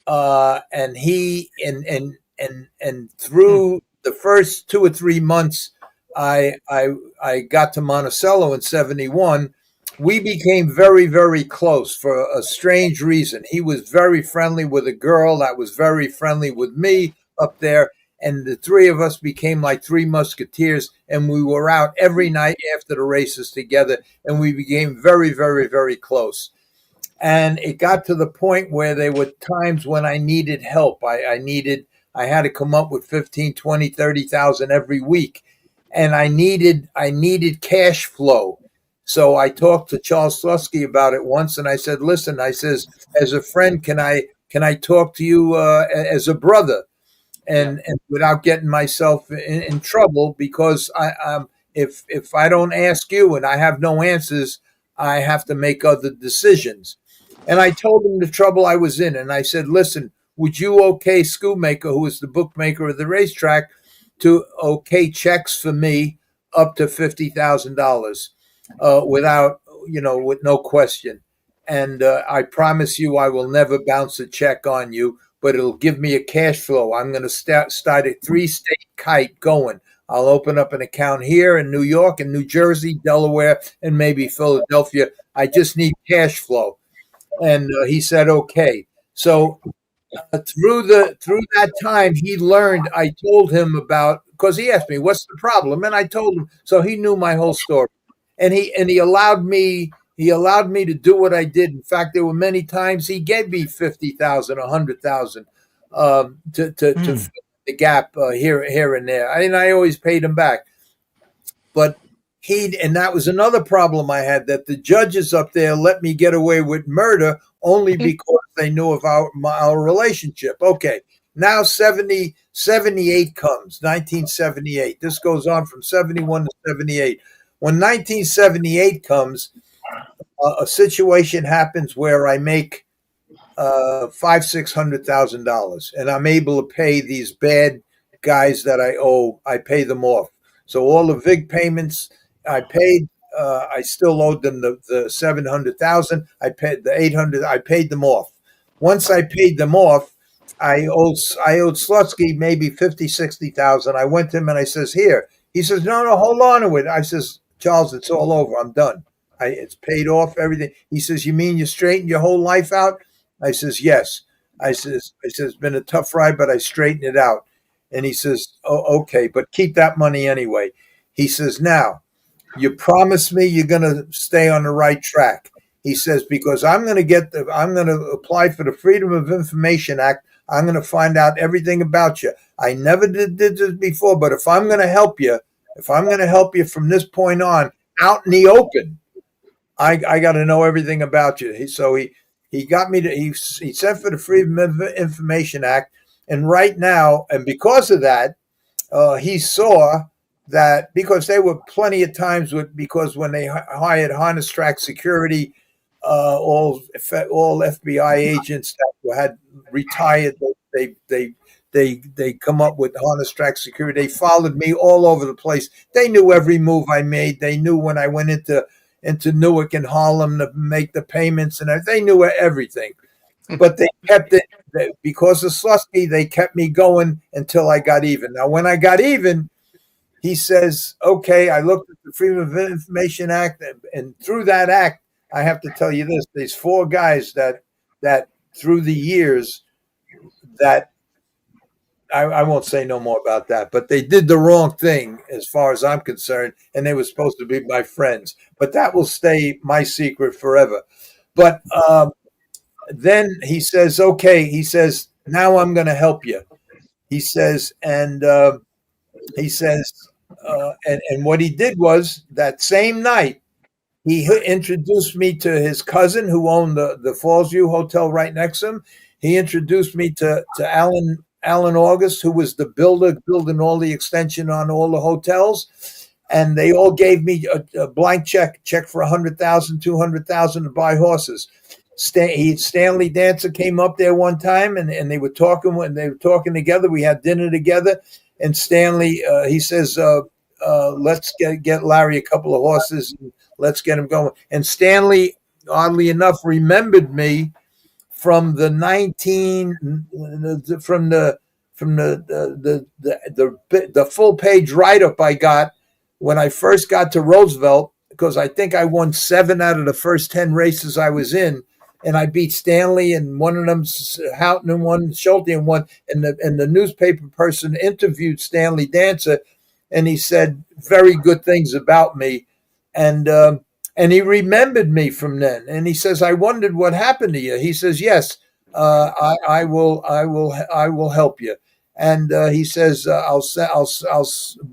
And he and through the first 2 or 3 months, I got to Monticello in '71. We became very, very close for a strange reason. He was very friendly with a girl that was very friendly with me up there, and the three of us became like three musketeers, and we were out every night after the races together, and we became very, very, very close. And it got to the point where there were times when I needed help. I had to come up with 15, 20, 30,000 every week, and I needed cash flow. So I talked to Charles Slutsky about it once, and I said, "Listen," I says, "as a friend, can I talk to you as a brother, and without getting myself in trouble? Because if I don't ask you and I have no answers, I have to make other decisions." And I told him the trouble I was in, and I said, "Listen, would you okay Schoolmaker, who is the bookmaker of the racetrack, to okay checks for me up to $50,000 without, with no question? And I promise you, I will never bounce a check on you, but it'll give me a cash flow. I'm going to start a 3-state kite going. I'll open up an account here in New York and New Jersey, Delaware, and maybe Philadelphia. I just need cash flow." And he said, "Okay." So through that time, he learned. I told him about, because he asked me, "What's the problem?" And I told him. So he knew my whole story, and he allowed me. He allowed me to do what I did. In fact, there were many times he gave me 50,000, 100,000 to fill the gap here and there. And I always paid him back. But and that was another problem I had, that the judges up there let me get away with murder only because they knew of our relationship. Okay, now 78 comes, 1978. This goes on from 71 to 78. When 1978 comes, a situation happens where I make $500,000-600,000, and I'm able to pay these bad guys that I owe. I pay them off. So all the VIG payments I paid, I still owed them the 700,000. I paid the 800. I paid them off. Once I paid them off, I owed Slutsky maybe 50,000-60,000. I went to him and I says, "Here." He says, "No, hold on to it." I says, "Charles, it's all over. I'm done. It's paid off, everything." He says, "You mean you straightened your whole life out?" I says, "Yes." I says, "It's been a tough ride, but I straightened it out." And he says, "Oh, okay, but keep that money anyway." He says, "Now, you promise me you're going to stay on the right track." He says, "Because I'm going to apply for the Freedom of Information Act. I'm going to find out everything about you. I never did this before, but if I'm going to help you from this point on, out in the open, I got to know everything about you." So He got me to. He sent for the Freedom of Information Act, and right now, and because of that, he saw that because there were plenty of times because when they hired harness track security, all FBI agents that had retired, they come up with harness track security. They followed me all over the place. They knew every move I made. They knew when I went into Newark and Harlem to make the payments, and they knew everything. But they kept it because of Slusky. They kept me going until I got even. Now, when I got even, he says, "Okay." I looked at the Freedom of Information Act, and through that act, I have to tell you this: there's 4 guys that through the years that I won't say no more about that, but they did the wrong thing as far as I'm concerned, and they were supposed to be my friends. But that will stay my secret forever. But then he says, "Okay," he says, "now I'm going to help you." He says, and what he did was that same night, he introduced me to his cousin who owned the Fallsview Hotel right next to him. He introduced me to Alan August, who was the builder building all the extension on all the hotels. And they all gave me a blank check for 100,000, 200,000 to buy horses. Stanley Dancer came up there one time, and they were talking. When they were talking together, we had dinner together. And Stanley, he says, "Let's get Larry a couple of horses. And let's get him going." And Stanley, oddly enough, remembered me from the full page write up I got when I first got to Roosevelt, because I think I won 7 out of the first 10 races I was in, and I beat Stanley and one of them Houghton and one Schulte and one, and the newspaper person interviewed Stanley Dancer, and he said very good things about me, and he remembered me from then. And he says, "I wondered what happened to you." He says, "Yes, I will help you." And he says,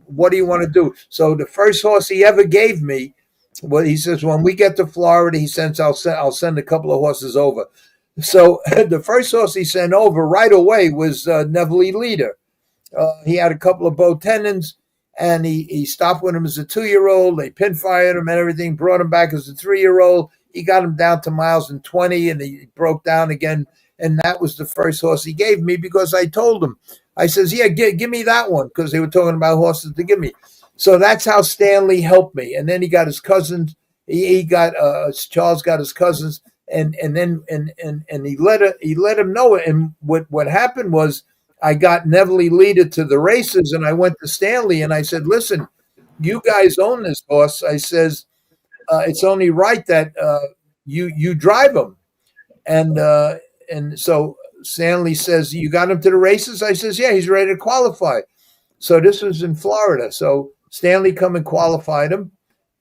"What do you want to do?" So the first horse he ever gave me, well, he says, when we get to Florida, he says, I'll send a couple of horses over. So the first horse he sent over right away was Neville Leader. He had a couple of bow tendons, and he stopped with him as a 2-year-old. They pin fired him and everything, brought him back as a 3-year-old. He got him down to miles and 20, and he broke down again. And that was the first horse he gave me because I told him, I says, "Yeah, give me that one," because they were talking about horses to give me. So that's how Stanley helped me. And then he got his cousins. Charles got his cousins, and then he let him know it. And what happened was, I got Neville Leader to the races, and I went to Stanley and I said, "Listen, you guys own this horse." I says, "It's only right that you drive him." And so Stanley says, "You got him to the races?" I says, "Yeah, he's ready to qualify." So this was in Florida. So Stanley come and qualified him.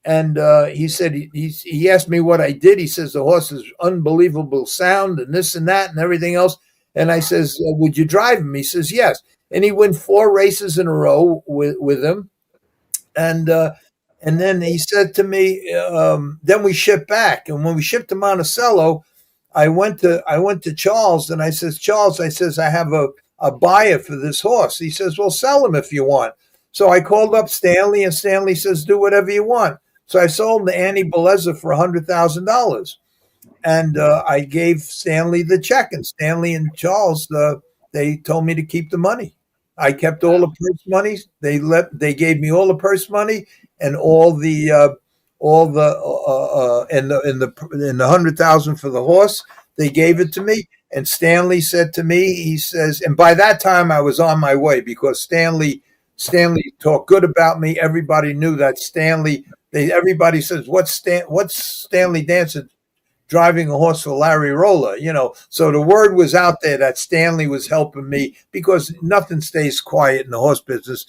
And he said, he asked me what I did. He says, "The horse is unbelievable sound and this and that and everything else." And I says, "Would you drive him?" He says, "Yes." And he won 4 races in a row with him. And then he said to me, then we shipped back. And when we shipped to Monticello, I went to Charles, and I says, "Charles," I says, "I have a buyer for this horse." He says, "Well, sell him if you want." So I called up Stanley, and Stanley says, "Do whatever you want." So I sold him to Annie Beleza for $100,000. And I gave Stanley the check, and Stanley and Charles, they told me to keep the money. I kept all the purse money. They gave me all the purse money and all the and the 100,000 for the horse. They gave it to me, and Stanley said to me, he says, and by that time I was on my way because Stanley talked good about me. Everybody knew that Stanley. Everybody says, what's Stanley Dancer driving a horse for Larry Rolla, So the word was out there that Stanley was helping me because nothing stays quiet in the horse business.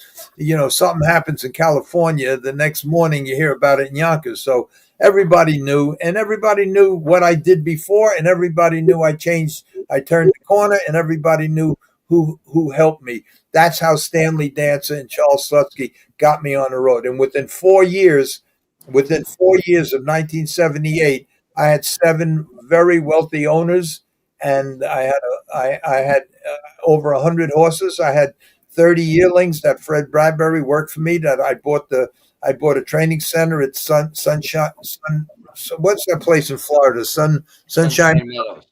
Something happens in California, the next morning you hear about it in Yonkers. So everybody knew, and everybody knew what I did before, and everybody knew I turned the corner, and everybody knew who helped me. That's how Stanley Dancer and Charles Slutsky got me on the road. And within 4 years of 1978, I had 7 very wealthy owners, and I had over 100 horses. I had 30 yearlings that Fred Bradbury worked for me. That I bought a training center at Sunshine. What's that place in Florida? Sunshine. Meadows.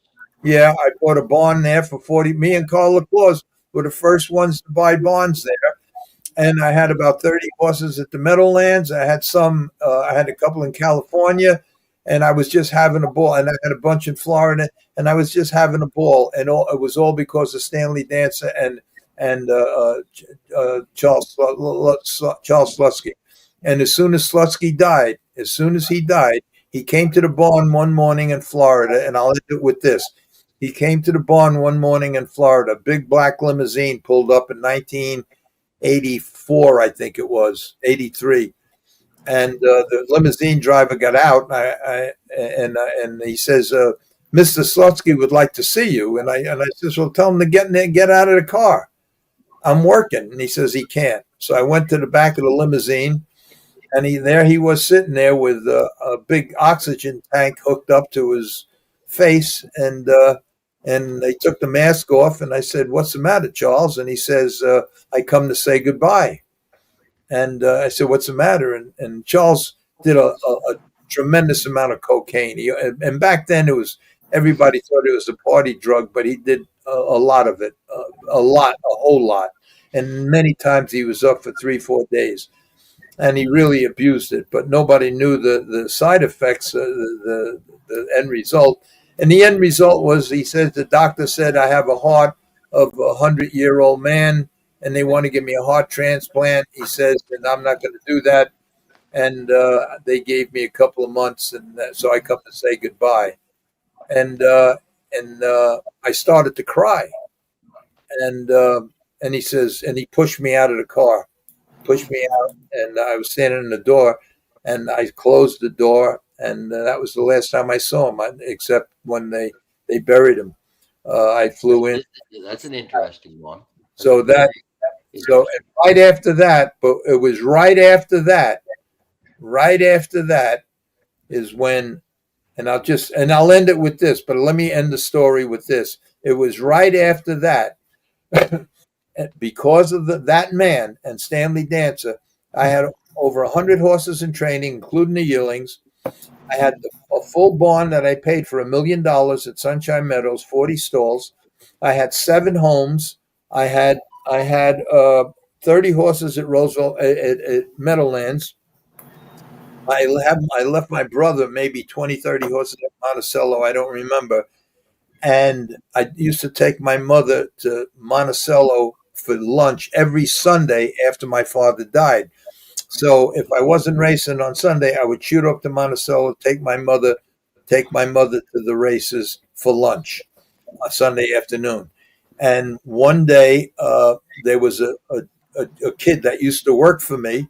Yeah, I bought a barn there for 40. Me and Carl LaClaus were the first ones to buy barns there. And I had about 30 horses at the Meadowlands. I had a couple in California, and I was just having a ball. And I had a bunch in Florida, and I was just having a ball. And it was all because of Stanley Dancer and Charles Slutsky. And as soon as Slutsky died, he came to the barn one morning in Florida, and I'll end it with this. He came to the barn one morning in Florida. A big black limousine pulled up in 1984, I think it was, 83. And the limousine driver got out, and he says, Mr. Slutsky would like to see you. And I says, well, tell him to get out of the car. I'm working. And he says he can't. So I went to the back of the limousine, and he was sitting there with a big oxygen tank hooked up to his face, and they took the mask off, and I said, what's the matter, Charles? And he says, I come to say goodbye. And I said, what's the matter? And Charles did a tremendous amount of cocaine. And back then everybody thought it was a party drug, but he did a lot of it, a whole lot. And many times he was up for 3-4 days. And he really abused it, but nobody knew the side effects, the end result. And the end result was, he said, the doctor said, I have a heart of a 100-year-old man, and they want to give me a heart transplant. He says, and I'm not going to do that. And they gave me a couple of months, and so I come to say goodbye. And I started to cry. And he says, and he pushed me out of the car. And I was standing in the door, and I closed the door, and that was the last time I saw him, except when they buried him. I flew in. That's an interesting one. So right after that, but it was right after that is when, and I'll end it with this, but let me end the story with this. It was right after that. Because of that man and Stanley Dancer, I had over 100 horses in training, including the yearlings. I had a full barn that I paid for $1 million at Sunshine Meadows, 40 stalls. I had 7 homes. I had 30 horses at Roosevelt at Meadowlands. I left my brother maybe 20, 30 horses at Monticello. I don't remember. And I used to take my mother to Monticello for lunch every Sunday after my father died. So if I wasn't racing on Sunday, I would shoot up to Monticello, take my mother to the races for lunch on Sunday afternoon. And one day there was a kid that used to work for me,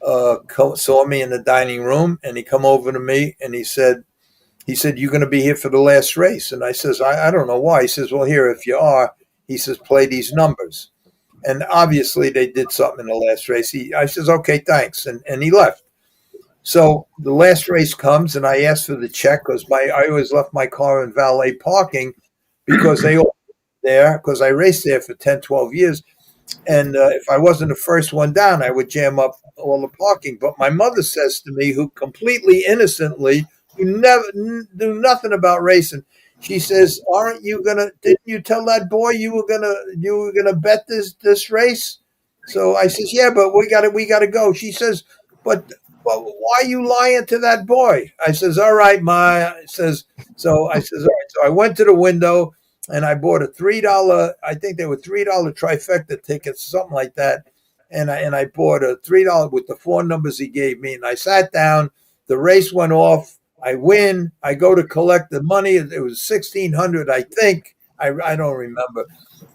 saw me in the dining room, and he come over to me and he said, you're going to be here for the last race. And I says, I don't know why. He says, well, here, if you are, he says, play these numbers. And obviously they did something in the last race. I says, okay, thanks. And he left. So the last race comes, and I asked for the check because I always left my car in valet parking because they all there, because I raced there for 10, 12 years. And if I wasn't the first one down, I would jam up all the parking. But my mother says to me, who completely innocently, who never knew nothing about racing, she says, didn't you tell that boy you were gonna bet this race? So I says, yeah, but we gotta go. She says, but why are you lying to that boy? I says, all right, Ma. So I says, all right. So I went to the window and I bought a $3, I think they were $3 trifecta tickets, something like that. And I bought a $3 with the 4 numbers he gave me. And I sat down, the race went off. I win. I go to collect the money. It was $1,600, I think. I don't remember.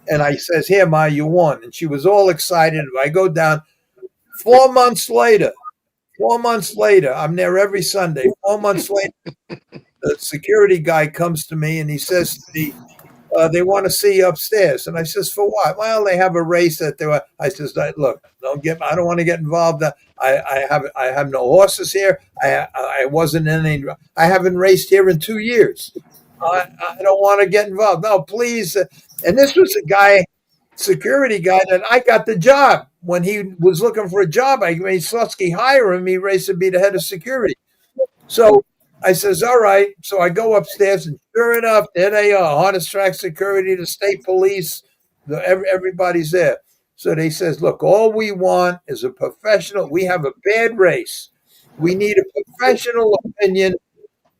And I says, here, Ma, you won. And she was all excited. I go down. 4 months later, I'm there every Sunday. 4 months later, the security guy comes to me and he says to me, they want to see you upstairs. And I says, for what? Well, they have a race that they were. I says, look, I don't want to get involved. I have no horses here. I wasn't in any. I haven't raced here in 2 years. I don't want to get involved. No, please. And this was a guy, security guy, that I got the job. When he was looking for a job, I made Slutsky hire him. He raised to be the head of security. So I says, all right. So I go upstairs, and sure enough, there they are, harness track security, the state police, everybody's there. So they says, look, all we want is a professional. We have a bad race. We need a professional opinion.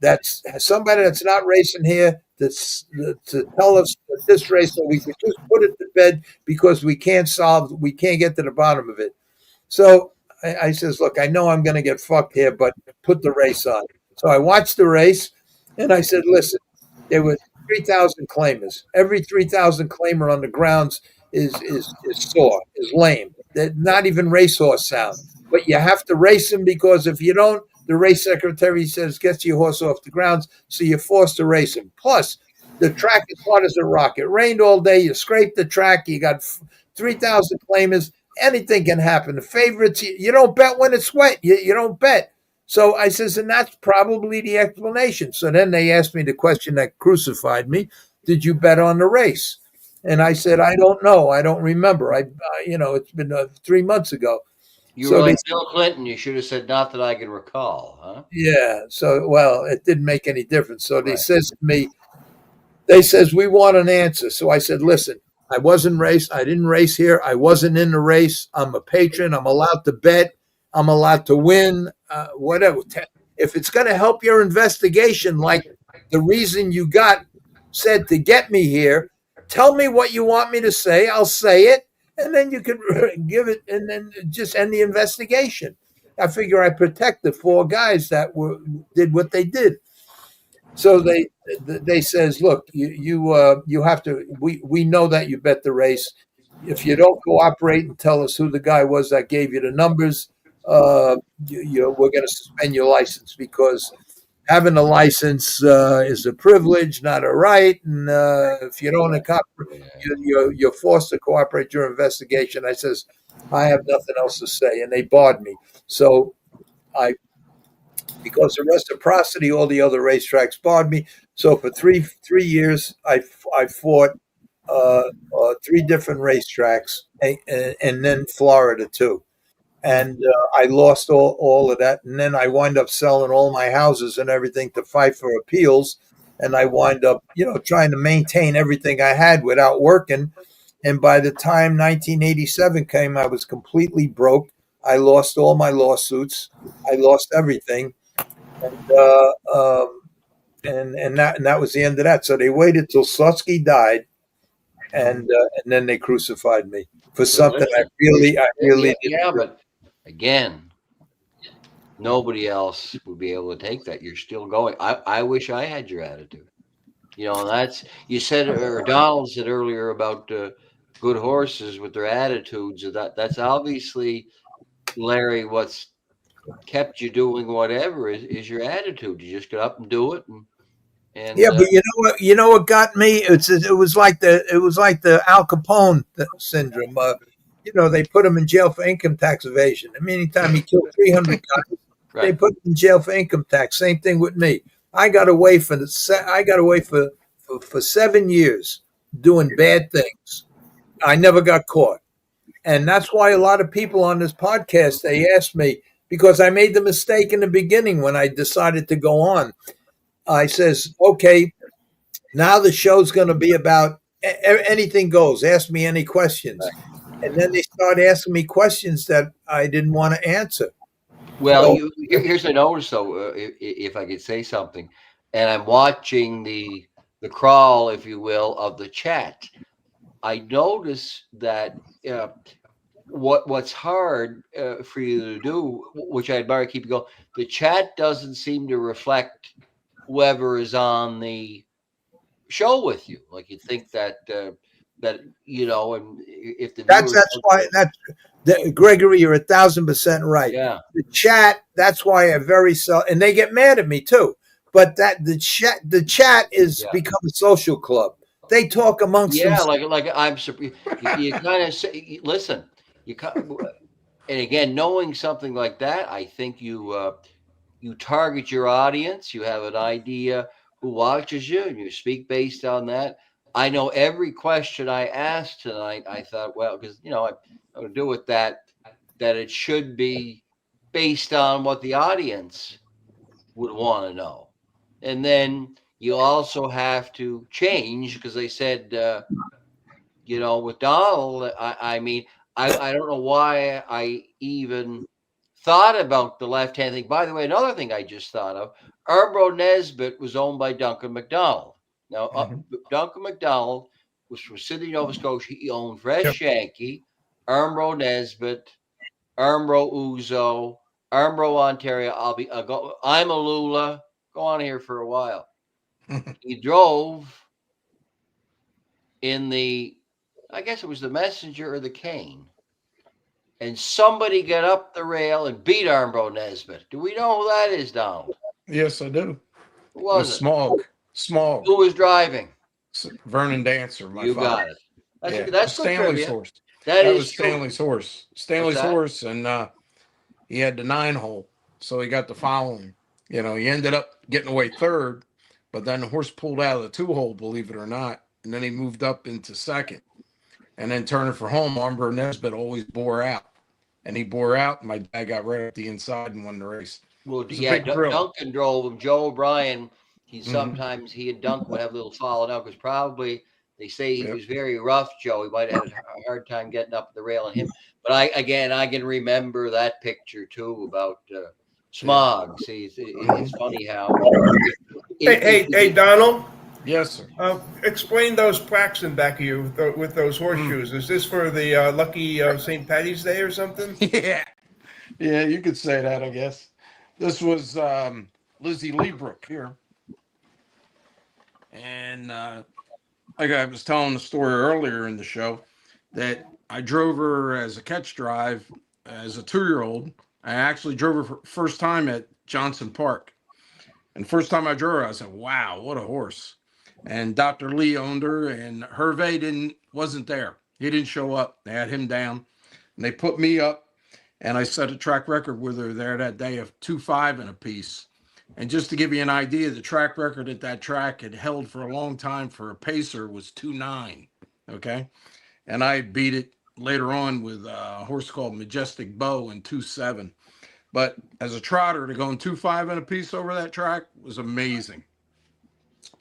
That's somebody that's not racing here that's to tell us that this race, so we could just put it to bed because we can't get to the bottom of it. So I says, look, I know I'm going to get fucked here, but put the race on. So I watched the race, and I said, listen, there were 3,000 claimers. Every 3,000 claimer on the grounds is sore, is lame. They're not even racehorse sound. But you have to race them, because if you don't, the race secretary says, gets your horse off the grounds, so you're forced to race him. Plus, the track is hard as a rock. It rained all day. You scrape the track. You got 3,000 claimers. Anything can happen. The favorites, you don't bet when it's wet. You don't bet. So I says, and that's probably the explanation. So then they asked me the question that crucified me. Did you bet on the race? And I said, I don't know. I don't remember. It's been 3 months ago. You were like Bill Clinton. You should have said, not that I can recall, huh? Yeah. So, well, it didn't make any difference. So they says to me, we want an answer. So I said, listen, I wasn't raced. I didn't race here. I wasn't in the race. I'm a patron. I'm allowed to bet. I'm allowed to win. Whatever. If it's going to help your investigation, like the reason you got said to get me here, tell me what you want me to say. I'll say it, and then you can give it, and then just end the investigation. I figure I protect the 4 guys that did what they did. So they says, look, you have to. We know that you bet the race. If you don't cooperate and tell us who the guy was that gave you the numbers, we're going to suspend your license, because having a license is a privilege, not a right. And if you don't cooperate, you're forced to cooperate your investigation. I says, I have nothing else to say, and they barred me. So because of reciprocity, all the other racetracks barred me. So for three years, I fought 3 different racetracks, and then Florida too. And I lost all of that. And then I wind up selling all my houses and everything to fight for appeals. And I wind up, trying to maintain everything I had without working. And by the time 1987 came, I was completely broke. I lost all my lawsuits. I lost everything. And that was the end of that. So they waited till Slutsky died, and then they crucified me for something I really didn't do. But again, nobody else would be able to take that. You're still going. I wish I had your attitude. That's, you said, or Donald said earlier about good horses with their attitudes. That's obviously, Larry, what's kept you doing whatever is your attitude. You just get up and do it. And yeah, but you know what got me? It was like the Al Capone syndrome. They put him in jail for income tax evasion. I mean, anytime he killed 300 guys, they put him in jail for income tax. Same thing with me. I got away for 7 years doing bad things. I never got caught. And that's why a lot of people on this podcast, they asked me, because I made the mistake in the beginning when I decided to go on. I says, okay, now the show's going to be about anything goes. Ask me any questions. And then they start asking me questions that I didn't want to answer. Well, here's a notice, though, if I could say something. And I'm watching the crawl, if you will, of the chat. I notice that what's hard for you to do, which I admire, keep going, the chat doesn't seem to reflect whoever is on the show with you. Like, you'd think that and if the Gregory, you're 1,000% right. Yeah. The chat, that's why and they get mad at me too. But the chat is become a social club. They talk amongst themselves. Like I'm surprised. You kind of say, listen, and again, knowing something like that, I think you target your audience. You have an idea who watches you and you speak based on that. I know every question I asked tonight, I thought, well, because, you know, I'm going to do with that it should be based on what the audience would want to know. And then you also have to change because they said, you know, with Donald, I mean, I don't know why I even thought about the left-hand thing. By the way, another thing I just thought of, Arbro Nesbitt was owned by Duncan MacDonald. Now, Duncan MacDonald was from Sydney, Nova Scotia. He owned Fresh Yankee, Armbro Nesbitt, Armbro Uzo, Armbro Ontario. I'm a Lula. Go on here for a while. He drove in the, I guess it was the Messenger or the Cane. And somebody got up the rail and beat Armbro Nesbitt. Do we know who that is, Donald? Yes, I do. Who was it? Smog. Who was driving? Vernon Dancer, my You father. got it. That's good Stanley's trivia. horse. That is was true. Stanley's horse. Stanley's horse, and he had the 9-hole, so he got the following. You know, he ended up getting away third, but then the horse pulled out of the 2-hole, believe it or not, and then he moved up into second. And then turning for home, Armbro Nesbitt always bore out. And he bore out, and my dad got right up the inside and won the race. Well, yeah, Duncan drove him. Joe O'Brien, sometimes he and Duncan would have a little falling out because probably they say he was very rough, Joe. He might have had a hard time getting up the rail on him. But I can remember that picture too about Smog. See, it's funny how. Hey, Donald. Yes, sir. Explain those plaques in back of you with those horseshoes. Is this for the lucky St. Patty's Day or something? Yeah, you could say that, I guess. This was Lizzie Leebrook here. And like I was telling the story earlier in the show, that I drove her as a catch drive as a 2-year-old. I actually drove her for first time at Johnson Park. And first time I drove her, I said, wow, what a horse. And Dr. Lee owned her, and Hervé wasn't there. He didn't show up. They had him down, and they put me up, and I set a track record with her there that day of 2.5 and a piece. And just to give you an idea, the track record at that track had held for a long time for a pacer was 2.9. Okay, and I beat it later on with a horse called Majestic Bow in 2.7. But as a trotter, to go in 2.5 and a piece over that track was amazing.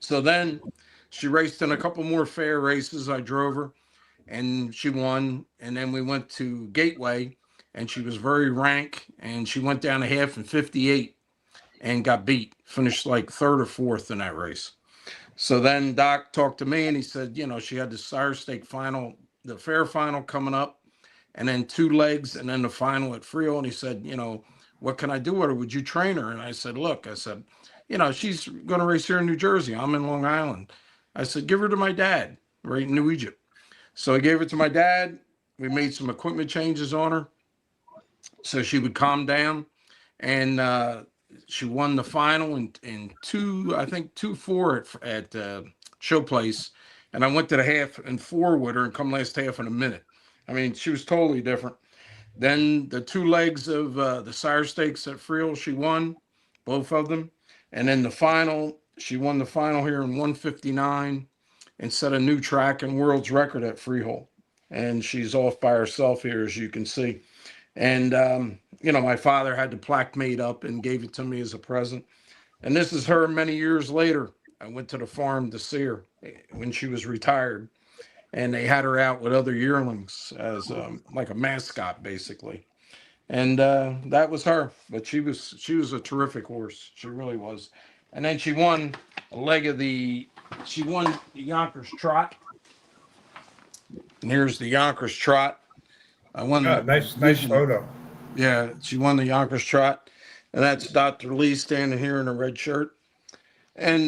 So then she raced in a couple more fair races. I drove her and she won. And then we went to Gateway and she was very rank and she went down a half in 58 and got beat, finished like third or fourth in that race. So then Doc talked to me and he said, you know, she had the sire stake final, the fair final coming up, and then 2 legs and then the final at Frio. And he said, you know, what can I do with her? Would you train her? And I said, look, you know, she's going to race here in New Jersey. I'm in Long Island. I said, give her to my dad, right in New Egypt. So I gave it to my dad. We made some equipment changes on her so she would calm down. And she won the final in 2-4 at Show Place. And I went to the half and 4 with her and come last half in a minute. I mean, she was totally different. Then the 2 legs of the sire stakes at Friel, she won both of them. And then the final, she won the final here in 1:59 and set a new track and world's record at Freehold. And she's off by herself here, as you can see. And, you know, my father had the plaque made up and gave it to me as a present. And this is her many years later. I went to the farm to see her when she was retired. And they had her out with other yearlings as like a mascot, basically. And that was her. But she was a terrific horse. She really was. And then she won a leg of she won the Yonkers Trot. And here's the Yonkers Trot. I won. Nice photo. Yeah, she won the Yonkers Trot. And that's Dr. Lee standing here in a red shirt. And,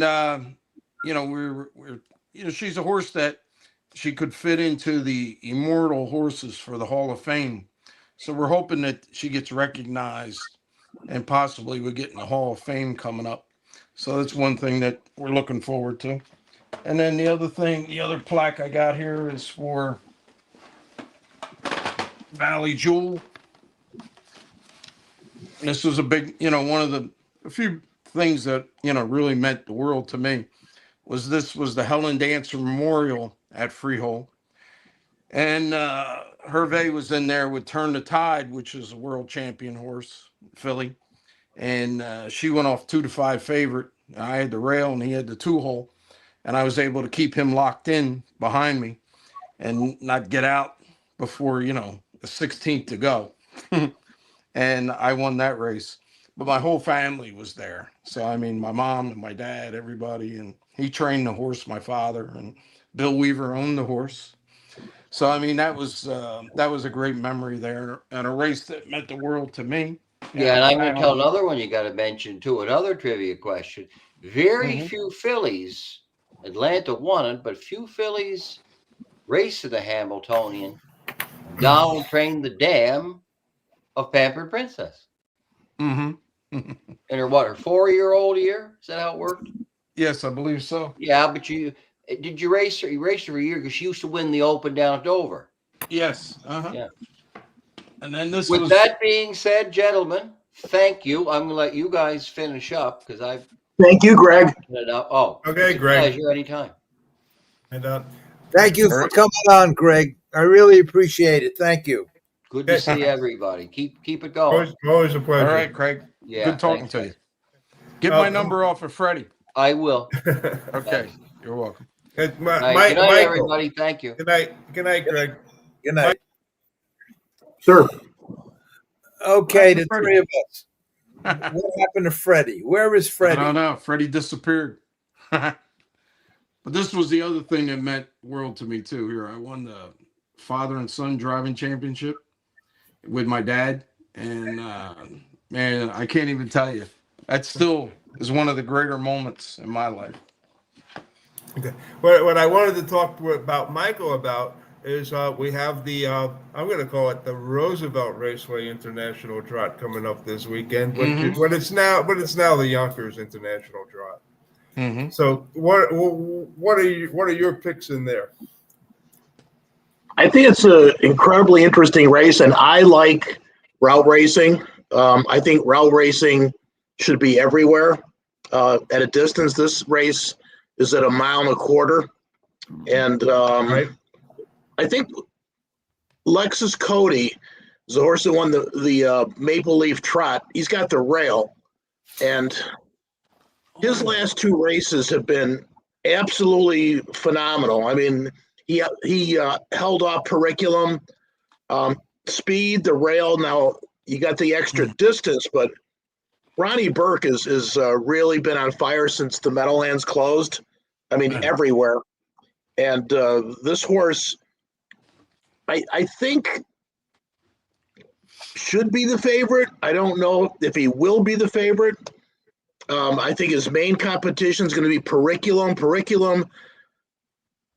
you know, we're you know, she's a horse that she could fit into the immortal horses for the Hall of Fame. So we're hoping that she gets recognized and possibly we get in the Hall of Fame coming up. So that's one thing that we're looking forward to. And then the other plaque I got here is for Valley Jewel. This was a big, you know, one of the a few things that, really meant the world to me was the Helen Dancer Memorial at Freehold. And Hervé was in there with Turn the Tide, which is a world champion horse, filly. And she went off 2-5 favorite. I had the rail and he had the 2-hole. And I was able to keep him locked in behind me and not get out before, the 16th to go. And I won that race. But my whole family was there. So, I mean, my mom and my dad, everybody. And he trained the horse, my father. And Bill Weaver owned the horse. So, I mean, that was a great memory there, and a race that meant the world to me. Yeah, and I'm going to tell another one you got to mention too. Another trivia question: very few fillies, Atlanta won it, but few fillies raced to the Hamiltonian. Donald trained the dam of Pampered Princess. Mm-hmm. In her 4-year-old year? Is that how it worked? Yes, I believe so. Yeah, but did you race her? You raced her a year because she used to win the Open down at Dover. Yes. Yeah. And then With that being said, gentlemen, thank you. I'm going to let you guys finish up because I've. Thank you, Greg. Oh, okay, Greg. Pleasure anytime. And Thank you for coming on, Greg. I really appreciate it. Thank you. Good to see everybody. Keep it going. always a pleasure. All right, Craig. Yeah. Good talking to you. Get my number off of Freddie. I will. Okay. You're welcome. Good night, everybody. Thank you. Good night. Good night, Greg. Good night. Sure. Okay, the three of us. What happened to Freddie? Where is Freddie? I don't know. Freddie disappeared. But this was the other thing that meant world to me too. Here, I won the father and son driving championship with my dad, and man, I can't even tell you. That still is one of the greater moments in my life. Okay. What I wanted to talk about Michael about is we have the I'm going to call it the Roosevelt Raceway International Trot coming up this weekend, but it's now the Yonkers International Trot. Mm-hmm. So what are your picks in there? I think it's an incredibly interesting race, and I like route racing. I think route racing should be everywhere. At a distance, this race is at 1.25 miles, and Right. I think Lexus Cody is the horse that won the Maple Leaf Trot. He's got the rail, and his last 2 races have been absolutely phenomenal. I mean, he held off Periculum, speed, the rail. Now you got the extra distance, but Ronnie Burke is really been on fire since the Meadowlands closed. I mean, everywhere. And this horse, I think, should be the favorite. I don't know if he will be the favorite. I think his main competition is going to be Periculum. Periculum,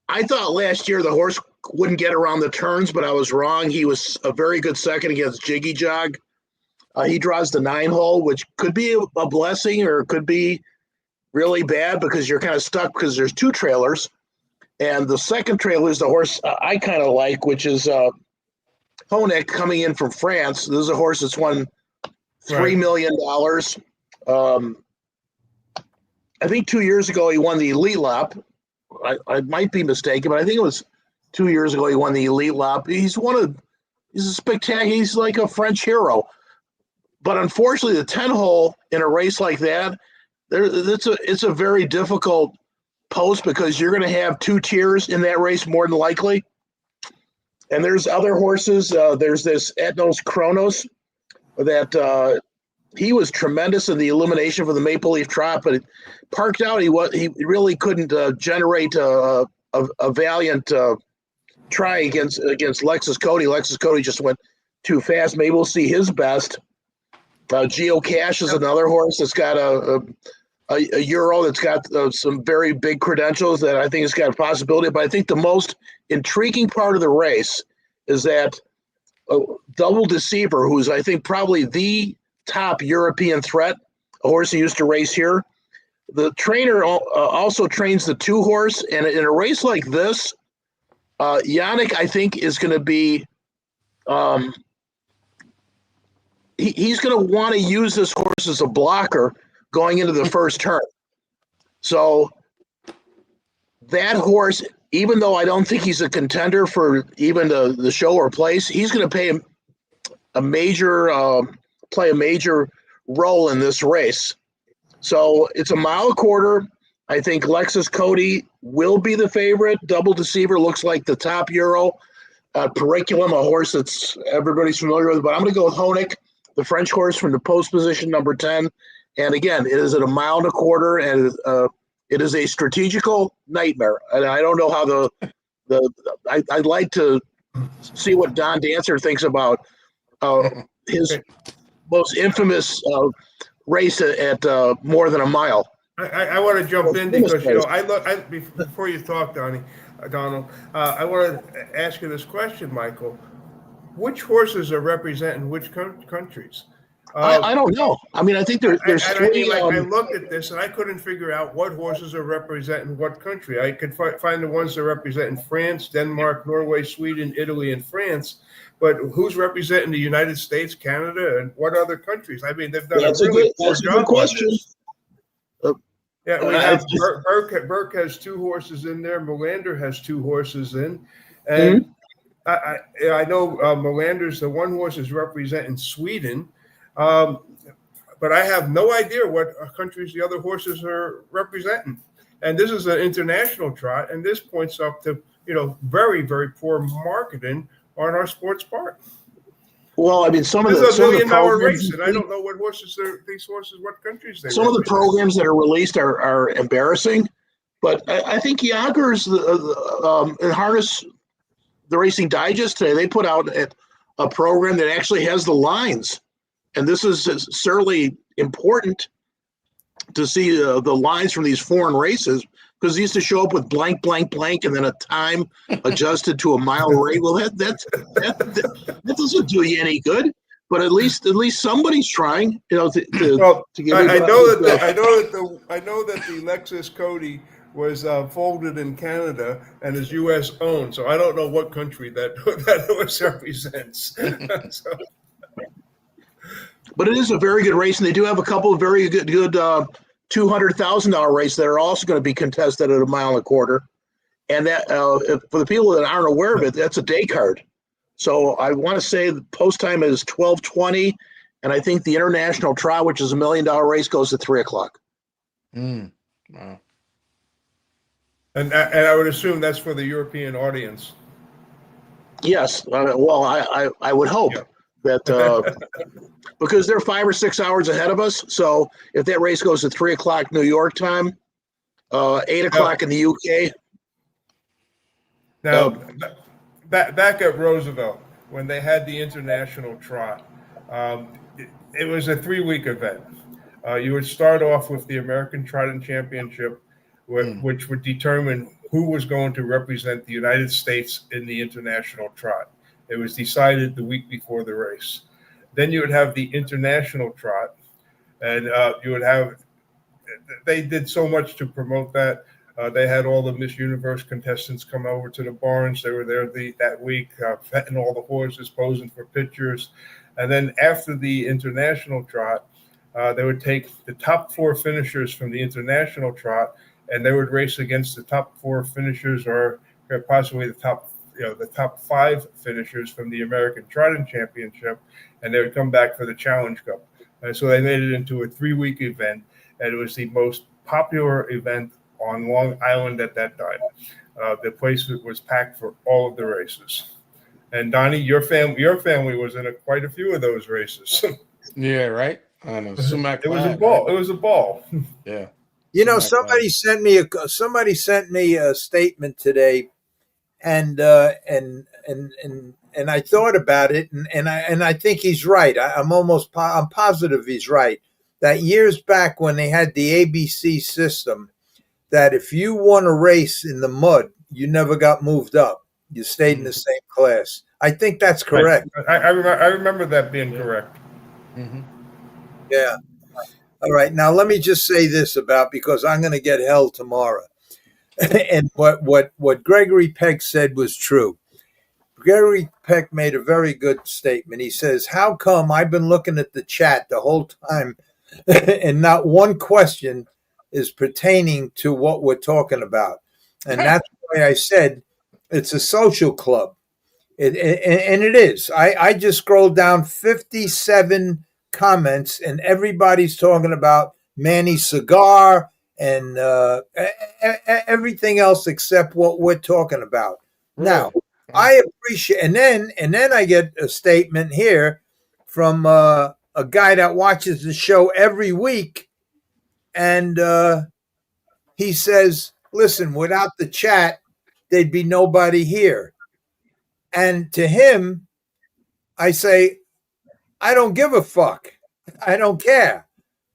I thought last year the horse wouldn't get around the turns, but I was wrong. He was a very good second against Jiggy Jog. He draws the 9-hole, which could be a blessing or it could be really bad because you're kind of stuck because there's 2 trailers. And the second trailer is the horse I kind of like, which is Honeck coming in from France. This is a horse that's won $3 million. I think 2 years ago he won the Elite Lap. I might be mistaken, but I think it was 2 years ago he won the Elite Lap. He's a spectacular. He's like a French hero. But unfortunately, the 10-hole in a race like that, it's a very difficult post because you're going to have 2 tiers in that race more than likely. And there's other horses. There's this Etnos Kronos that he was tremendous in the elimination for the Maple Leaf Trot, but it parked out. He really couldn't generate a valiant try against Lexus Cody. Lexus Cody just went too fast. Maybe we'll see his best. Geocache is another horse that's got a Euro that's got some very big credentials that I think has got a possibility. But I think the most intriguing part of the race is that Double Deceiver, who's I think probably the top European threat, a horse he used to race here. The trainer also trains the 2-horse, and in a race like this, Yannick I think is going to be he's going to want to use this horse as a blocker, going into the first turn. So that horse, even though I don't think he's a contender for even the show or place, he's going to play a major role in this race. So it's a mile a quarter. I think Lexus Cody will be the favorite. Double Deceiver looks like the top Euro. Periculum, a horse that's everybody's familiar with, but I'm going to go with Honig, the French horse from the post position, number 10. And again, it is at a mile and a quarter, and it is a strategical nightmare. And I don't know how I'd like to see what Don Dancer thinks about his most infamous race at more than a mile. I want to jump in because before you talk, Donald, I want to ask you this question, Michael. Which horses are representing which countries? I don't know. I mean, I think there's three. I looked at this and I couldn't figure out what horses are representing what country. I could find the ones that are representing France, Denmark, Norway, Sweden, Italy, and France. But who's representing the United States, Canada, and what other countries? I mean, they've done that's a good question. Yeah, we have Burke has 2 horses in there. Melander has 2 horses in, and I know Melander's the one horse is representing Sweden, but I have no idea what countries the other horses are representing. And this is an international trot, and this points up to very, very poor marketing on our sports part. Well, I mean, some of the $1 million race, and I don't know what horses these horses, what countries they. Some of the programs that are released are embarrassing, but I think Yonkers and Harness, the Racing Digest today, they put out a program that actually has the lines, and this is certainly important to see the lines from these foreign races, because these used to show up with blank, blank, blank, and then a time adjusted to a mile rate. Well, that doesn't do you any good. But at least somebody's trying, to give. I know that the Lexus Cody was folded in Canada and is U.S. owned. So I don't know what country that horse represents. But it is a very good race, and they do have a couple of very good $200,000 race that are also going to be contested at a mile and a quarter. And that for the people that aren't aware of it, that's a day card. So I want to say the post time is 12:20, and I think the International Trot, which is $1 million race, goes to 3:00. Wow. And I would assume that's for the European audience. Yes. Well, I would hope that because they're 5 or 6 hours ahead of us. So if that race goes to 3:00 New York time, 8:00 in the UK. Now, back at Roosevelt, when they had the International Trot, it was a 3-week event. You would start off with the American Trotting Championship, which would determine who was going to represent the United States in the International Trot. It was decided the week before the race. Then you would have the International Trot, and you would have. They did so much to promote that. They had all the Miss Universe contestants come over to the barns. They were there that week, petting all the horses, posing for pictures. And then after the International Trot, they would take the top 4 finishers from the International Trot, and they would race against the top 4 finishers, or possibly the top 5 finishers from the American Trotting Championship, and they would come back for the Challenge Cup. And so they made it into a 3-week event, and it was the most popular event on Long Island at that time. The place was packed for all of the races. And Donnie, your family was in quite a few of those races. Yeah, right. I know. Sumac. It was a ball. Right? It was a ball. Yeah. Somebody sent me a statement today, and I thought about it, and I think he's right. I'm positive he's right. That years back when they had the ABC system, that if you won a race in the mud, you never got moved up. You stayed in the same class. I think that's correct. I remember that being correct. Mm-hmm. Yeah. All right. Now let me just say this because I'm going to get hell tomorrow. And what Gregory Peck said was true. Gregory Peck made a very good statement. He says, "How come I've been looking at the chat the whole time and not one question is pertaining to what we're talking about. And that's why I said it's a social club. And it is. I just scrolled down 57 comments, and everybody's talking about Manny's cigar and everything else except what we're talking about. Really? Now, I appreciate, and then I get a statement here from a guy that watches the show every week, and he says, "Listen, without the chat, there'd be nobody here." And to him, I say, I don't give a fuck. I don't care.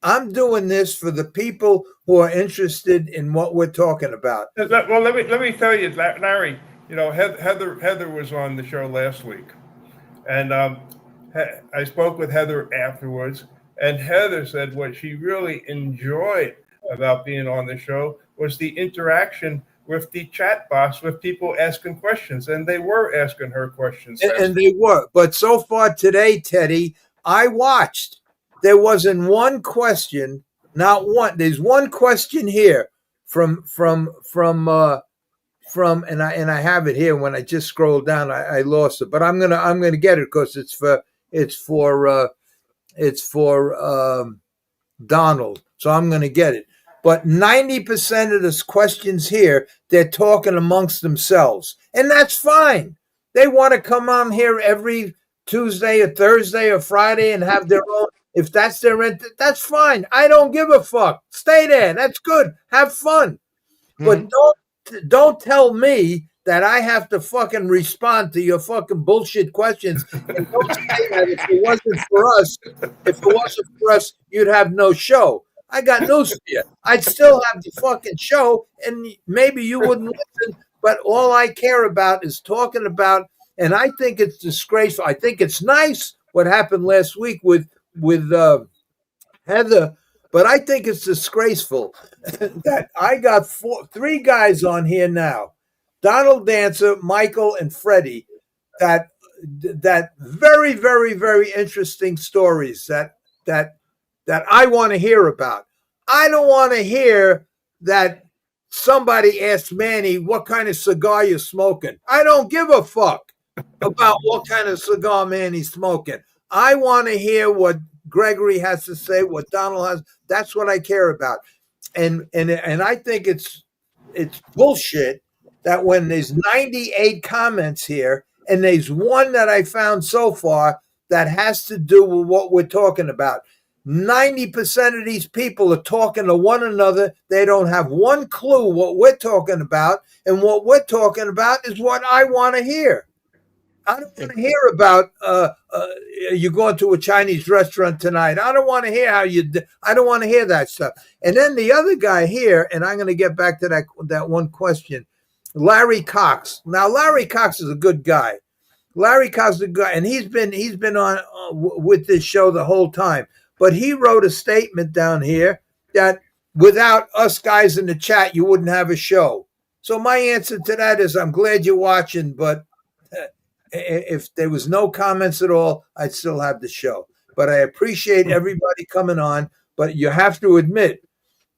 I'm doing this for the people who are interested in what we're talking about. Well, let me tell you, Larry. You know, Heather was on the show last week, and I spoke with Heather afterwards, and Heather said what she really enjoyed about being on the show was the interaction with the chat box, with people asking questions, and they were asking her questions. And they were. But so far today, Teddy, I watched. There wasn't one question, not one. There's one question here from and I have it here. When I just scrolled down, I lost it. But I'm gonna get it because it's for Donald. So I'm gonna get it. But 90% of the questions here, they're talking amongst themselves. And that's fine. They want to come on here every Tuesday or Thursday or Friday and have their own. If that's their that's fine. I don't give a fuck. Stay there. That's good. Have fun. But don't tell me that I have to fucking respond to your fucking bullshit questions. And don't say that if it wasn't for us, you'd have no show. I got news for you. I'd still have the fucking show, and maybe you wouldn't listen, but all I care about is talking about, and I think it's disgraceful. I think it's nice what happened last week with Heather, but I think it's disgraceful that I got three guys on here now, Donald Dancer, Michael, and Freddie, that very, very, very interesting stories that I want to hear about. I don't want to hear that somebody asked Manny what kind of cigar you're smoking. I don't give a fuck about what kind of cigar Manny's smoking. I want to hear what Gregory has to say, what Donald has. That's what I care about. And I think it's bullshit that when there's 98 comments here and there's one that I found so far that has to do with what we're talking about. 90% of these people are talking to one another. They don't have one clue what we're talking about. And what we're talking about is what I want to hear. I don't want to hear about you going to a Chinese restaurant tonight. I don't want to hear I don't want to hear that stuff. And then the other guy here, and I'm going to get back to that one question, Larry Cox. Now, Larry Cox is a good guy. Larry Cox is a guy, and he's been on with this show the whole time. But he wrote a statement down here that without us guys in the chat, you wouldn't have a show. So my answer to that is I'm glad you're watching, but if there was no comments at all, I'd still have the show. But I appreciate everybody coming on. But you have to admit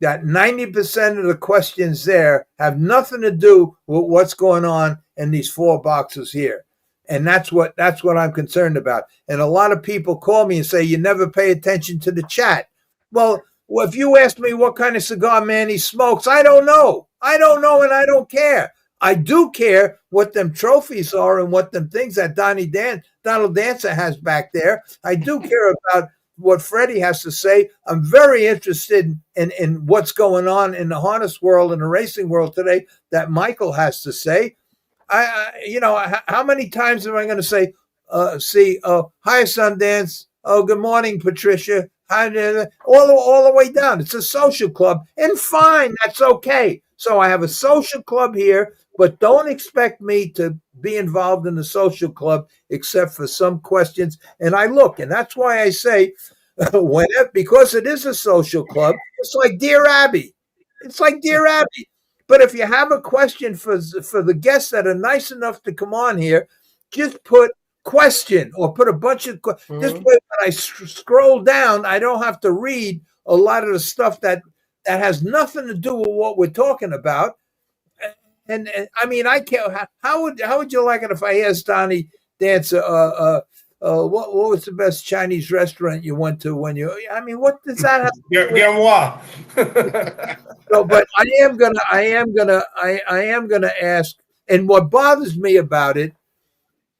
that 90% of the questions there have nothing to do with what's going on in these four boxes here. And that's what I'm concerned about. And a lot of people call me and say, you never pay attention to the chat. Well, if you ask me what kind of cigar Manny smokes, I don't know. I don't know, and I don't care. I do care what them trophies are and what them things that Donald Dancer has back there. I do care about what Freddie has to say. I'm very interested in what's going on in the harness world and the racing world today that Michael has to say. How many times am I going to say, hi, Sundance. Oh, good morning, Patricia. Hi, all the way down. It's a social club, and fine, that's okay. So I have a social club here, but don't expect me to be involved in the social club except for some questions. And I look, and that's why I say, because it is a social club, it's like Dear Abby. It's like Dear Abby. But if you have a question for the guests that are nice enough to come on here, just put question or put a bunch of this way. When I scroll down, I don't have to read a lot of the stuff that has nothing to do with what we're talking about. And I mean, I can't. How would you like it if I asked Donnie Dancer, what was the best Chinese restaurant you went to when you? I mean, what does that have? No, but I am gonna ask. And what bothers me about it,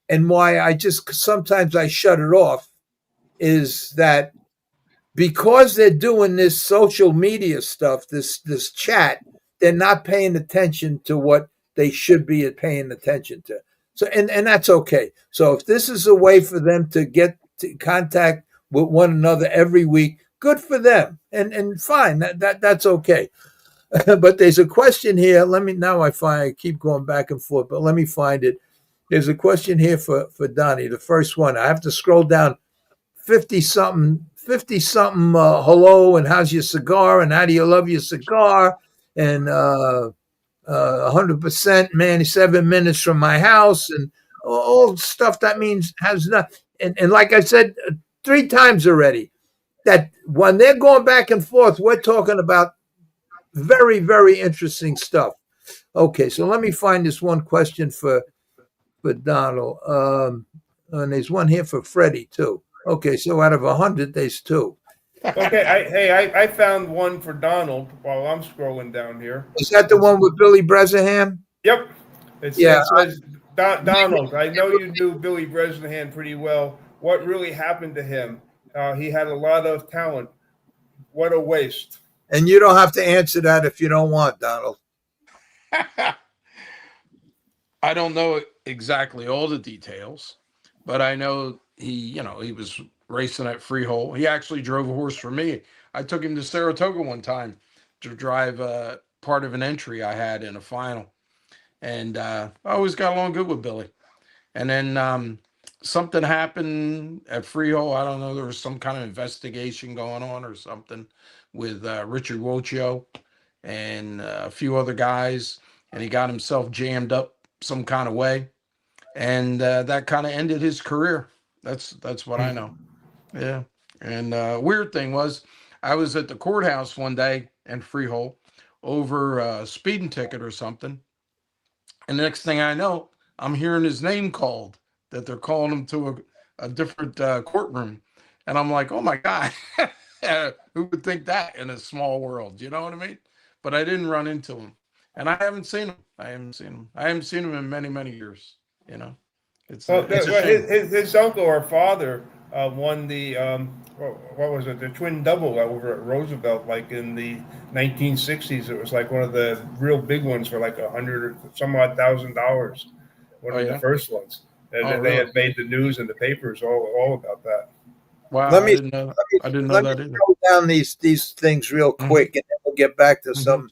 and why I just sometimes I shut it off, is that because they're doing this social media stuff, this chat, they're not paying attention to what they should be paying attention to. So, and that's okay. So if this is a way for them to get to contact with one another every week, good for them, and fine. That's okay. But there's a question here. I keep going back and forth, but let me find it. There's a question here for Donnie. The first one. I have to scroll down 50 something, hello, and how's your cigar, and how do you love your cigar, and 100% man, 7 minutes from my house, and all stuff that means has not. And like I said 3 times already, that when they're going back and forth, we're talking about very, very interesting stuff. Okay, so let me find this one question for Donald. And there's one here for Freddie too. Okay, so out of 100, there's 2. Okay, I found one for Donald while I'm scrolling down here. Is that the one with Billy Bresnahan? Yep. It says, Donald, I know you knew Billy Bresnahan pretty well. What really happened to him? He had a lot of talent. What a waste. And you don't have to answer that if you don't want, Donald. I don't know exactly all the details, but I know he was racing at Freehold. He actually drove a horse for me. I took him to Saratoga one time to drive part of an entry I had in a final. And I always got along good with Billy. And then something happened at Freehold. I don't know. There was some kind of investigation going on or something with Richard Wocho and a few other guys. And he got himself jammed up some kind of way. And that kind of ended his career. That's what I know. Yeah. And weird thing was, I was at the courthouse one day in Freehold over a speeding ticket or something. And the next thing I know, I'm hearing his name called, that they're calling him to a different courtroom. And I'm like, oh my God, who would think that in a small world? You know what I mean? But I didn't run into him. And I haven't seen him. I haven't seen him in many, many years. You know, it's a shame. His uncle or father won the what was it? The twin double over at Roosevelt, like in the 1960s. It was like one of the real big ones for like $100,000. One of the first ones, and they had made the news in the papers all about that. Wow, I didn't know that either. Let me throw down these things real quick, and then we'll get back to some.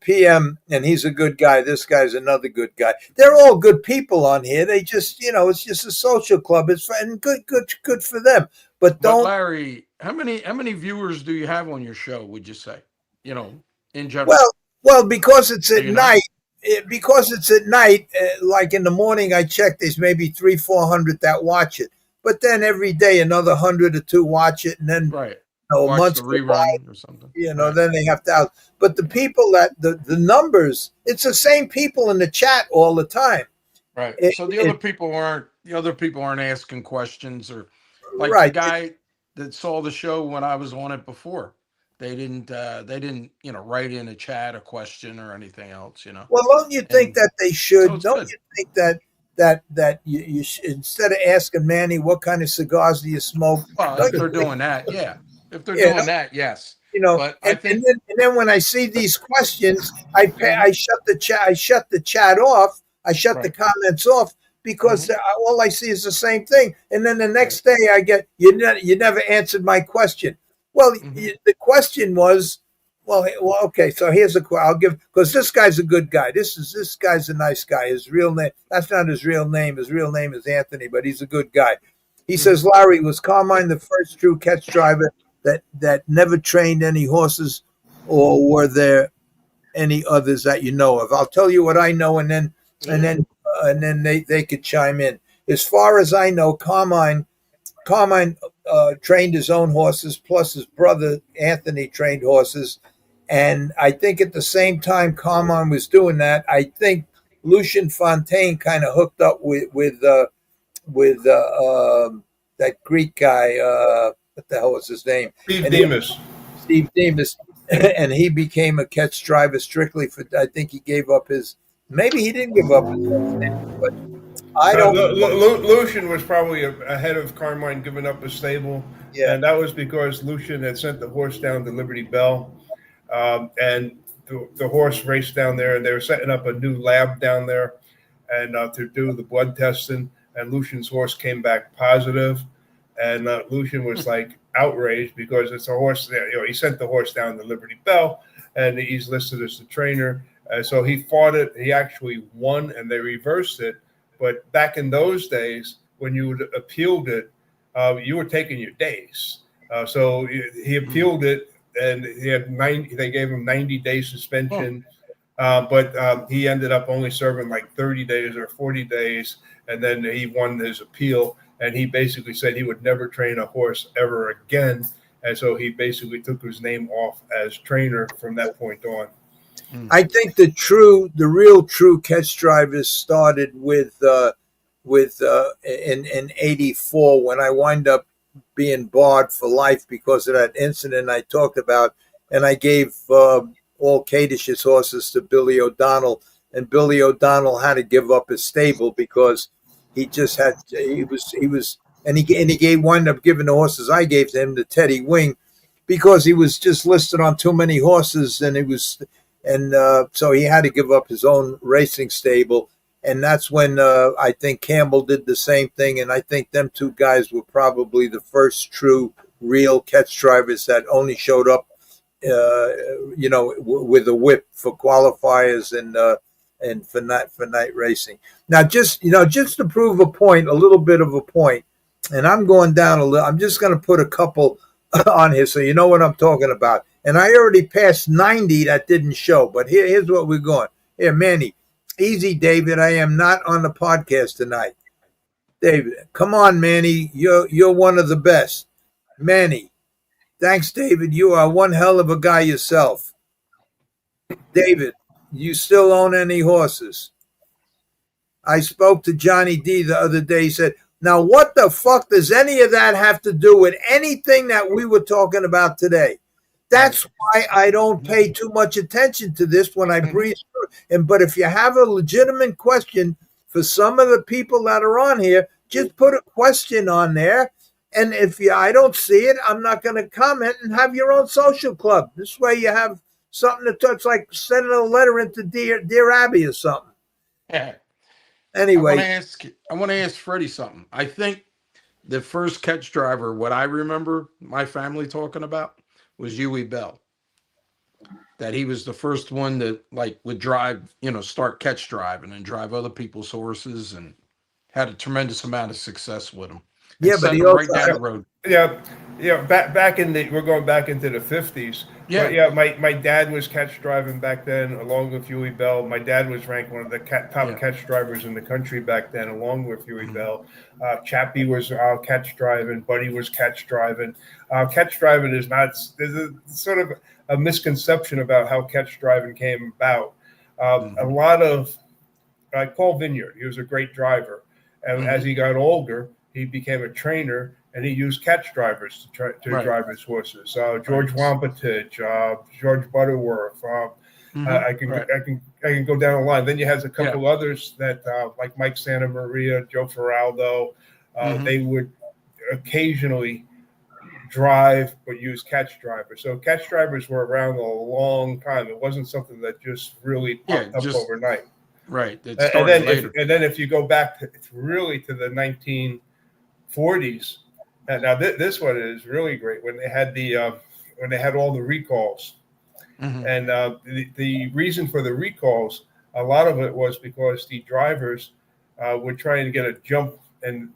PM, and he's a good guy. This guy's another good guy. They're all good people on here. They just, it's just a social club. It's and good for them. But Larry, how many viewers do you have on your show? Would you say, in general? Well, because it's at night. Like in the morning, I check. There's maybe 300-400 that watch it. But then every day, another 100 or 2 watch it, and then watch the rerun or something. Then they have to. But the people that the numbers, it's the same people in the chat all the time. Right. So the other people aren't asking questions, or like the guy that saw the show when I was on it before. They didn't write in a chat a question or anything else. Well, don't you think that they should? So don't you think that you instead of asking Manny what kind of cigars do you smoke? Well, if they're doing that, yeah. If they're doing that, yes. But I think, and then when I see these questions, I shut the chat. I shut the chat off. I shut the comments off because all I see is the same thing. And then the next day I get you never answered my question. Well, the question was, okay. So here's I'll give, because this guy's a good guy. This guy's a nice guy. His real name, that's not his real name. His real name is Anthony, but he's a good guy. He says, Larry, was Carmine the first true catch driver that never trained any horses, or were there any others that you know of? I'll tell you what I know, and then they could chime in. as far as I know, Carmine trained his own horses, plus his brother Anthony trained horses. And I think at the same time Carmine was doing that, I think Lucien Fontaine kind of hooked up with that Greek guy. What the hell was his name? Steve Demas. Steve Demas, and he became a catch driver strictly for. I think he gave up his. Maybe he didn't give up his own stable, but I don't. Lucien was probably ahead of Carmine giving up his stable, and that was because Lucien had sent the horse down to Liberty Bell, and the horse raced down there, and they were setting up a new lab down there, and to do the blood testing. And Lucien's horse came back positive, and Lucien was like outraged because it's a horse that he sent the horse down to Liberty Bell, and he's listed as the trainer. So he fought it. He actually won, and they reversed it. But back in those days, when you appealed it, you were taking your days. So he appealed it, and he had they gave him 90-day suspension. But he ended up only serving like 30 days or 40 days, and then he won his appeal. And he basically said he would never train a horse ever again. And so he basically took his name off as trainer from that point on. I think the real true catch drivers started with in '84 when I wound up being barred for life because of that incident I talked about, and I gave all Cadish's horses to Billy O'Donnell, and Billy O'Donnell had to give up his stable because he just had he wound up giving the horses I gave to him to Teddy Wing because he was just listed on too many horses, and so he had to give up his own racing stable. And that's when I think Campbell did the same thing. And I think them two guys were probably the first true, real catch drivers that only showed up, with a whip for qualifiers and for night racing. Now, just to prove a point, a little bit of a point, and I'm going down a little. I'm just going to put a couple on here so you know what I'm talking about. And I already passed 90 that didn't show, but here's what we're going. Here, Manny. Easy, David. I am not on the podcast tonight. David, come on, Manny. You're one of the best. Manny. Thanks, David. You are one hell of a guy yourself. David, you still own any horses? I spoke to Johnny D the other day. He said, now what the fuck does any of that have to do with anything that we were talking about today? That's why I don't pay too much attention to this when I breeze through. But if you have a legitimate question for some of the people that are on here, just put a question on there. And if I don't see it, I'm not going to comment, and have your own social club. This way you have something to touch, like sending a letter into Dear Abby or something. Yeah. Anyway. I want to ask Freddie something. I think the first catch driver, what I remember my family talking about, was Huey Bell. That he was the first one that would drive, start catch driving and drive other people's horses, and had a tremendous amount of success with them. Yeah, but he also right down the road. Yeah. Back in we're going back into the 50s. Yeah, but my dad was catch driving back then, along with Huey Bell. My dad was ranked one of the top catch drivers in the country back then, along with Huey Bell. Chappie was catch driving. Buddy was catch driving. Catch driving is not. There's a sort of a misconception about how catch driving came about. A lot of Paul Vineyard, he was a great driver, and as he got older, he became a trainer, and he used catch drivers to drive his horses. George Wampetich, George Butterworth. I can go down the line. Then you have a couple others that like Mike Santa Maria, Joe Feraldo. They would occasionally drive but use catch drivers. So catch drivers were around a long time. It wasn't something that just really popped up overnight. Right. And then if you go back to the 1940s, now this one is really great when they had all the recalls, and the reason for the recalls, a lot of it was because the drivers were trying to get a jump, and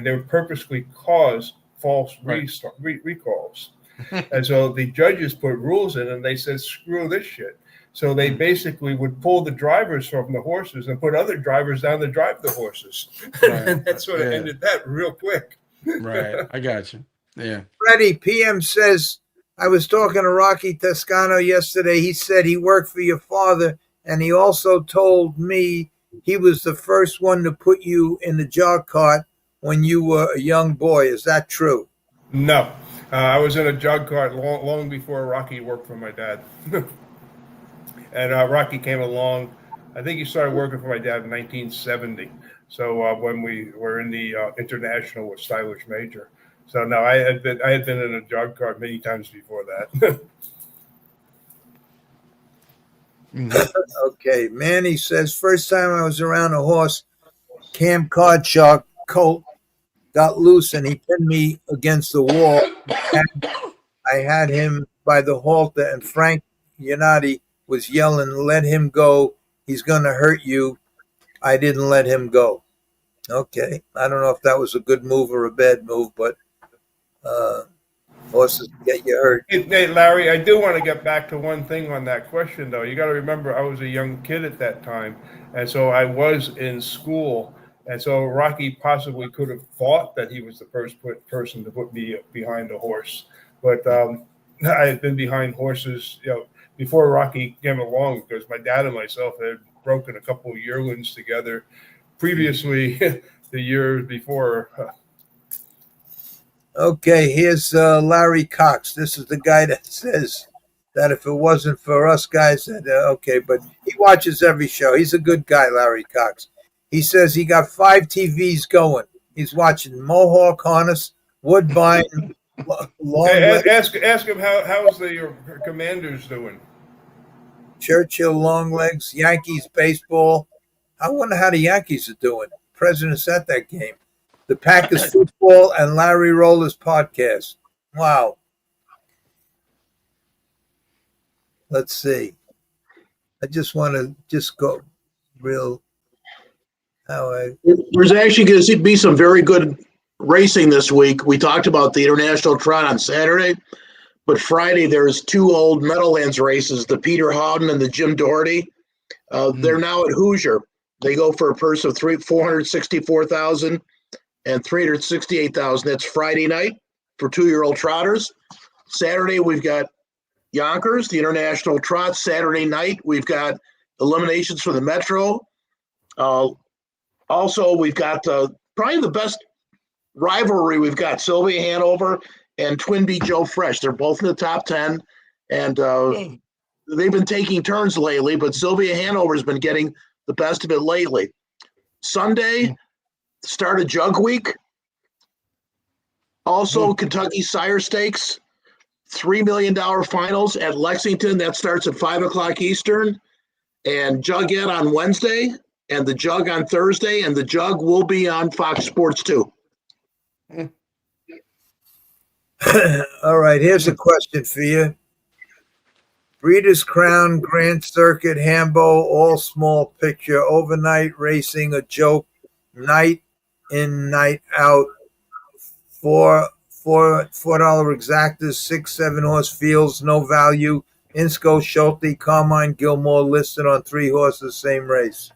they would purposely cause false recalls, and so the judges put rules in, and they said, screw this shit. So they basically would pull the drivers from the horses and put other drivers down to drive the horses. Right. And that sort of ended that real quick. Right. I got you. Yeah. Freddie, PM says, I was talking to Rocky Toscano yesterday. He said he worked for your father, and he also told me he was the first one to put you in the jog cart when you were a young boy. Is that true? No. I was in a jog cart long before Rocky worked for my dad. And Rocky came along. I think he started working for my dad in 1970. So when we were in the international with Stylish Major. So no, I had been in a jog cart many times before that. Okay. Manny says, first time I was around a horse, Cam Cardshark colt got loose and he pinned me against the wall. I had him by the halter, and Frank Yanati was yelling, let him go. He's going to hurt you. I didn't let him go. Okay. I don't know if that was a good move or a bad move, but horses get you hurt. Hey, Larry, I do want to get back to one thing on that question, though. You got to remember, I was a young kid at that time, and so I was in school. And so Rocky possibly could have thought that he was the first person to put me behind a horse. But I had been behind horses, before Rocky came along, because my dad and myself had broken a couple of yearlings together previously the year before. Okay, here's Larry Cox. This is the guy that says that if it wasn't for us guys, okay, but he watches every show. He's a good guy, Larry Cox. He says he got 5 TVs going. He's watching Mohawk Harness, Woodbine, Hey, ask him how's your Commanders doing? Churchill, Longlegs, Yankees baseball. I wonder how the Yankees are doing. President's at that game. The Packers football and Larry Rolla's podcast. Wow. Let's see. I just want to go real. There's actually going to be some very good racing this week. We talked about the International Trot on Saturday, but Friday there's 2 old Meadowlands races, the Peter Howden and the Jim Doherty. They're now at Hoosier. They go for a purse of $464,000 and $368,000. That's Friday night for 2-year-old trotters. Saturday we've got Yonkers, the International Trot. Saturday night we've got eliminations for the Metro. Also, we've got probably the best rivalry. We've got Sylvia Hanover and Twinbee Joe Fresh. They're both in the top 10, and they've been taking turns lately, but Sylvia Hanover has been getting the best of it lately. Sunday, start of Jug Week. Also, Kentucky Sire Stakes, $3 million finals at Lexington. That starts at 5 o'clock Eastern. And Jugette on Wednesday, and the Jug on Thursday, and the Jug will be on Fox Sports too. All right, here's a question for you. Breeders' Crown, Grand Circuit, Hambo, all small picture, overnight racing, a joke, night in, night out, $4 exactas, 6-7 horse fields, no value. Insco, Schulte, Carmine, Gilmore listed on 3 horses, same race.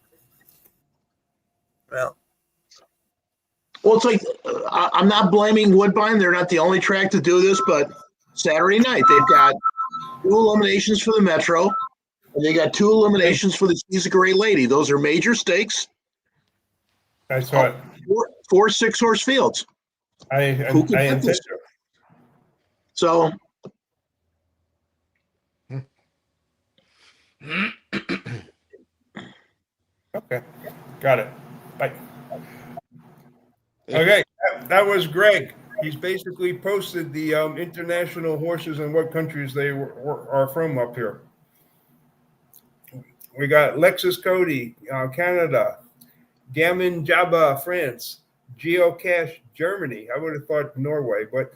Well, it's like I'm not blaming Woodbine. They're not the only track to do this, but Saturday night they've got 2 eliminations for the Metro, and they got 2 eliminations for the She's a Great Lady. Those are major stakes. I saw it. 4 6-horse fields. Who can get this? So. Okay, got it. Bye. Okay, that was Greg. He's basically posted the international horses and what countries they are from up here. We got Lexus Cody, Canada, Gammon Jabba, France, Geocache, Germany. I would have thought Norway, but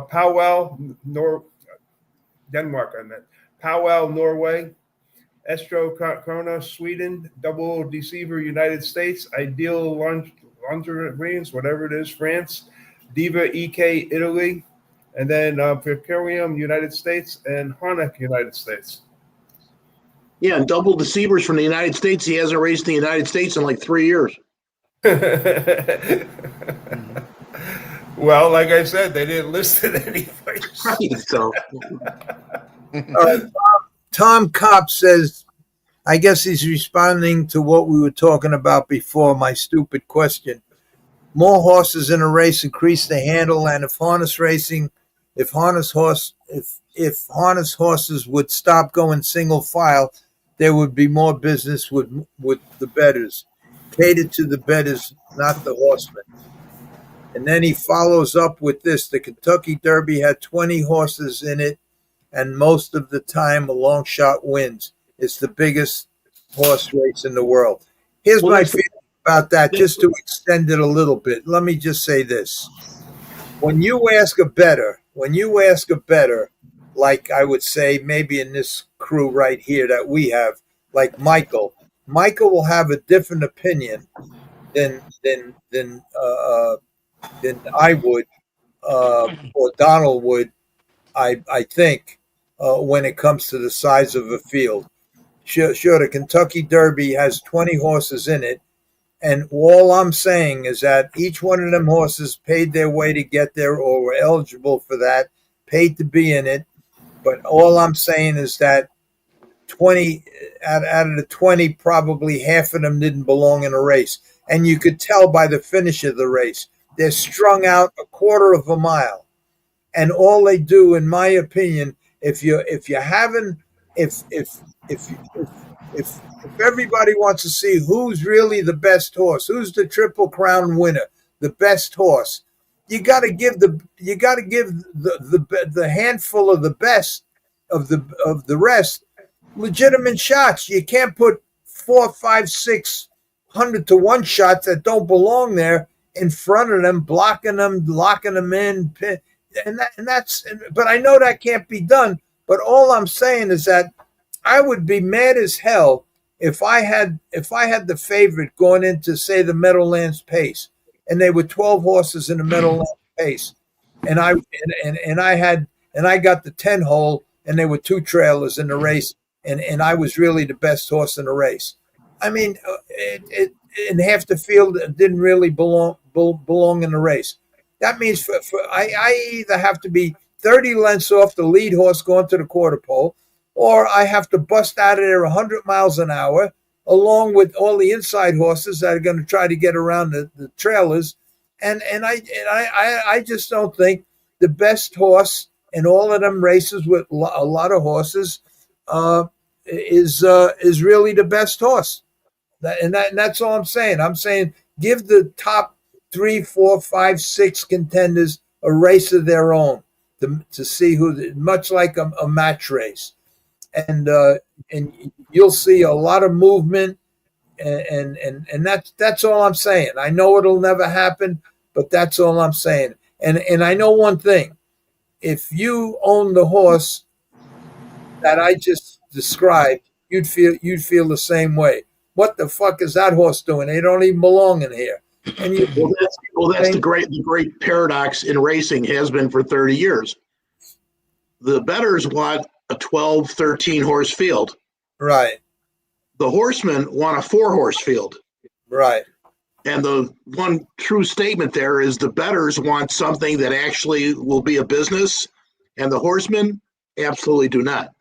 Powell, Denmark, I meant. Powell, Norway. Estro Krona, Sweden. Double Deceiver, United States. Ideal Longerines, whatever it is, France. Diva EK, Italy. And then Precarium, United States. And Honeck, United States. Yeah, and double deceivers from the United States. He hasn't raced in the United States in like 3 years. Well, like I said, they didn't list it anyplace. Right. So Tom Kopp says, I guess he's responding to what we were talking about before, my stupid question. More horses in a race increase the handle, and if harness horses would stop going single file, there would be more business with the betters. Catered to the betters, not the horsemen. And then he follows up with this. The Kentucky Derby had 20 horses in it, and most of the time a long shot wins. It's the biggest horse race in the world. Here's my feeling about that, just to extend it a little bit. Let me just say this. When you ask a better, like I would say maybe in this crew right here that we have, like Michael will have a different opinion than I would or Donald would, I think, when it comes to the size of a field. Sure, the Kentucky Derby has 20 horses in it, and all I'm saying is that each one of them horses paid their way to get there or were eligible for that, paid to be in it. But all I'm saying is that 20 out of the 20, probably half of them didn't belong in a race. And you could tell by the finish of the race. They're strung out a quarter of a mile. And all they do, in my opinion, if everybody wants to see who's really the best horse, who's the Triple Crown winner, the best horse, you got to give the handful of the best of the rest legitimate shots. You can't put 4, 5, 600 to 1 shots that don't belong there in front of them, blocking them, locking them in, but I know that can't be done. But all I'm saying is that I would be mad as hell if I had the favorite going into, say, the Meadowlands pace, and they were 12 horses in the Meadowlands pace, and I got the 10 hole, and there were 2 trailers in the race, and I was really the best horse in the race. I mean, in half the field didn't really belong in the race. That means I either have to be 30 lengths off the lead horse going to the quarter pole, or I have to bust out of there 100 miles an hour, along with all the inside horses that are going to try to get around the trailers. And I just don't think the best horse in all of them races with a lot of horses is really the best horse. And that's all I'm saying. I'm saying give the top 3, 4, 5, 6 contenders a race of their own to see who, much like a match race, and you'll see a lot of movement, and that's all I'm saying. I know it'll never happen, but that's all I'm saying. And I know one thing: if you own the horse that I just described, you'd feel the same way. What the fuck is that horse doing? They don't even belong in here. And that's the great paradox in racing, has been for 30 years. The bettors want a 12, 13 horse field. Right. The horsemen want a 4-horse field. Right. And the one true statement there is the bettors want something that actually will be a business, and the horsemen absolutely do not.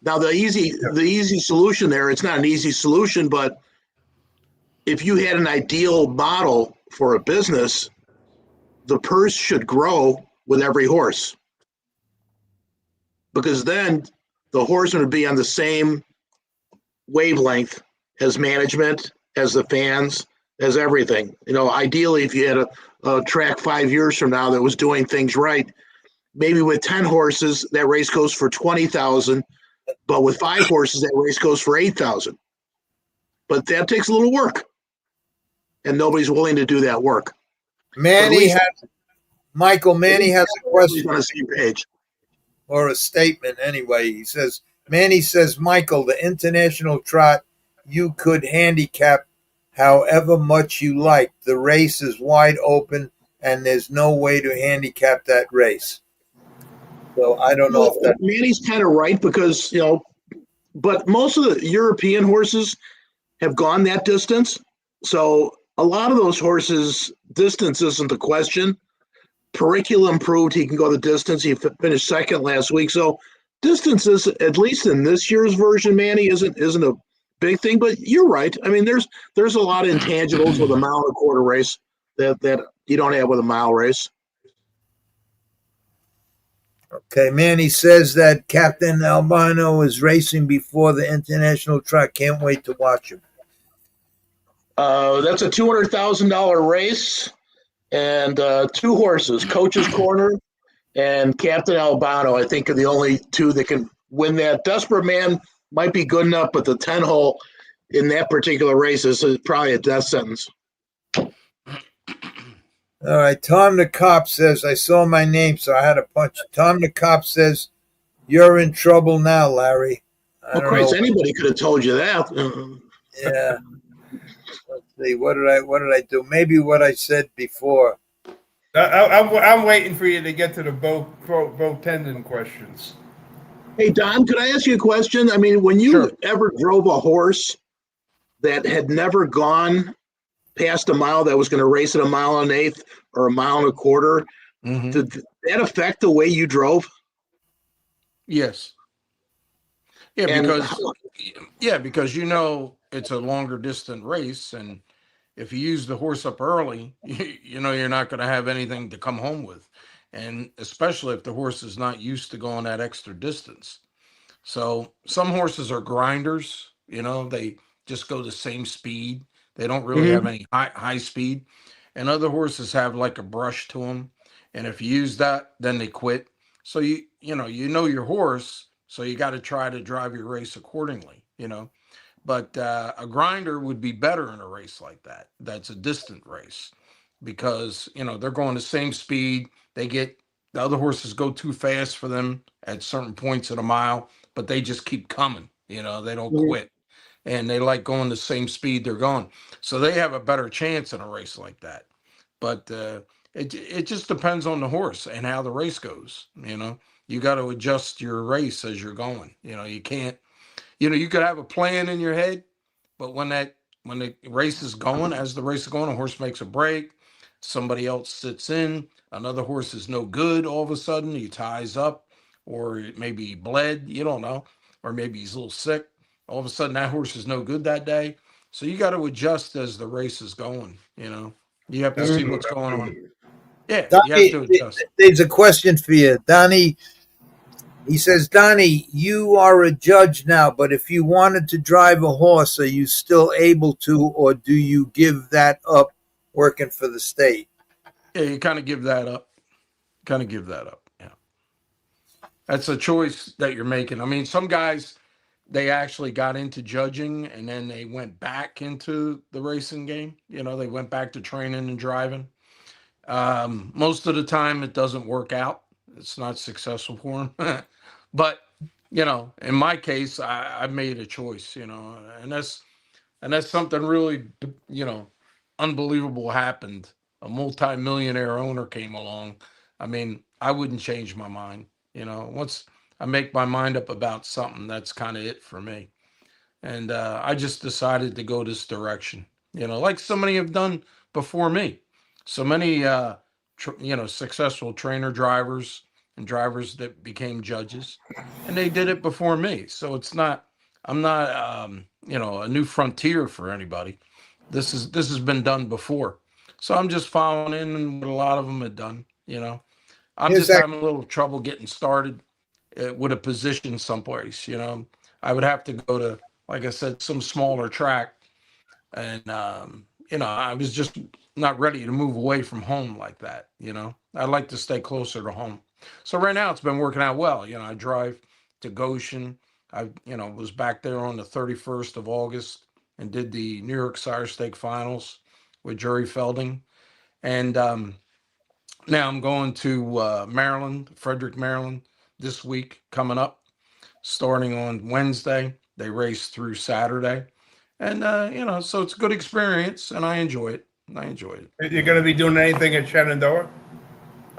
Now, the easy solution there, it's not an easy solution, but if you had an ideal model for a business, the purse should grow with every horse. Because then the horseman would be on the same wavelength as management, as the fans, as everything. You know, ideally, if you had a track 5 years from now that was doing things right, maybe with 10 horses, that race goes for 20,000. But with 5 horses, that race goes for 8,000. But that takes a little work, and nobody's willing to do that work. Manny has a question on the same page, or a statement anyway. He says, Manny says, Michael, the international trot, you could handicap however much you like. The race is wide open, and there's no way to handicap that race. So I don't know Well, if that. Manny's kind of right because, but most of the European horses have gone that distance. So a lot of those horses, distance isn't the question. Periculum proved he can go the distance. He finished second last week. So distance is, at least in this year's version, Manny, isn't a big thing. But you're right. I mean, there's a lot of intangibles with a mile and a quarter race that you don't have with a mile race. Okay, Manny says that Captain Albino is racing before the international track. Can't wait to watch him. That's a $200,000 race and two horses, Coach's Corner and Captain Albano. I think are the only two that can win that. Desperate Man might be good enough, but the 10 hole in that particular race is probably a death sentence. All right, Tom the Cop says, I saw my name, so I had to punch it. Tom the Cop says, you're in trouble now, Larry. Well, Christ, anybody could have told you that. Yeah. Let's see. What did I do? Maybe what I said before. I'm waiting for you to get to the bow tendon questions. Hey, Don, could I ask you a question? I mean, when you ever drove a horse that had never gone past a mile that was going to race at a mile and an eighth or a mile and a quarter, did that affect the way you drove? Yes. Yeah, because it's a longer distant race, and if you use the horse up early, you're not going to have anything to come home with, and especially if the horse is not used to going that extra distance. So some horses are grinders, they just go the same speed. They don't really have any high speed, and other horses have like a brush to them, and if you use that, then they quit. So you know your horse, so you got to try to drive your race accordingly. But a grinder would be better in a race like that. That's a distant race because, they're going the same speed. The other horses go too fast for them at certain points of the mile, but they just keep coming. They don't quit. And they like going the same speed they're going. So they have a better chance in a race like that. But it just depends on the horse and how the race goes. You got to adjust your race as you're going. You can't. You could have a plan in your head, but when the race is going, as the race is going, a horse makes a break, somebody else sits in, another horse is no good, all of a sudden he ties up, or maybe he bled, you don't know, or maybe he's a little sick. All of a sudden that horse is no good that day. So you got to adjust as the race is going, You have to see what's going on. Yeah, Donnie, you have to adjust. There's a question for you. Donnie, he says, Donnie, you are a judge now, but if you wanted to drive a horse, are you still able to, or do you give that up working for the state? Yeah, you kind of give that up. Yeah. That's a choice that you're making. I mean, some guys, they actually got into judging and then they went back into the racing game. They went back to training and driving. Most of the time it doesn't work out. It's not successful for them. But, in my case, I made a choice, and that's something really, unbelievable happened. A multi-millionaire owner came along. I mean, I wouldn't change my mind. Once I make my mind up about something, that's kind of it for me. And I just decided to go this direction, like so many have done before me. So many, successful trainer drivers and drivers that became judges, and they did it before me. So I'm not, a new frontier for anybody. This has been done before. So I'm just following in what a lot of them had done. I'm just having a little trouble getting started with a position someplace. I would have to go to, like I said, some smaller track, and I was just not ready to move away from home like that. I'd like to stay closer to home. So right now it's been working out well. I drive to Goshen. I was back there on the 31st of August and did the New York Sire Stake Finals with Jerry Felding, and now I'm going to Maryland, Frederick, Maryland, this week coming up, starting on Wednesday. They race through Saturday. And, so it's a good experience, and I enjoy it. You're going to be doing anything at Shenandoah?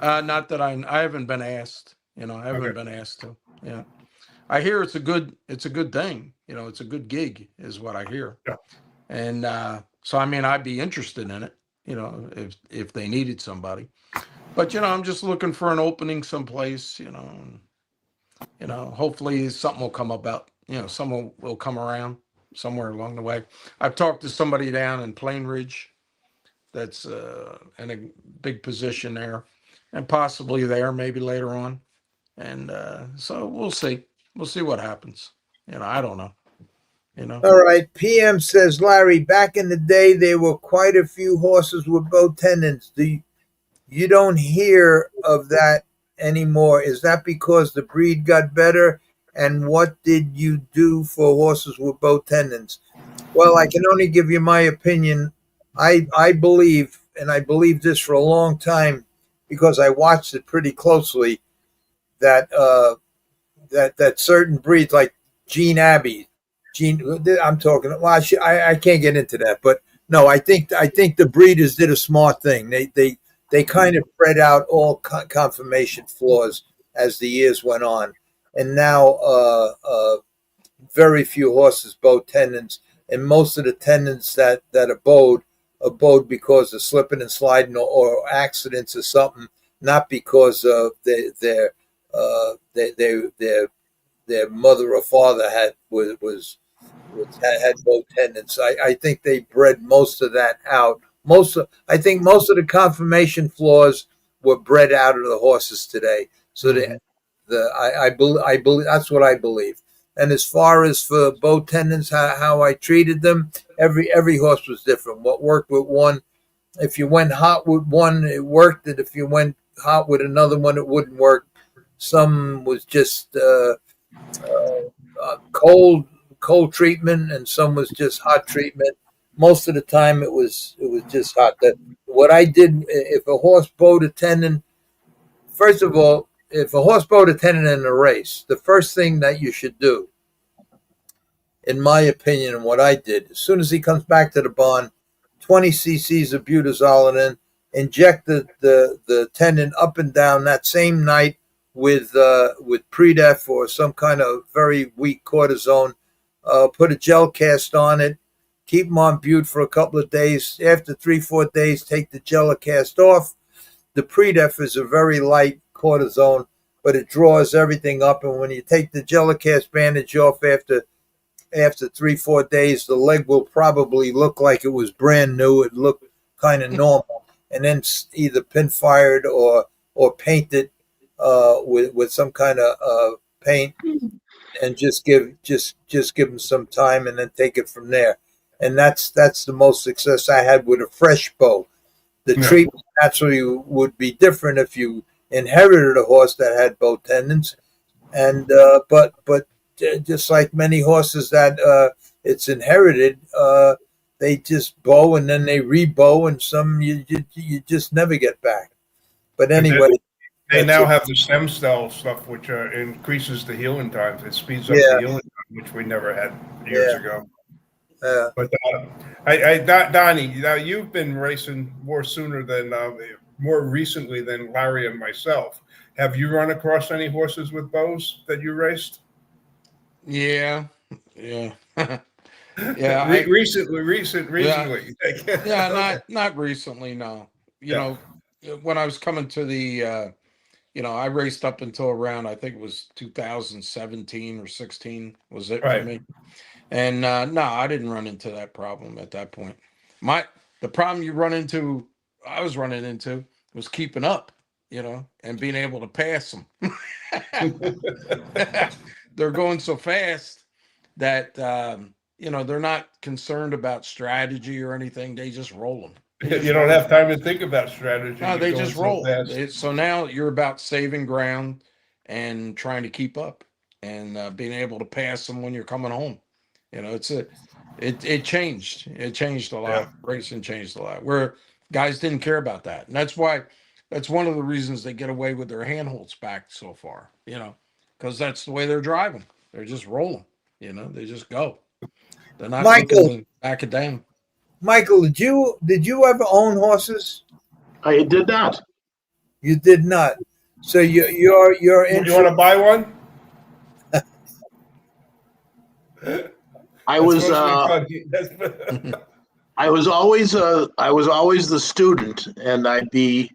Not that I haven't been asked. You know, I haven't been asked to. Yeah. I hear it's a good thing. You know, it's a good gig is what I hear. Yeah. And so, I mean, I'd be interested in it, you know, if they needed somebody. But, you know, I'm just looking for an opening someplace, you know, and, you know, hopefully something will come about, you know, someone will come around somewhere along the way. I've talked to somebody down in Plain Ridge that's in a big position there, and possibly there maybe later on. And so we'll see. We'll see what happens. You know, I don't know. You know. All right. PM says, Larry, back in the day, there were quite a few horses with bow tendons. You don't hear of that anymore. Is that because the breed got better? And what did you do for horses with bow tendons? Well, I can only give you my opinion. I believe, and I believe this for a long time because I watched it pretty closely, that that certain breeds like Gene Abbey, I'm talking. Well, I can't get into that, but no, I think the breeders did a smart thing. They kind of spread out all conformation flaws as the years went on, and now very few horses bow tendons, and most of the tendons that abode because of slipping and sliding or accidents or something, not because of their mother or father had bow tendons. I think they bred most of that out. I think most of the conformation flaws were bred out of the horses today. So I believe that's what I believe. And as far as for bow tendons, how I treated them, every horse was different. What worked with one, if you went hot with one, it worked. And if you went hot with another one, it wouldn't work. Some was just cold treatment, and some was just hot treatment. Most of the time, it was just hot. What I did, if a horse bowed a tendon, first of all, if a horse bowed a tendon in a race, the first thing that you should do, in my opinion, and what I did, as soon as he comes back to the barn, 20 cc's of butazolidine, inject the tendon up and down that same night with Predef or some kind of very weak cortisone. Put a gel cast on it, keep them on bute for a couple of days. After 3-4 days, take the gel cast off. The Predef is a very light cortisone, but it draws everything up. And when you take the Gelocast bandage off after 3-4 days, the leg will probably look like it was brand new. It looked kind of normal, and then either pin fired or painted with some kind of paint, and just give them some time, and then take it from there. And that's the most success I had with a fresh bow. The treatment naturally would be different if you inherited a horse that had bow tendons, and but just like many horses that it's inherited, they just bow and then they rebow, and some you just never get back. But anyway, they now have the stem cell stuff, which increases the healing times. It speeds up the healing time, which we never had years ago. But Donnie, now you've been racing more recently than Larry and myself. Have you run across any horses with bows that you raced? Yeah. Recently. Yeah, not recently, no. You know, when I was coming to the I raced up until around, I think it was 2017 or 16 was it for me. And no, I didn't run into that problem at that point. The problem I was running into was keeping up, and being able to pass them. They're going so fast that they're not concerned about strategy or anything. They just roll them. You don't have time to think about strategy. No, they just roll. So now you're about saving ground and trying to keep up and being able to pass them when you're coming home. It changed. It changed a lot. Yeah. Racing changed a lot. Where guys didn't care about that, and that's one of the reasons they get away with their handholds back so far. Because that's the way they're driving. They're just rolling. They just go. They're not looking to back it down. Michael, did you ever own horses? I did not. You did not. So you're You want to interested. buy one? I That's was supposed to be fun. I was always the student, and I'd be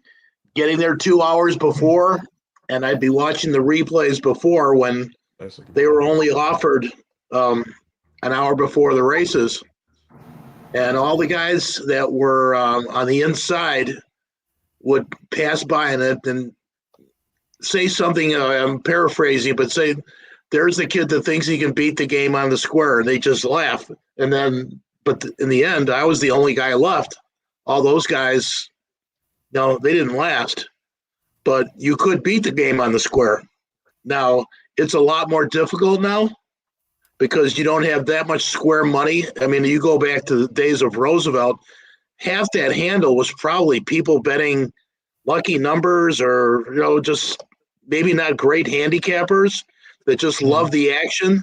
getting there 2 hours before, and I'd be watching the replays before when they were only offered an hour before the races, and all the guys that were on the inside would pass by and say something. I'm paraphrasing, but say, "There's the kid that thinks he can beat the game on the square," and they just laugh. And then, but in the end, I was the only guy left. All those guys, no, they didn't last. But you could beat the game on the square. Now it's a lot more difficult now because you don't have that much square money. I mean, you go back to the days of Roosevelt, half that handle was probably people betting lucky numbers or, just maybe not great handicappers that just love the action.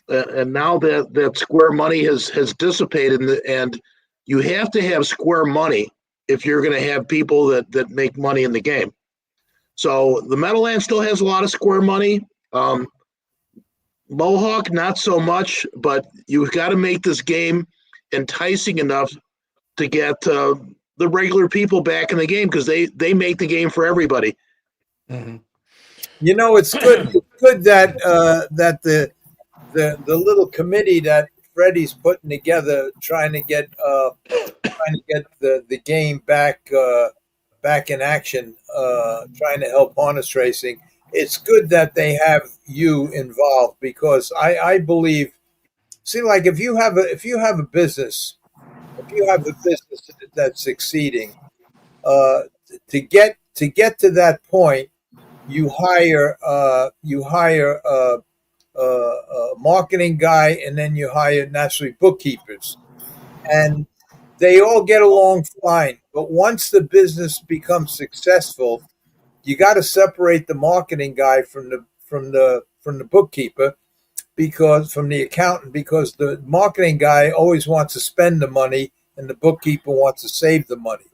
And now that square money has dissipated, and you have to have square money if you're going to have people that make money in the game. So the Meadowlands still has a lot of square money. Mohawk, not so much, but you've got to make this game enticing enough to get the regular people back in the game, because they make the game for everybody. Mm-hmm. It's good. It's good that that the little committee that Freddie's putting together, trying to get the game back in action, trying to help harness racing. It's good that they have you involved, because I believe. See, like if you have a business, that's succeeding, uh, to get to that point, you hire a marketing guy, and then you hire naturally bookkeepers, and they all get along fine. But once the business becomes successful, you got to separate the marketing guy from the bookkeeper, because from the accountant, because the marketing guy always wants to spend the money and the bookkeeper wants to save the money.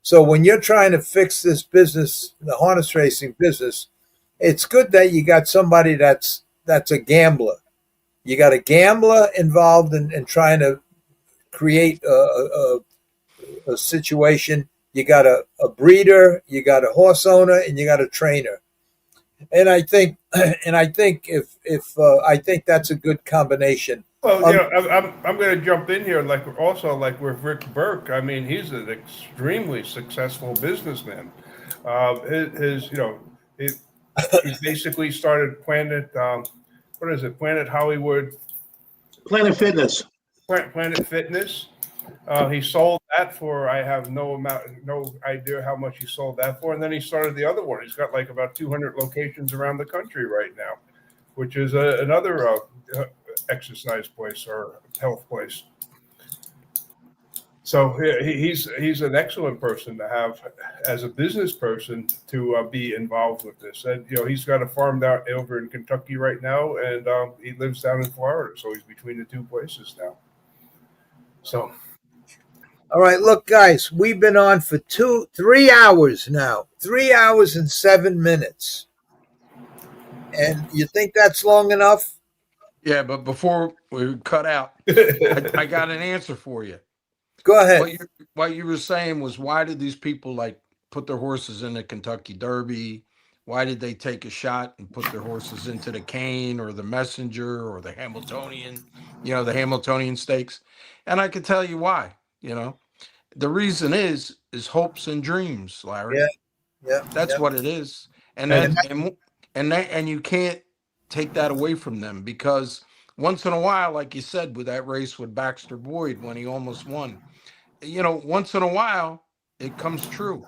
So when you're trying to fix this business, the harness racing business, it's good that you got somebody that's a gambler. You got a gambler involved in trying to create a situation. You got a breeder, you got a horse owner, and you got a trainer. And I think if I think that's a good combination. Well, I'm going to jump in here, like with Rick Burke. I mean, he's an extremely successful businessman. He basically started Planet. What is it? Planet Hollywood. Planet Fitness. Planet Fitness. He sold that for, I have no idea how much he sold that for, and then he started the other one. He's got like about 200 locations around the country right now, which is another exercise place or health place. So he's an excellent person to have as a business person to be involved with this. And he's got a farm down over in Kentucky right now, and he lives down in Florida, so he's between the two places now. So. All right, look, guys, we've been on for 3 hours now, 3 hours and 7 minutes. And you think that's long enough? Yeah, but before we cut out, I got an answer for you. Go ahead. What you were saying was, why did these people put their horses in the Kentucky Derby? Why did they take a shot and put their horses into the Cane or the Messenger or the Hamiltonian, the Hamiltonian Stakes? And I could tell you why. The reason is hopes and dreams, Larry. Yeah. That's what it is. And you can't take that away from them, because once in a while, like you said, with that race with Baxter Boyd when he almost won, once in a while it comes true,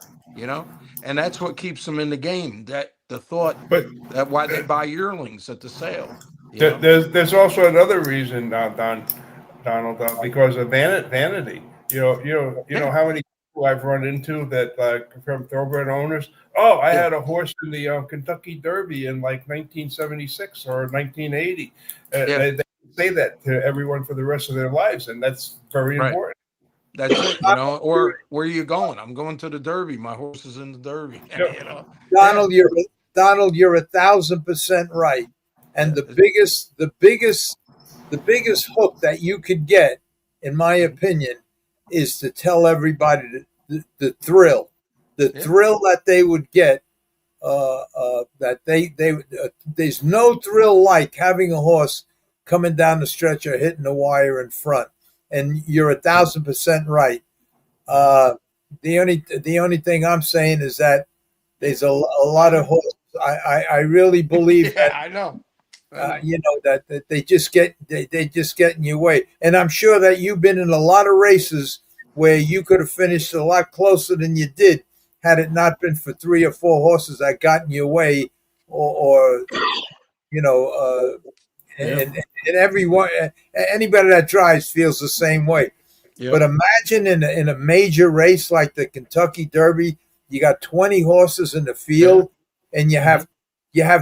and that's what keeps them in the game. That the thought that why they buy yearlings at the sale. There's also another reason, Donald, because of vanity. You know how many people I've run into that from thoroughbred owners. Oh, I had a horse in the Kentucky Derby in like 1976 or 1980. They say that to everyone for the rest of their lives, and that's very important. That's it, or where are you going? I'm going to the Derby. My horse is in the Derby. Donald, Donald, you're 1,000% right. And the biggest hook that you could get, in my opinion, is to tell everybody the thrill that they would get. That there's no thrill like having a horse coming down the stretch or hitting the wire in front. And you're 1,000% right. The only thing I'm saying is that there's a lot of horses. I really believe that. I know. That they just get in your way. And I'm sure that you've been in a lot of races where you could have finished a lot closer than you did had it not been for 3 or 4 horses that got in your way, or and everyone, anybody that drives feels the same way. Yep. But imagine in a major race like the Kentucky Derby, you got 20 horses in the field, and you have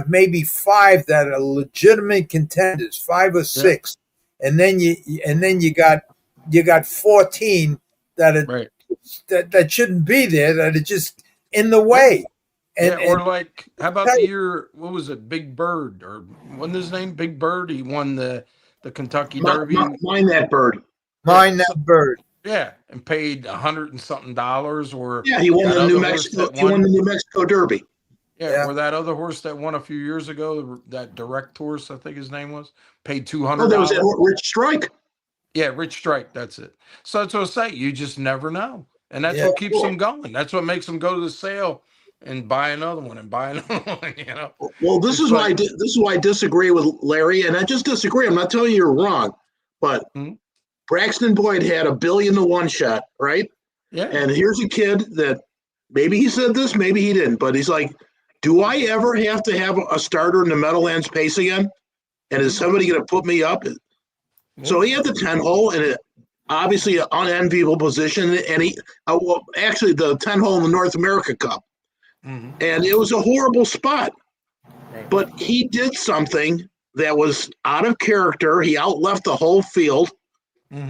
maybe 5 that are legitimate contenders, 5 or 6, and then you got 14 that are that shouldn't be there, that are just in the way. Or like, how about the year? What was it? Big Bird, or wasn't his name Big Bird? He won the Kentucky Derby. Mind that bird. Mind that bird. Yeah, and paid $100 and something. Or he won the New Mexico. He won the New Mexico Derby. Yeah, or that other horse that won a few years ago, that direct horse, I think his name was, paid $200. Oh, there was Rich Strike. Yeah, Rich Strike, that's it. So that's what I say. You just never know, and that's what keeps them going. That's what makes them go to the sale and buy another one and buy another one. Well, this is why I disagree with Larry, and I just disagree. I'm not telling you you're wrong, but Braxton Boyd had $1 billion to 1 shot, right? Yeah. And here's a kid that maybe he said this, maybe he didn't, but he's like, do I ever have to have a starter in the Meadowlands pace again? And is somebody going to put me up? So he had the 10 hole, and obviously an unenviable position. And he actually the 10 hole in the North America Cup. And it was a horrible spot. Right. But he did something that was out of character. He outleft the whole field,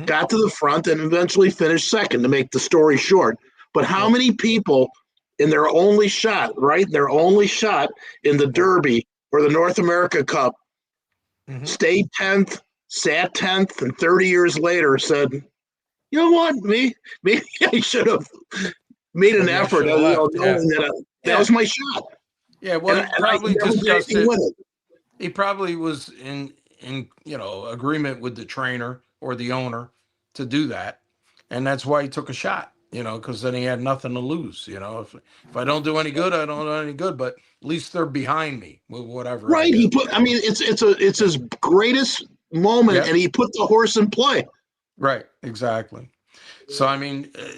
got to the front, and eventually finished second, to make the story short. But how many people in their only shot, their only shot in the Derby or the North America Cup, stayed 10th, sat 10th, and 30 years later said, you know what, maybe I should have made an effort, knowing that was my shot. Yeah, well, he probably discussed it. He probably was in agreement with the trainer or the owner to do that, and that's why he took a shot. Because then he had nothing to lose. If I don't do any good, I don't do any good. But at least they're behind me with whatever. Right. It's his greatest moment, and he put the horse in play. Right. Exactly. So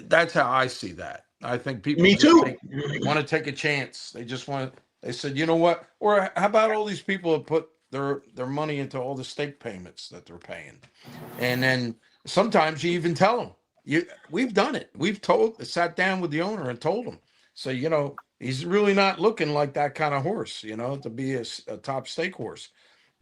that's how I see that. I think people want to take a chance. They just want. They said, you know what? Or how about all these people that put their money into all the stake payments that they're paying, and then sometimes you even tell them. We've done it. We've sat down with the owner and told him. So, he's really not looking like that kind of horse, to be a top stake horse.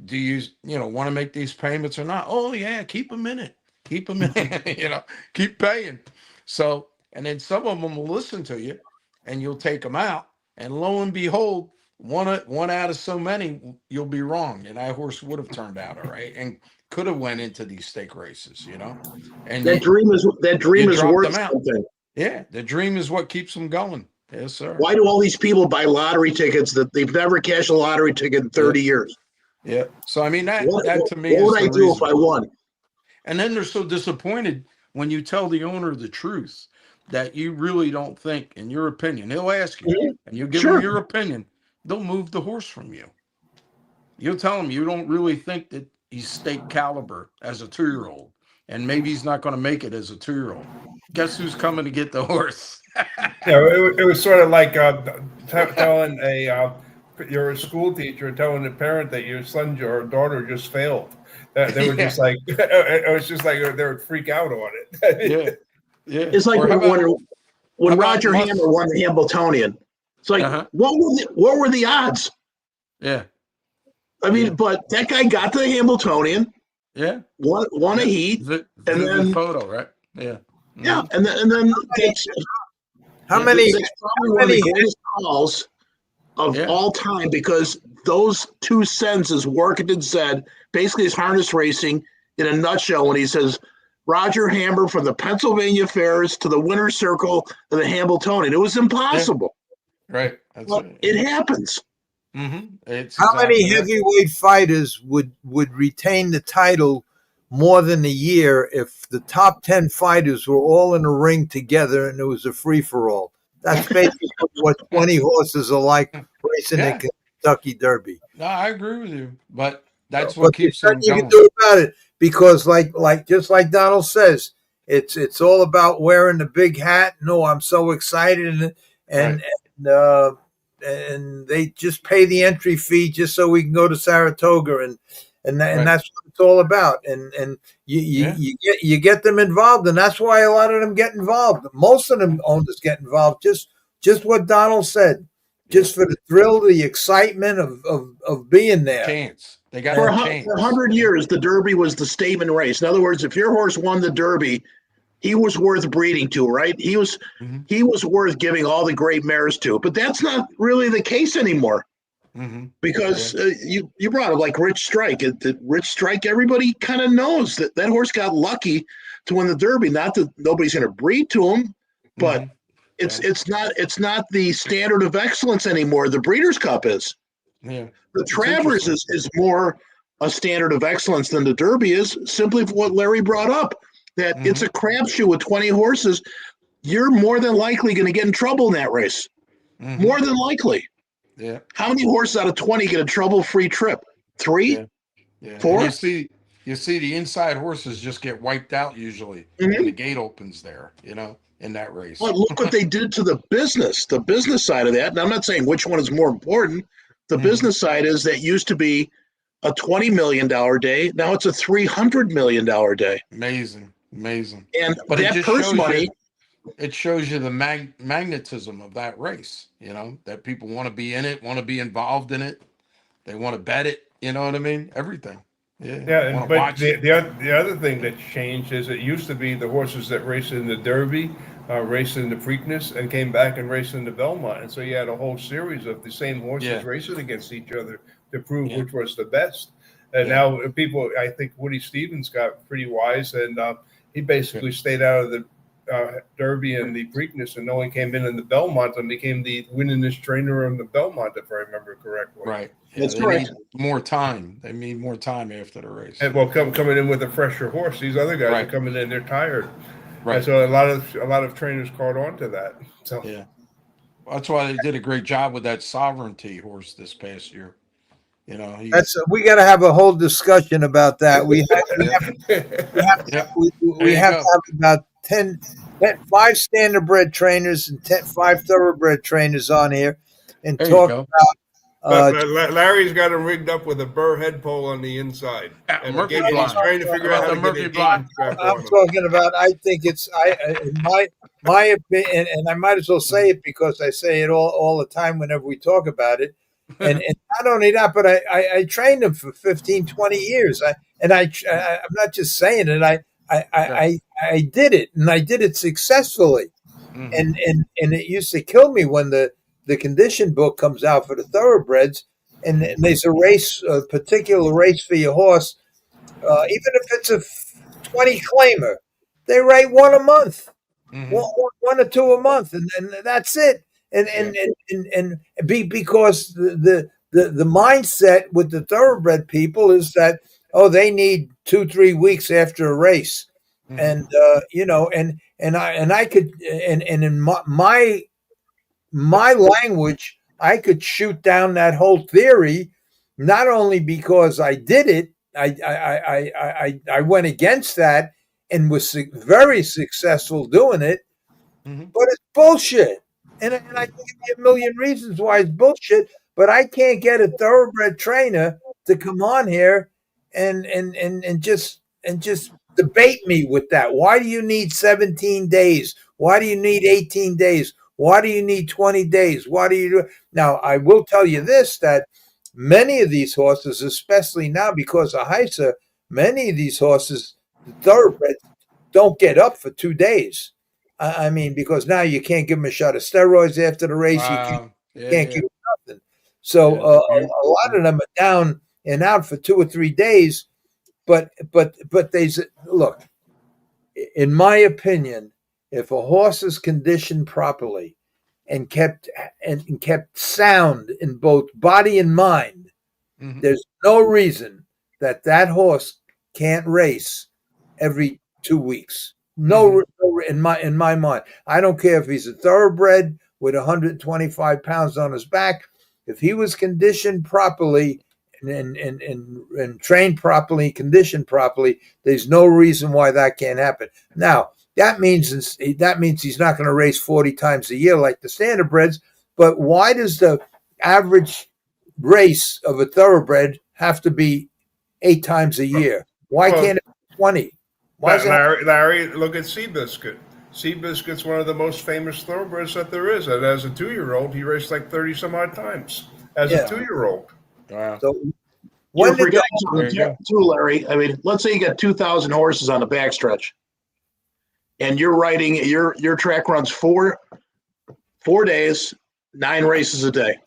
Do you, want to make these payments or not? Oh, yeah, keep them in it. Keep them in it, keep paying. So, and then some of them will listen to you and you'll take them out. And lo and behold, one out of so many, you'll be wrong. And that horse would have turned out all right. And could have went into these stake races, and that dream is worth something. Yeah, the dream is what keeps them going. Yes, sir. Why do all these people buy lottery tickets that they've never cashed a lottery ticket in 30 years? Yeah. So that to me what is would I do if I won? And then they're so disappointed when you tell the owner the truth that you really don't think, in your opinion. He'll ask you, and you give him your opinion. They'll move the horse from you. You'll tell him you don't really think that he's stake caliber as a 2-year-old, and maybe he's not going to make it as a 2-year-old. Guess who's coming to get the horse? It was sort of like telling you're a school teacher telling a parent that your son or daughter just failed. They were just like, it was just like they would freak out on it. Yeah. It's like when Roger Hammer won the Hambletonian. It's like, what were the odds? Yeah. But that guy got to the Hambletonian. Yeah. Won a heat. And then photo, right? Yeah. Yeah. And then how many one of the greatest calls of all time, because those 2 sentences, Workington said, basically is harness racing in a nutshell when he says, Roger Hammer from the Pennsylvania Fairs to the winner's circle of the Hambletonian. It was impossible. Right. Well, it happens. It's How many exactly that. heavyweight fighters would retain the title more than a year if the top 10 fighters were all in a ring together and it was a free for all? That's basically what 20 horses are like racing Yeah. the Kentucky Derby. No, I agree with you, but that's But what there's keeps them nothing you can going. do about it because, just like Donald says, it's all about wearing the big hat. No, I'm so excited, and and they just pay the entry fee just so we can go to Saratoga, and that's what it's all about. And you get them involved, and that's why a lot of them get involved. Most of them owners get involved. Just what Donald said. Just for the thrill, the excitement of being there. Chance. They got For a chance. 100 years, the Derby was the statement race. In other words, if your horse won the Derby, he was worth breeding to, right? He was worth giving all the great mares to. But that's not really the case anymore. Because you brought up like Rich Strike. Rich Strike, everybody kind of knows that horse got lucky to win the Derby. Not that nobody's going to breed to him, but it's not the standard of excellence anymore. The Breeders' Cup is. Yeah. The Travers is more a standard of excellence than the Derby is, simply for what Larry brought up, that it's a crapshoot with 20 horses. You're more than likely going to get in trouble in that race. More than likely. Yeah. How many horses out of 20 get a trouble-free trip? 3? Yeah. 4? And you see the inside horses just get wiped out usually when the gate opens there, in that race. But look what they did to the business side of that. And I'm not saying which one is more important. The business side is that used to be a $20 million day. Now it's a $300 million day. Amazing. And but that purse money. It shows you the magnetism of that race, that people want to be in it, want to be involved in it. They want to bet it. You know what I mean? Everything. Yeah, but the other thing that's changed is it used to be the horses that raced in the Derby, raced in the Preakness, and came back and raced in the Belmont. And so you had a whole series of the same horses racing against each other to prove which was the best. And now people, I think Woody Stevens got pretty wise, and he basically stayed out of the Derby and the Preakness and only came in the Belmont and became the winningest trainer in the Belmont, if I remember correctly. Right. That's they correct. need more time. They need more time after the race. And coming in with a fresher horse, these other guys are coming in, they're tired. Right. And so a lot of trainers caught on to that. So that's why they did a great job with that Sovereignty horse this past year. We got to have a whole discussion about that. We have to have about 5 standardbred trainers and 5 thoroughbred trainers on here and talk about. Larry's got him rigged up with a burr head pole on the inside. And he's trying to figure out how to get a game strap on I'm him. talking about. I think it's in my opinion, and I might as well say it because I say it all the time whenever we talk about it. And not only that, but I trained him for 15, 20 years. I'm not just saying it. I did it, and I did it successfully. And it used to kill me when the condition book comes out for the thoroughbreds, and there's a particular race for your horse, even if it's a 20 claimer, they write one a month, one or two a month, and that's it. Because the mindset with the thoroughbred people is that they need 2-3 weeks after a race, and I could in my language I could shoot down that whole theory, not only because I did it, I went against that and was very successful doing it, but it's bullshit. And I can give you a million reasons why it's bullshit, but I can't get a thoroughbred trainer to come on here and just debate me with that. Why do you need 17 days? Why do you need 18 days? Why do you need 20 days? Why do you do? Now, I will tell you this, that many of these horses, especially now because of HISA, many of these horses, the thoroughbreds, don't get up for 2 days. I mean, because now you can't give them a shot of steroids after the race. You can't give them nothing. So Yeah. a lot of them are down and out for 2 or 3 days. But they look. In my opinion, if a horse is conditioned properly and kept sound in both body and mind, there's no reason that horse can't race every 2 weeks. No, in my mind. I don't care if he's a thoroughbred with 125 pounds on his back. If he was conditioned properly and trained properly, conditioned properly, there's no reason why that can't happen. Now, that means he's not going to race 40 times a year like the standardbreds. But why does the average race of a thoroughbred have to be 8 times a year? Why can't it be 20? Why Larry, look at Seabiscuit. Seabiscuit's one of the most famous thoroughbreds that there is. And as a 2-year-old, he raced like 30 some odd times as a 2-year-old. Wow. So You're forgetting something too, Larry. I mean, let's say you got 2,000 horses on the backstretch, and you're riding your track runs 4 days, 9 races a day.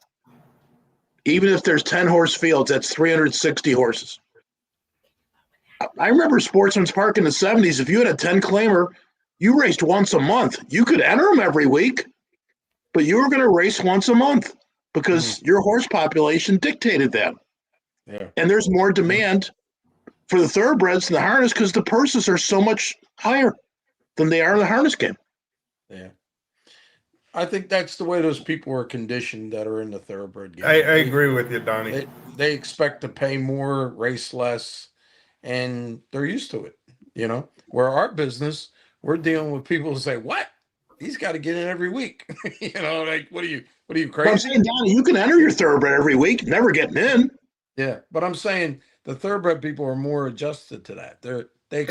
Even if there's 10 horse fields, that's 360 horses. I remember Sportsman's Park in the 70s. If you had a 10 claimer, you raced once a month. You could enter them every week, but you were going to race once a month because your horse population dictated that. Yeah. And there's more demand for the thoroughbreds and the harness because the purses are so much higher than they are in the harness game. Yeah. I think that's the way those people are conditioned that are in the thoroughbred game. I agree with you, Donnie. They expect to pay more, race less, and they're used to it. Where our business, we're dealing with people who say, "What? He's got to get in every week." Like, what are you crazy? But I'm saying, Donnie, you can enter your thoroughbred every week, never getting in. Yeah, but I'm saying the thoroughbred people are more adjusted to that. They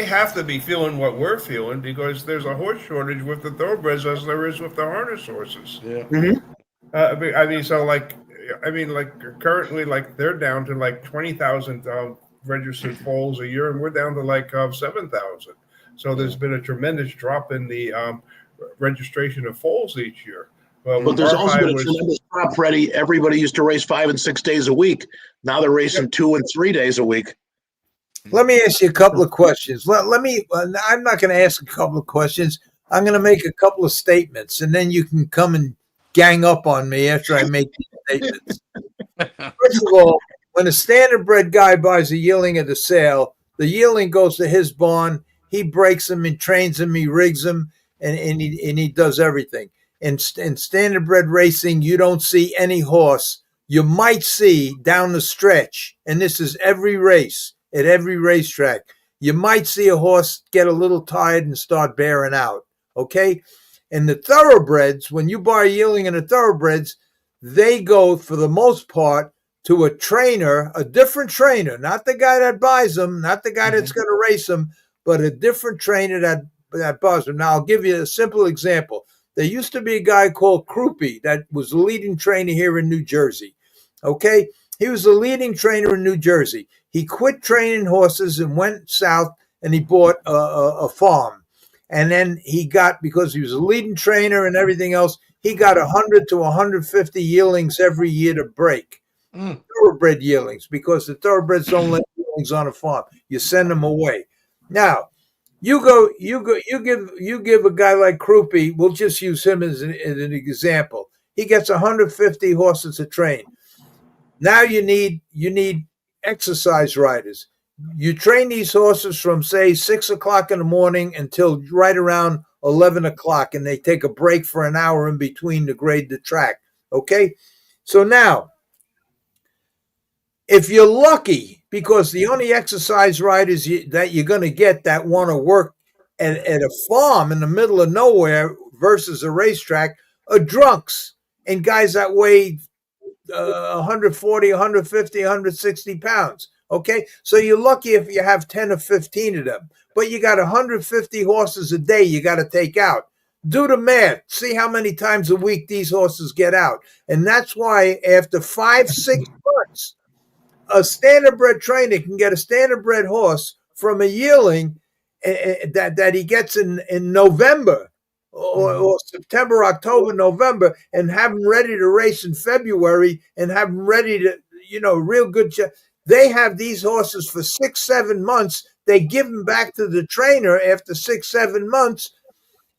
have to be feeling what we're feeling because there's a horse shortage with the thoroughbreds as there is with the harness horses. Yeah. Currently, like they're down to like 20,000 registered foals a year, and we're down to like 7,000. So there's been a tremendous drop in the registration of foals each year. But there's also been a tremendous drop, Freddie. Everybody used to race 5 and 6 days a week. Now they're racing 2 and 3 days a week. Let me ask you a couple of questions. I'm not going to ask a couple of questions. I'm going to make a couple of statements, and then you can come and gang up on me after I make these statements. First of all, when a standardbred guy buys a yearling at a sale, the yearling goes to his barn. He breaks him and trains him. He rigs him, and he does everything. In standardbred racing, you don't see any horse. You might see down the stretch, and this is every race at every racetrack, you might see a horse get a little tired and start bearing out, okay? And the thoroughbreds, when you buy a yearling in the thoroughbreds, they go, for the most part, to a trainer, a different trainer, not the guy that buys them, not the guy that's going to race them, but a different trainer that buys them. Now, I'll give you a simple example. There used to be a guy called Krupe that was the leading trainer here in New Jersey, okay? He was the leading trainer in New Jersey. He quit training horses and went south, and he bought a farm. And then because he was a leading trainer and everything else, he got 100 to 150 yearlings every year to break. Thoroughbred yearlings, because the thoroughbreds don't let yearlings on a farm. You send them away. Now, you give a guy like Krupe, we'll just use him as an example. He gets 150 horses to train. Now you need exercise riders. You train these horses from, say, 6 o'clock in the morning until right around 11 o'clock, and they take a break for an hour in between to grade the track. Okay? So now, if you're lucky, because the only exercise riders that you're going to get that want to work at a farm in the middle of nowhere versus a racetrack are drunks and guys that weigh 140, 150, 160 pounds. Okay, so you're lucky if you have 10 or 15 of them, but you got 150 horses a day you got to take out. Do the math. See how many times a week these horses get out. And that's why after 5, 6 months, a standardbred trainer can get a standardbred horse from a yearling that he gets in November or September, October, November, and have them ready to race in February and have them ready to, real good. They have these horses for 6, 7 months. They give them back to the trainer after 6, 7 months,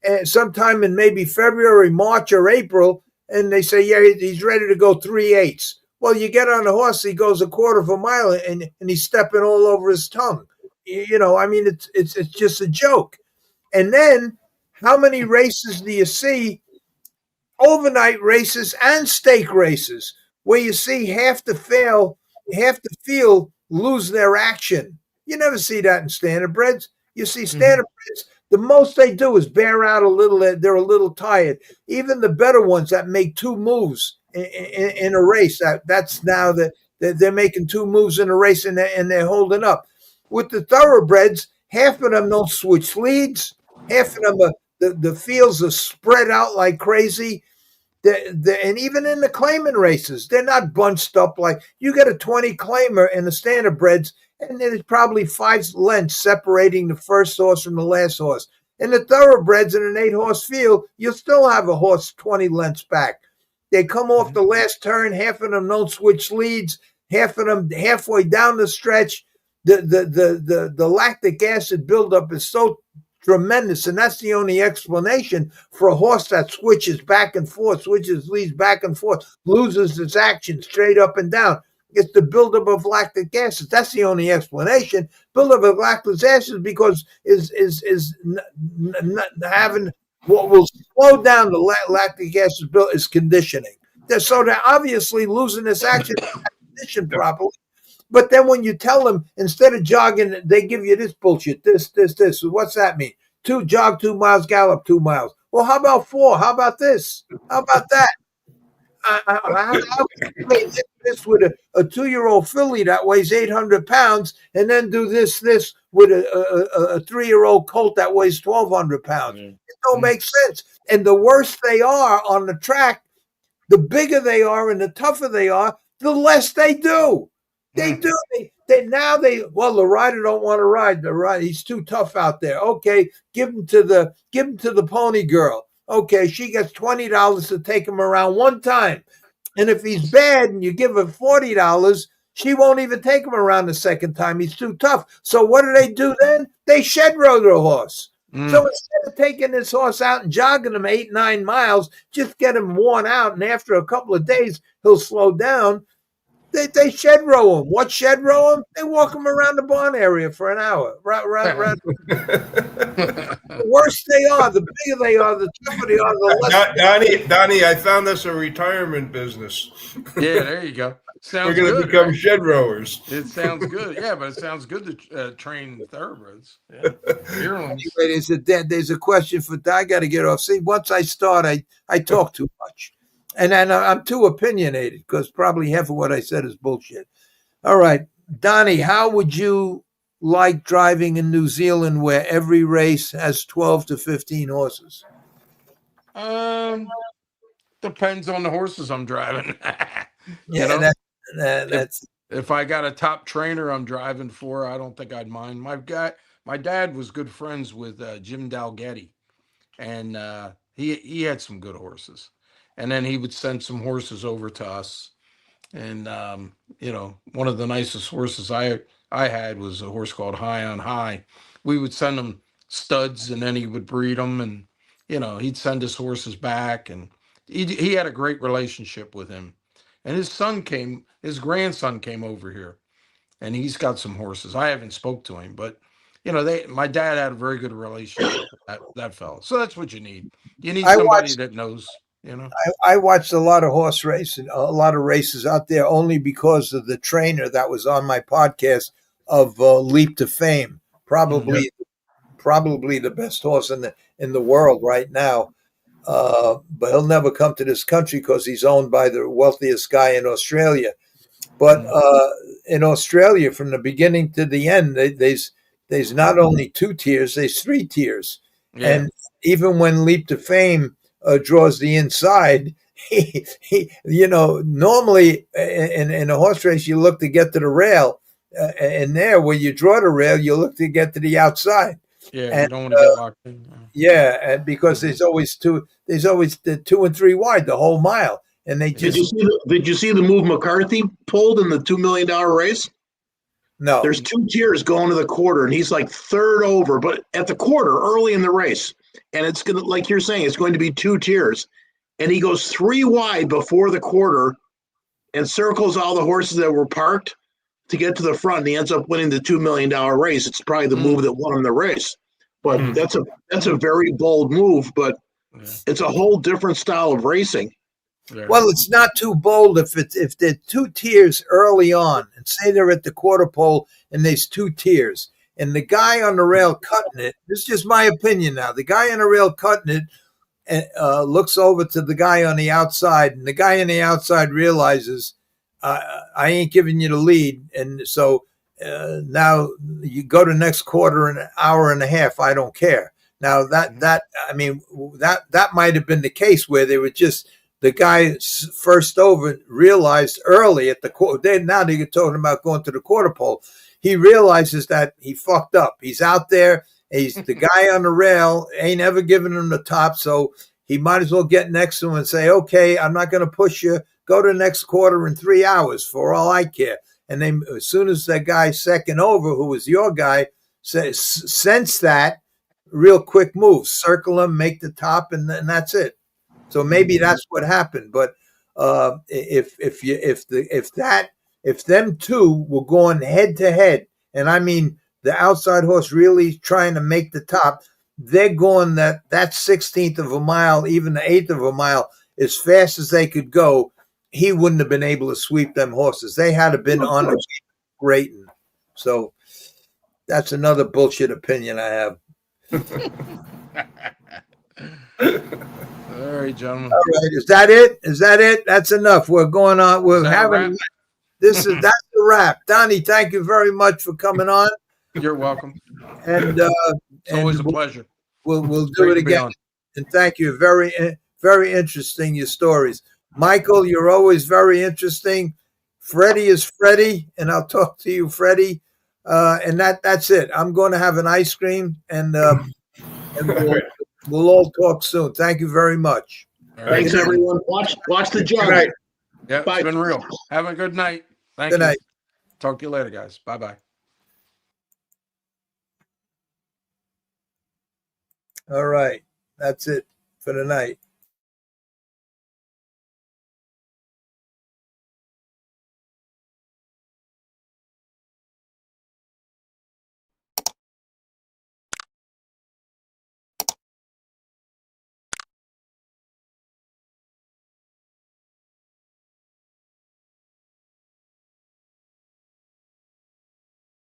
and sometime in maybe February, March, or April, and they say, yeah, he's ready to go 3/8. Well, you get on the horse, he goes a quarter of a mile, and he's stepping all over his tongue. I mean, it's just a joke. And then, how many races do you see? Overnight races and stake races, where you see half the field lose their action. You never see that in standardbreds. You see standardbreds, the most they do is bear out a little. They're a little tired. Even the better ones that make 2 moves in a race, that's now that they're making 2 moves in a race, and they're holding up. With the thoroughbreds, half of them don't switch leads. Half of them the fields are spread out like crazy. And even in the claiming races, they're not bunched up like you get a 20 claimer in the standardbreds, and there's probably 5 lengths separating the first horse from the last horse. In the thoroughbreds in an 8-horse field, you'll still have a horse 20 lengths back. They come off the last turn, half of them don't switch leads, half of them halfway down the stretch. The lactic acid buildup is so tremendous, and that's the only explanation for a horse that switches back and forth, switches leads back and forth, loses its action straight up and down. It's the buildup of lactic acid. That's the only explanation. Buildup of lactic acid because is having what will slow down the lactic acid build is conditioning. So they're obviously losing this action conditioned properly. But then when you tell them, instead of jogging, they give you this bullshit, this. What's that mean? 2 miles, gallop 2 miles. Well, how about 4? How about this? How about that? How can you play this with a 2-year-old filly that weighs 800 pounds and then do this with a 3-year-old colt that weighs 1,200 pounds? It don't make sense. And the worse they are on the track, the bigger they are and the tougher they are, the less they do. They do. The rider don't want to ride. The rider, he's too tough out there. Okay, give him to the pony girl. Okay, she gets $20 to take him around one time. And if he's bad and you give her $40, she won't even take him around the second time. He's too tough. So what do then? They shed row the horse. So instead of taking this horse out and jogging him 8-9 miles, just get him worn out, and after a couple of days he'll slow down. They shed row him. What shed row him? They walk him around the barn area for an hour. Right. The worse they are, the bigger they are, the tougher they are, the less. Donnie, I found us a retirement business. Yeah, there you go. We're going to become shed rowers. It sounds good. Yeah, but it sounds good to train thoroughbreds. Yeah. Anyway, there's a question for I got to get off. See, once I start, I talk too much. And I'm too opinionated because probably half of what I said is bullshit. All right, Donnie, how would you like driving in New Zealand where every race has 12 to 15 horses? Depends on the horses I'm driving. That's if I got a top trainer I'm driving for, I don't think I'd mind. My dad was good friends with Jim Dalgetty, and he had some good horses. And then he would send some horses over to us. And, one of the nicest horses I had was a horse called High on High. We would send him studs, and then he would breed them. And, he'd send his horses back. And he had a great relationship with him. And his grandson came over here. And he's got some horses. I haven't spoke to him, but, my dad had a very good relationship with that fellow. So that's what you need. You need somebody that knows. I watched a lot of horse racing, a lot of races out there only because of the trainer that was on my podcast of Leap to Fame. Probably the best horse in the world right now. But he'll never come to this country because he's owned by the wealthiest guy in Australia. But in Australia, from the beginning to the end, there's not only 2 tiers, there's 3 tiers. Yeah. And even when Leap to Fame draws the inside, he normally in a horse race you look to get to the rail, and there where you draw the rail you look to get to the outside. Yeah, you And don't want to get locked in. yeah, and because there's always the 2 and 3 wide the whole mile, and they Did just you see did you see the move McCarthy pulled in the $2 million race? no. There's 2 tiers going to the quarter, and he's like third over, but at the quarter early in the race, and it's gonna, like you're saying, it's going to be 2 tiers, and he goes 3 wide before the quarter, and circles all the horses that were parked to get to the front. And he ends up winning the $2 million race. It's probably the move that won him the race, but that's a very bold move. But it's a whole different style of racing. Yeah. Well, it's not too bold if they're 2 tiers early on, and say they're at the quarter pole and there's 2 tiers, and the guy on the rail cutting it. This is just my opinion now. The guy on the rail cutting it looks over to the guy on the outside, and the guy on the outside realizes I ain't giving you the lead, and so now you go to next quarter in an hour and a half. I don't care. Now that might have been the case where they were just the guy first over realized early at the quarter. Now they're talking about going to the quarter pole. He realizes that he fucked up. He's out there. He's the guy on the rail, ain't ever giving him the top, so he might as well get next to him and say, okay, I'm not going to push you. Go to the next quarter in 3 hours for all I care. And then as soon as that guy second over, who was your guy, sense that, real quick move, circle him, make the top, and that's it. So maybe that's what happened. But if them two were going head to head, and I mean the outside horse really trying to make the top, they're going that 16th of a mile, even the 1/8 of a mile, as fast as they could go. He wouldn't have been able to sweep them horses. They had to have been on a grating. So that's another bullshit opinion I have. All right, gentlemen. All right, is that it? Is that it? That's enough. We're going on. We're having that's the wrap. Donnie, thank you very much for coming on. You're welcome. And it's always a pleasure. We'll do it again. And thank you. Very, very interesting, your stories. Michael, you're always very interesting. Freddie is Freddie, and I'll talk to you, Freddie. And that's it. I'm going to have an ice cream, and we'll all talk soon. Thank you very much. All right. Thanks, everyone. Watch the jug. Yeah, Bye. It's been real. Have a good night. Thank Good you. night. Talk to you later, guys. Bye-bye. All right. That's it for the night.